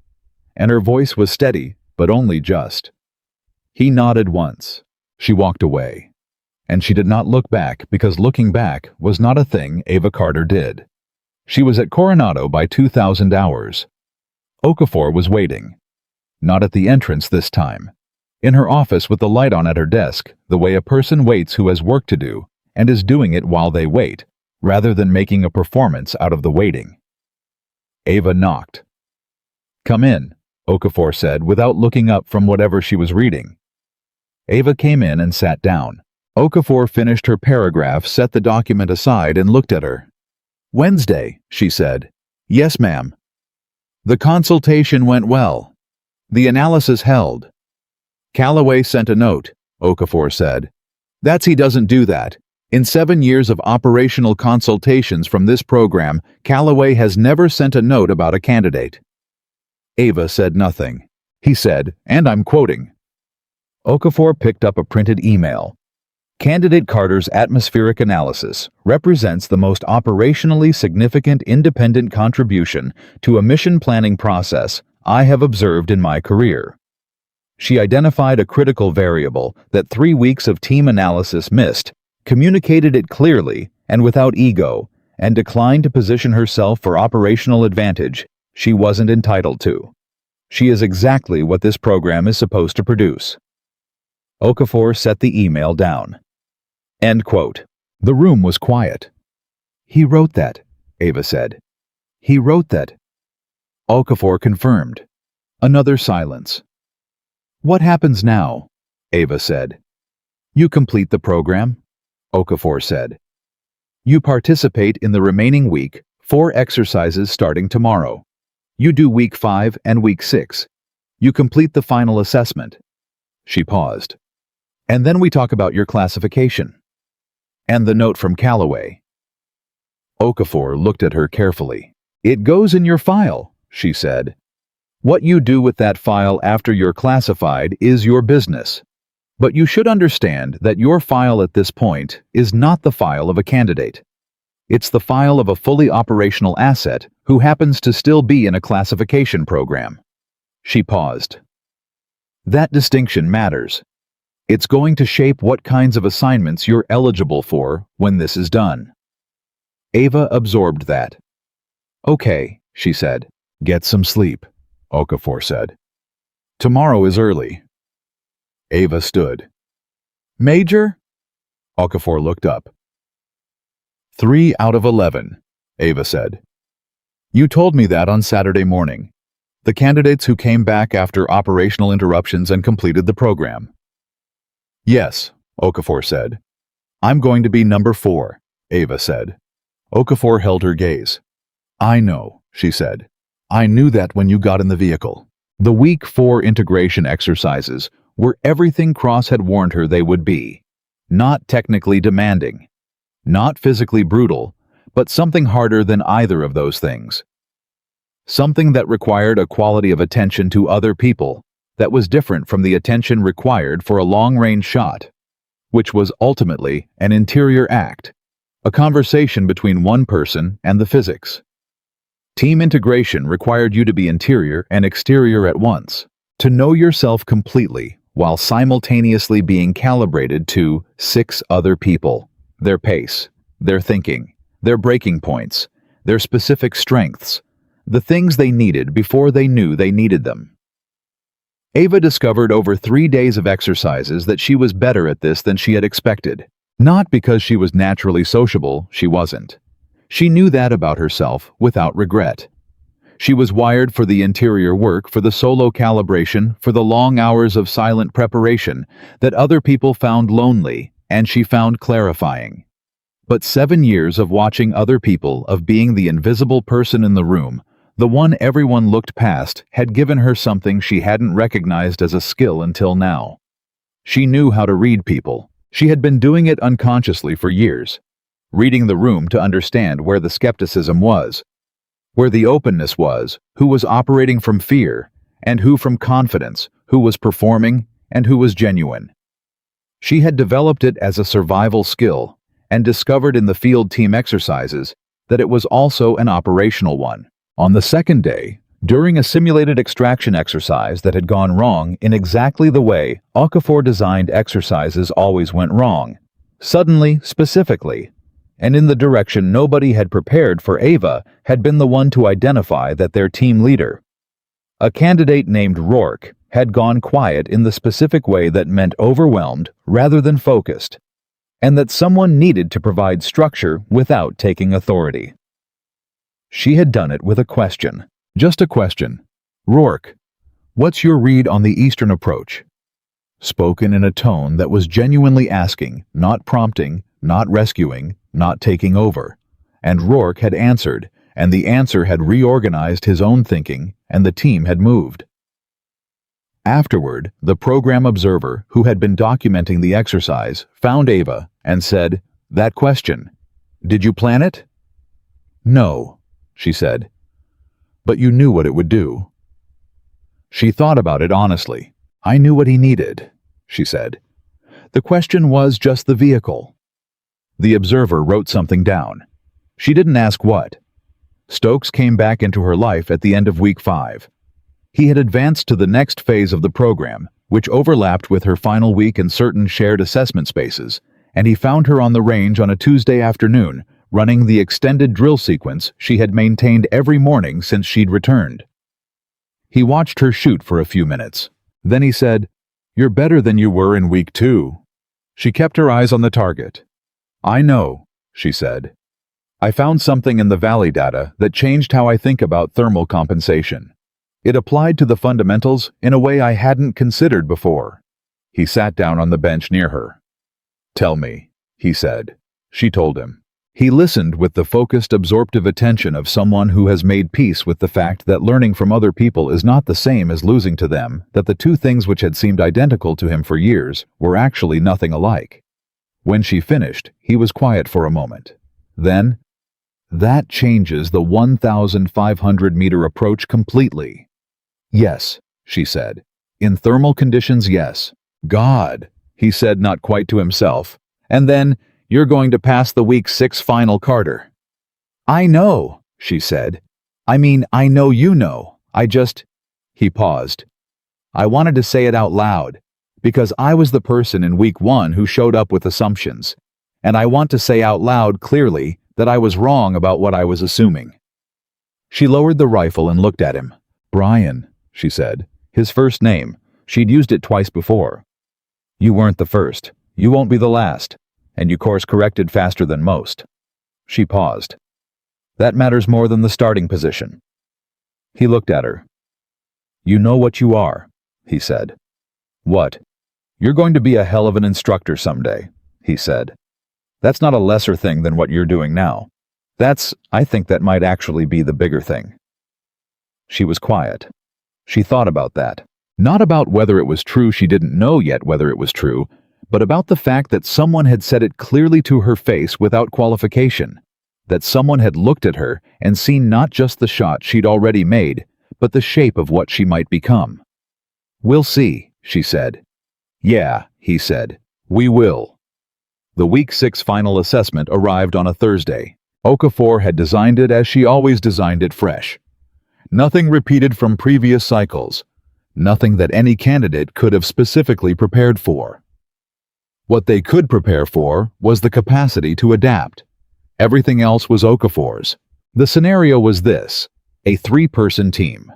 and her voice was steady, but only just. He nodded once. She walked away. And she did not look back because looking back was not a thing Ava Carter did. She was at Coronado by 2000 hours. Okafor was waiting. Not at the entrance this time. In her office with the light on at her desk, the way a person waits who has work to do and is doing it while they wait, rather than making a performance out of the waiting. Ava knocked. Come in, Okafor said without looking up from whatever she was reading. Ava came in and sat down. Okafor finished her paragraph, set the document aside, and looked at her. Wednesday, she said. Yes, ma'am. The consultation went well. The analysis held. Calloway sent a note, Okafor said. He doesn't do that. In 7 years of operational consultations from this program, Calloway has never sent a note about a candidate. Ava said nothing. He said, and I'm quoting. Okafor picked up a printed email. Candidate Carter's atmospheric analysis represents the most operationally significant independent contribution to a mission planning process I have observed in my career. She identified a critical variable that 3 weeks of team analysis missed, communicated it clearly and without ego, and declined to position herself for operational advantage she wasn't entitled to. She is exactly what this program is supposed to produce. Okafor set the email down. End quote. The room was quiet. He wrote that, Ava said. He wrote that. Okafor confirmed. Another silence. What happens now? Ava said. You complete the program, Okafor said. You participate in the remaining week, 4 exercises starting tomorrow. You do week 5 and week 6. You complete the final assessment. She paused. And then we talk about your classification. And the note from Calloway. Okafor looked at her carefully. It goes in your file, she said. What you do with that file after you're classified is your business. But you should understand that your file at this point is not the file of a candidate. It's the file of a fully operational asset who happens to still be in a classification program. She paused. That distinction matters. It's going to shape what kinds of assignments you're eligible for when this is done. Ava absorbed that. Okay, she said. Get some sleep, Okafor said. Tomorrow is early. Ava stood. Major? Okafor looked up. 3 out of 11, Ava said. You told me that on Saturday morning. The candidates who came back after operational interruptions and completed the program. Yes, Okafor said. I'm going to be number 4, Ava said. Okafor held her gaze. I know, she said. I knew that when you got in the vehicle. The week 4 integration exercises were everything Cross had warned her they would be. Not technically demanding. Not physically brutal, but something harder than either of those things. Something that required a quality of attention to other people that was different from the attention required for a long-range shot, which was ultimately an interior act, a conversation between one person and the physics. Team integration required you to be interior and exterior at once, to know yourself completely while simultaneously being calibrated to 6 other people. Their pace, their thinking, their breaking points, their specific strengths, the things they needed before they knew they needed them. Ava discovered over 3 days of exercises that she was better at this than she had expected. Not because she was naturally sociable, she wasn't. She knew that about herself without regret. She was wired for the interior work, for the solo calibration, for the long hours of silent preparation that other people found lonely and she found clarifying. But 7 years of watching other people, of being the invisible person in the room, the one everyone looked past, had given her something she hadn't recognized as a skill until now. She knew how to read people. She had been doing it unconsciously for years, reading the room to understand where the skepticism was, where the openness was, who was operating from fear, and who from confidence, who was performing, and who was genuine. She had developed it as a survival skill and discovered in the field team exercises that it was also an operational one. On the second day, during a simulated extraction exercise that had gone wrong in exactly the way Okafor designed exercises always went wrong, suddenly, specifically, and in the direction nobody had prepared for, Ava had been the one to identify that their team leader, a candidate named Rourke, had gone quiet in the specific way that meant overwhelmed rather than focused, and that someone needed to provide structure without taking authority. She had done it with a question. Just a question. Rourke, what's your read on the Eastern approach? Spoken in a tone that was genuinely asking, not prompting, not rescuing, not taking over. And Rourke had answered, and the answer had reorganized his own thinking, and the team had moved. Afterward, the program observer, who had been documenting the exercise, found Ava and said, "That question, did you plan it?" "No," she said. "But you knew what it would do." She thought about it honestly. "I knew what he needed," she said. "The question was just the vehicle." The observer wrote something down. She didn't ask what. Stokes came back into her life at the end of week 5. He had advanced to the next phase of the program, which overlapped with her final week in certain shared assessment spaces, and he found her on the range on a Tuesday afternoon, running the extended drill sequence she had maintained every morning since she'd returned. He watched her shoot for a few minutes. Then he said, "You're better than you were in week 2. She kept her eyes on the target. "I know," she said. "I found something in the Valley data that changed how I think about thermal compensation. It applied to the fundamentals in a way I hadn't considered before." He sat down on the bench near her. "Tell me," he said. She told him. He listened with the focused, absorptive attention of someone who has made peace with the fact that learning from other people is not the same as losing to them, that the two things which had seemed identical to him for years were actually nothing alike. When she finished, he was quiet for a moment. Then, "That changes the 1,500-meter approach completely." "Yes," she said. "In thermal conditions, yes." "God," he said, not quite to himself. And then, "You're going to pass the week 6 final, Carter." "I know," she said. "I mean, I know you know. I just—" He paused. "I wanted to say it out loud, because I was the person in week 1 who showed up with assumptions, and I want to say out loud clearly that I was wrong about what I was assuming." She lowered the rifle and looked at him. "Brian," she said. His first name. She'd used it twice before. You weren't the first. You won't be the last. And you course-corrected faster than most. She paused. That matters more than the starting position. He looked at her. You know what you are, he said. What? You're going to be a hell of an instructor someday, he said. That's not a lesser thing than what you're doing now. I think that might actually be the bigger thing. She was quiet. She thought about that. Not about whether it was true, she didn't know yet whether it was true, but about the fact that someone had said it clearly to her face without qualification. That someone had looked at her and seen not just the shot she'd already made, but the shape of what she might become. We'll see, she said. Yeah, he said. We will. The Week 6 final assessment arrived on a Thursday. Okafor had designed it as she always designed it, fresh. Nothing repeated from previous cycles. Nothing that any candidate could have specifically prepared for. What they could prepare for was the capacity to adapt. Everything else was Okafor's. The scenario was this: a 3-person team,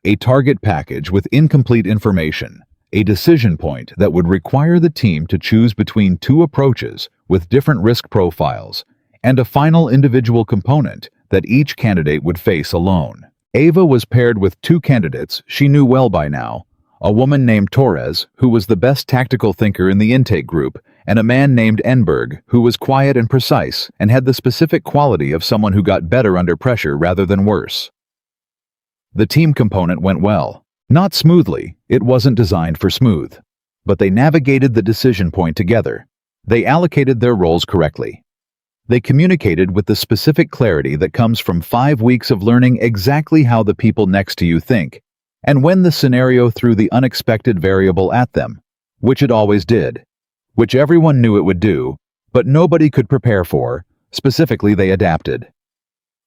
a target package with incomplete information, a decision point that would require the team to choose between 2 approaches with different risk profiles, and a final individual component that each candidate would face alone. Ava was paired with 2 candidates she knew well by now, a woman named Torres, who was the best tactical thinker in the intake group, and a man named Enberg, who was quiet and precise and had the specific quality of someone who got better under pressure rather than worse. The team component went well. Not smoothly, it wasn't designed for smooth. But they navigated the decision point together. They allocated their roles correctly. They communicated with the specific clarity that comes from 5 weeks of learning exactly how the people next to you think, and when the scenario threw the unexpected variable at them, which it always did, which everyone knew it would do, but nobody could prepare for. Specifically, they adapted.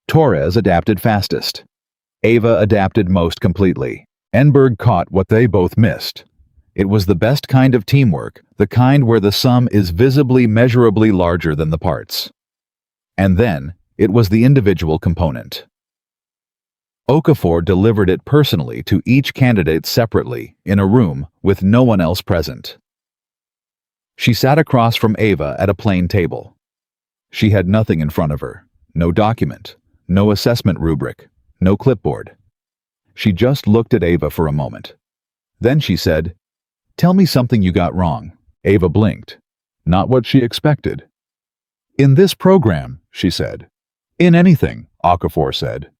Torres adapted fastest. Ava adapted most completely. Enberg caught what they both missed. It was the best kind of teamwork, the kind where the sum is visibly, measurably larger than the parts. And then, it was the individual component. Okafor delivered it personally to each candidate separately, in a room, with no one else present. She sat across from Ava at a plain table. She had nothing in front of her, no document, no assessment rubric, no clipboard. She just looked at Ava for a moment. Then she said, "Tell me something you got wrong." Ava blinked. Not what she expected. "In this program," she said. "In anything," Okafor said.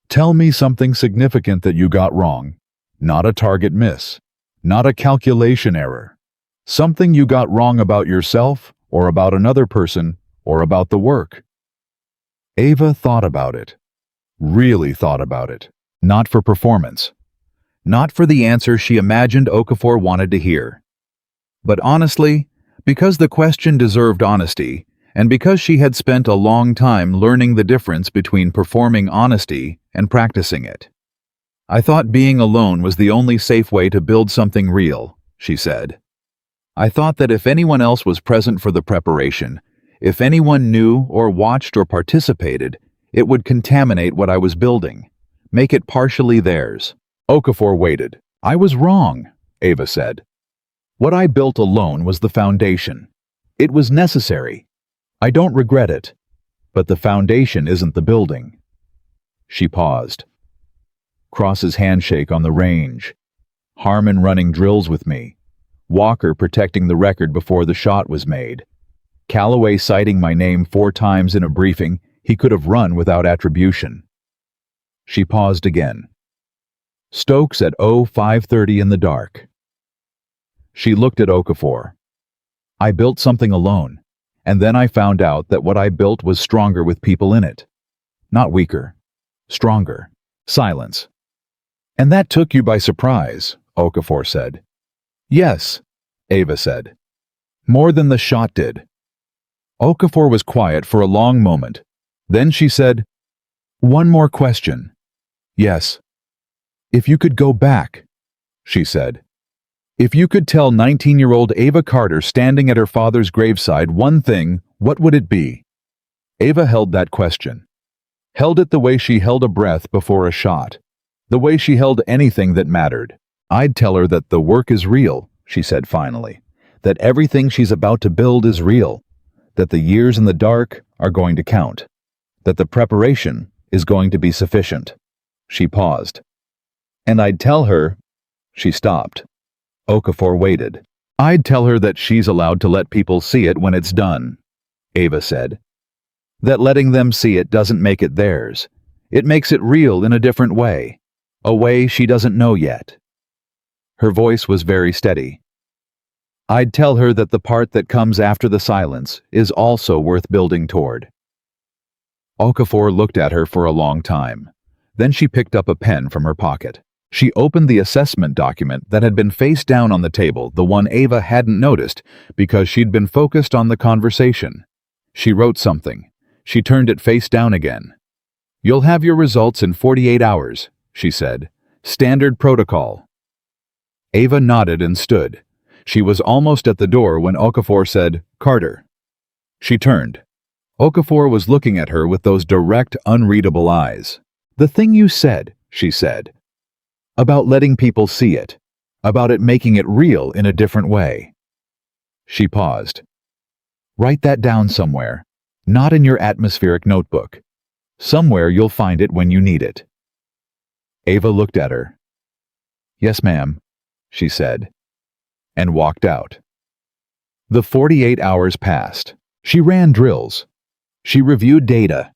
"Tell me something significant that you got wrong. Not a target miss. Not a calculation error. Something you got wrong about yourself, or about another person, or about the work." Ava thought about it. Really thought about it. Not for performance. Not for the answer she imagined Okafor wanted to hear. But honestly, because the question deserved honesty, and because she had spent a long time learning the difference between performing honesty and practicing it. "I thought being alone was the only safe way to build something real," she said. "I thought that if anyone else was present for the preparation, if anyone knew or watched or participated, it would contaminate what I was building, make it partially theirs." Okafor waited. "I was wrong," Ava said. "What I built alone was the foundation. It was necessary. I don't regret it. But the foundation isn't the building." She paused. Cross's handshake on the range. Harmon running drills with me. Walker protecting the record before the shot was made. Calloway citing my name 4 times in a briefing he could have run without attribution. She paused again. Stokes at 05:30 in the dark. She looked at Okafor. "I built something alone, and then I found out that what I built was stronger with people in it. Not weaker. Stronger." Silence. "And that took you by surprise," Okafor said. "Yes," Ava said. "More than the shot did." Okafor was quiet for a long moment. Then she said, "One more question." "Yes." "If you could go back," she said. "If you could tell 19-year-old Ava Carter standing at her father's graveside one thing, what would it be?" Ava held that question. Held it the way she held a breath before a shot. The way she held anything that mattered. "I'd tell her that the work is real," she said finally. that everything she's about to build is real, that the years in the dark are going to count, that the preparation is going to be sufficient. She paused. And I'd tell her... She stopped. Okafor waited. I'd tell her that she's allowed to let people see it when it's done, Ava said. That letting them see it doesn't make it theirs. It makes it real in a different way, a way she doesn't know yet. Her voice was very steady. I'd tell her that the part that comes after the silence is also worth building toward. Okafor looked at her for a long time. Then she picked up a pen from her pocket. She opened the assessment document that had been face down on the table, the one Ava hadn't noticed because she'd been focused on the conversation. She wrote something. She turned it face down again. You'll have your results in 48 hours, she said. Standard protocol. Ava nodded and stood. She was almost at the door when Okafor said, Carter. She turned. Okafor was looking at her with those direct, unreadable eyes. The thing you said, she said. About letting people see it. About it making it real in a different way. She paused. Write that down somewhere. Not in your atmospheric notebook. Somewhere you'll find it when you need it. Ava looked at her. Yes, ma'am, she said, and walked out. The 48 hours passed. She ran drills. She reviewed data.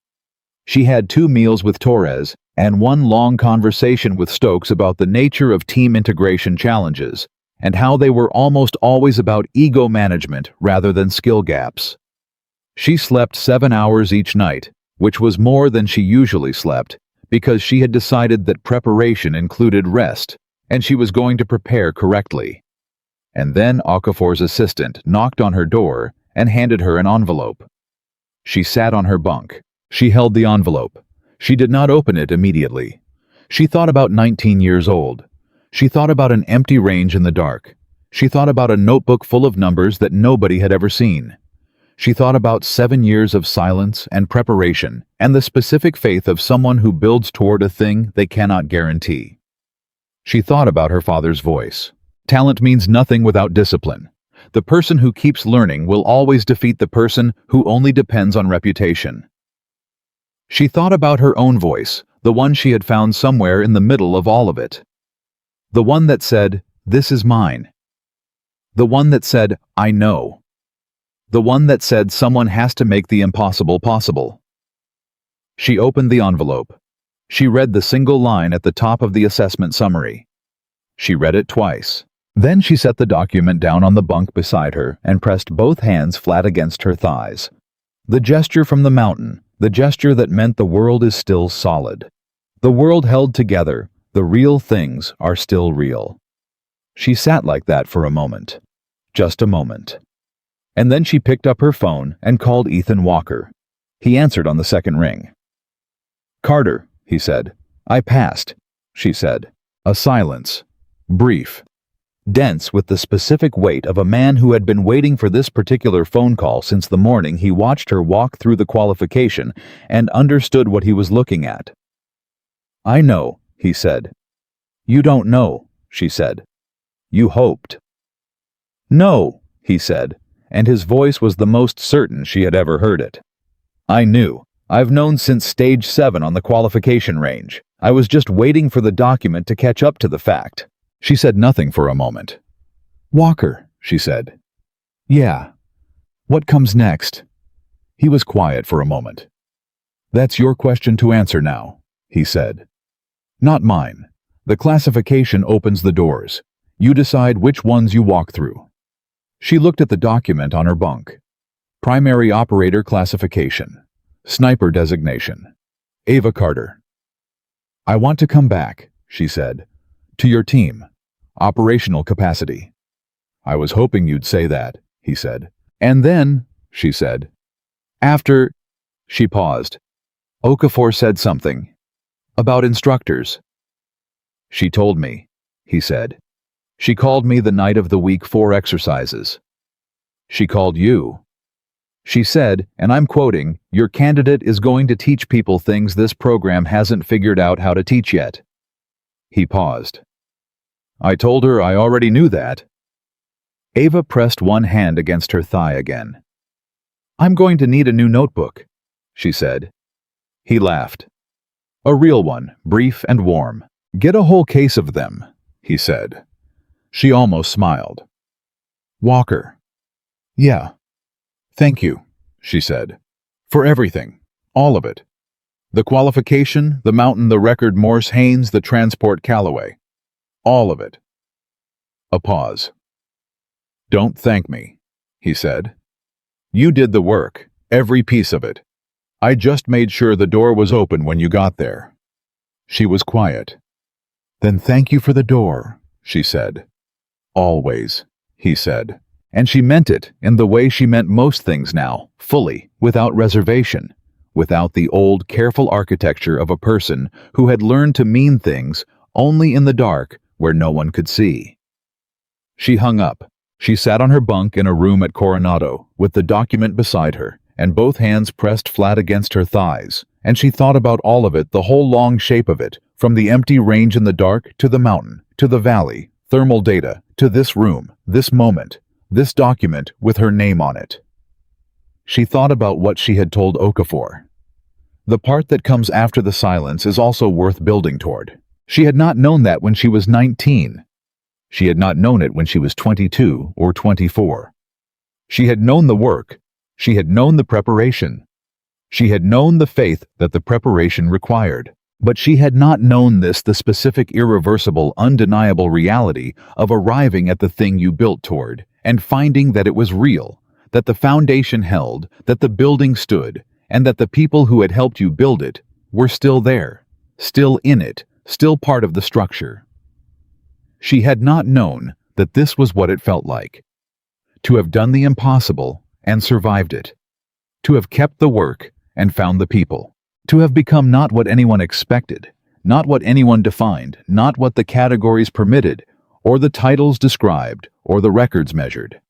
She had 2 meals with Torres and 1 long conversation with Stokes about the nature of team integration challenges and how they were almost always about ego management rather than skill gaps. She slept 7 hours each night, which was more than she usually slept, because she had decided that preparation included rest, and she was going to prepare correctly. And then Okafor's assistant knocked on her door and handed her an envelope. She sat on her bunk. She held the envelope. She did not open it immediately. She thought about 19 years old. She thought about an empty range in the dark. She thought about a notebook full of numbers that nobody had ever seen. She thought about 7 years of silence and preparation and the specific faith of someone who builds toward a thing they cannot guarantee. She thought about her father's voice. Talent means nothing without discipline. The person who keeps learning will always defeat the person who only depends on reputation. She thought about her own voice, the one she had found somewhere in the middle of all of it. The one that said, "This is mine." The one that said, "I know." The one that said someone has to make the impossible possible. She opened the envelope. She read the single line at the top of the assessment summary. She read it twice. Then she set the document down on the bunk beside her and pressed both hands flat against her thighs. The gesture from the mountain, the gesture that meant the world is still solid. The world held together, the real things are still real. She sat like that for a moment. Just a moment. And then she picked up her phone and called Ethan Walker. He answered on the second ring. "Carter," he said. "I passed," she said. A silence. Brief. Dense with the specific weight of a man who had been waiting for this particular phone call since the morning he watched her walk through the qualification and understood what he was looking at. "I know," he said. "You don't know," she said. "You hoped." "No," he said, and his voice was the most certain she had ever heard it. "I knew. I've known since stage 7 on the qualification range. I was just waiting for the document to catch up to the fact." She said nothing for a moment. "Walker," she said. "Yeah. What comes next?" He was quiet for a moment. "That's your question to answer now," he said. "Not mine. The classification opens the doors. You decide which ones you walk through." She looked at the document on her bunk. Primary Operator Classification. Sniper Designation. Ava Carter. "I want to come back," she said. "To your team. Operational capacity." "I was hoping you'd say that," he said. "And then," she said. "After..." She paused. "Okafor said something. About instructors." "She told me," he said. "She called me the night of the week 4 exercises." "She called you." She said, and I'm quoting, "Your candidate is going to teach people things this program hasn't figured out how to teach yet." He paused. "I told her I already knew that." Ava pressed one hand against her thigh again. "I'm going to need a new notebook," she said. He laughed. "A real one, brief and warm. Get a whole case of them," he said. She almost smiled. "Walker." "Yeah. Thank you," she said. "For everything. All of it. The qualification, the mountain, the record, Morse, Haynes, the transport, Callaway. All of it." A pause. "Don't thank me," he said. "You did the work, every piece of it. I just made sure the door was open when you got there." She was quiet. "Then thank you for the door," she said. "Always," he said. And she meant it in the way she meant most things now, fully, without reservation, without the old, careful architecture of a person who had learned to mean things only in the dark where no one could see. She hung up. She sat on her bunk in a room at Coronado, with the document beside her, and both hands pressed flat against her thighs, and she thought about all of it, the whole long shape of it, from the empty range in the dark to the mountain, to the valley, thermal data, to this room, this moment, this document with her name on it. She thought about what she had told Okafor. The part that comes after the silence is also worth building toward. She had not known that when she was 19. She had not known it when she was 22 or 24. She had known the work. She had known the preparation. She had known the faith that the preparation required. But she had not known the specific, irreversible, undeniable reality of arriving at the thing you built toward and finding that it was real, that the foundation held, that the building stood, and that the people who had helped you build it were still there, still in it, still part of the structure. She had not known that this was what it felt like. To have done the impossible and survived it. To have kept the work and found the people. To have become not what anyone expected, not what anyone defined, not what the categories permitted, or the titles described, or the records measured.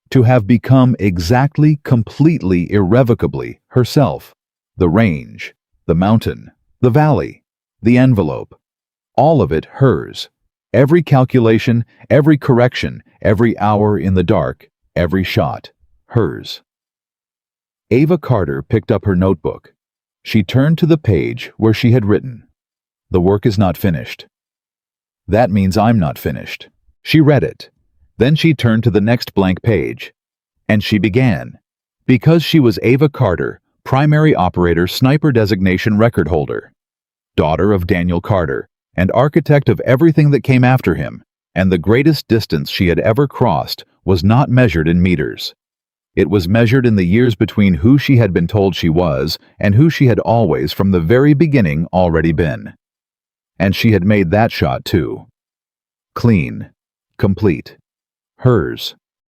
To have become exactly, completely, irrevocably herself. The range, the mountain, the valley, the envelope. All of it hers. Every calculation, every correction, every hour in the dark, every shot, hers. Ava Carter picked up her notebook. She turned to the page where she had written, "The work is not finished." "That means I'm not finished." She read it. Then she turned to the next blank page. And she began. Because she was Ava Carter, primary operator, sniper designation record holder, daughter of Daniel Carter, and architect of everything that came after him, and the greatest distance she had ever crossed was not measured in meters. It was measured in the years between who she had been told she was and who she had always, from the very beginning, already been. And she had made that shot too. Clean. Complete. Hers.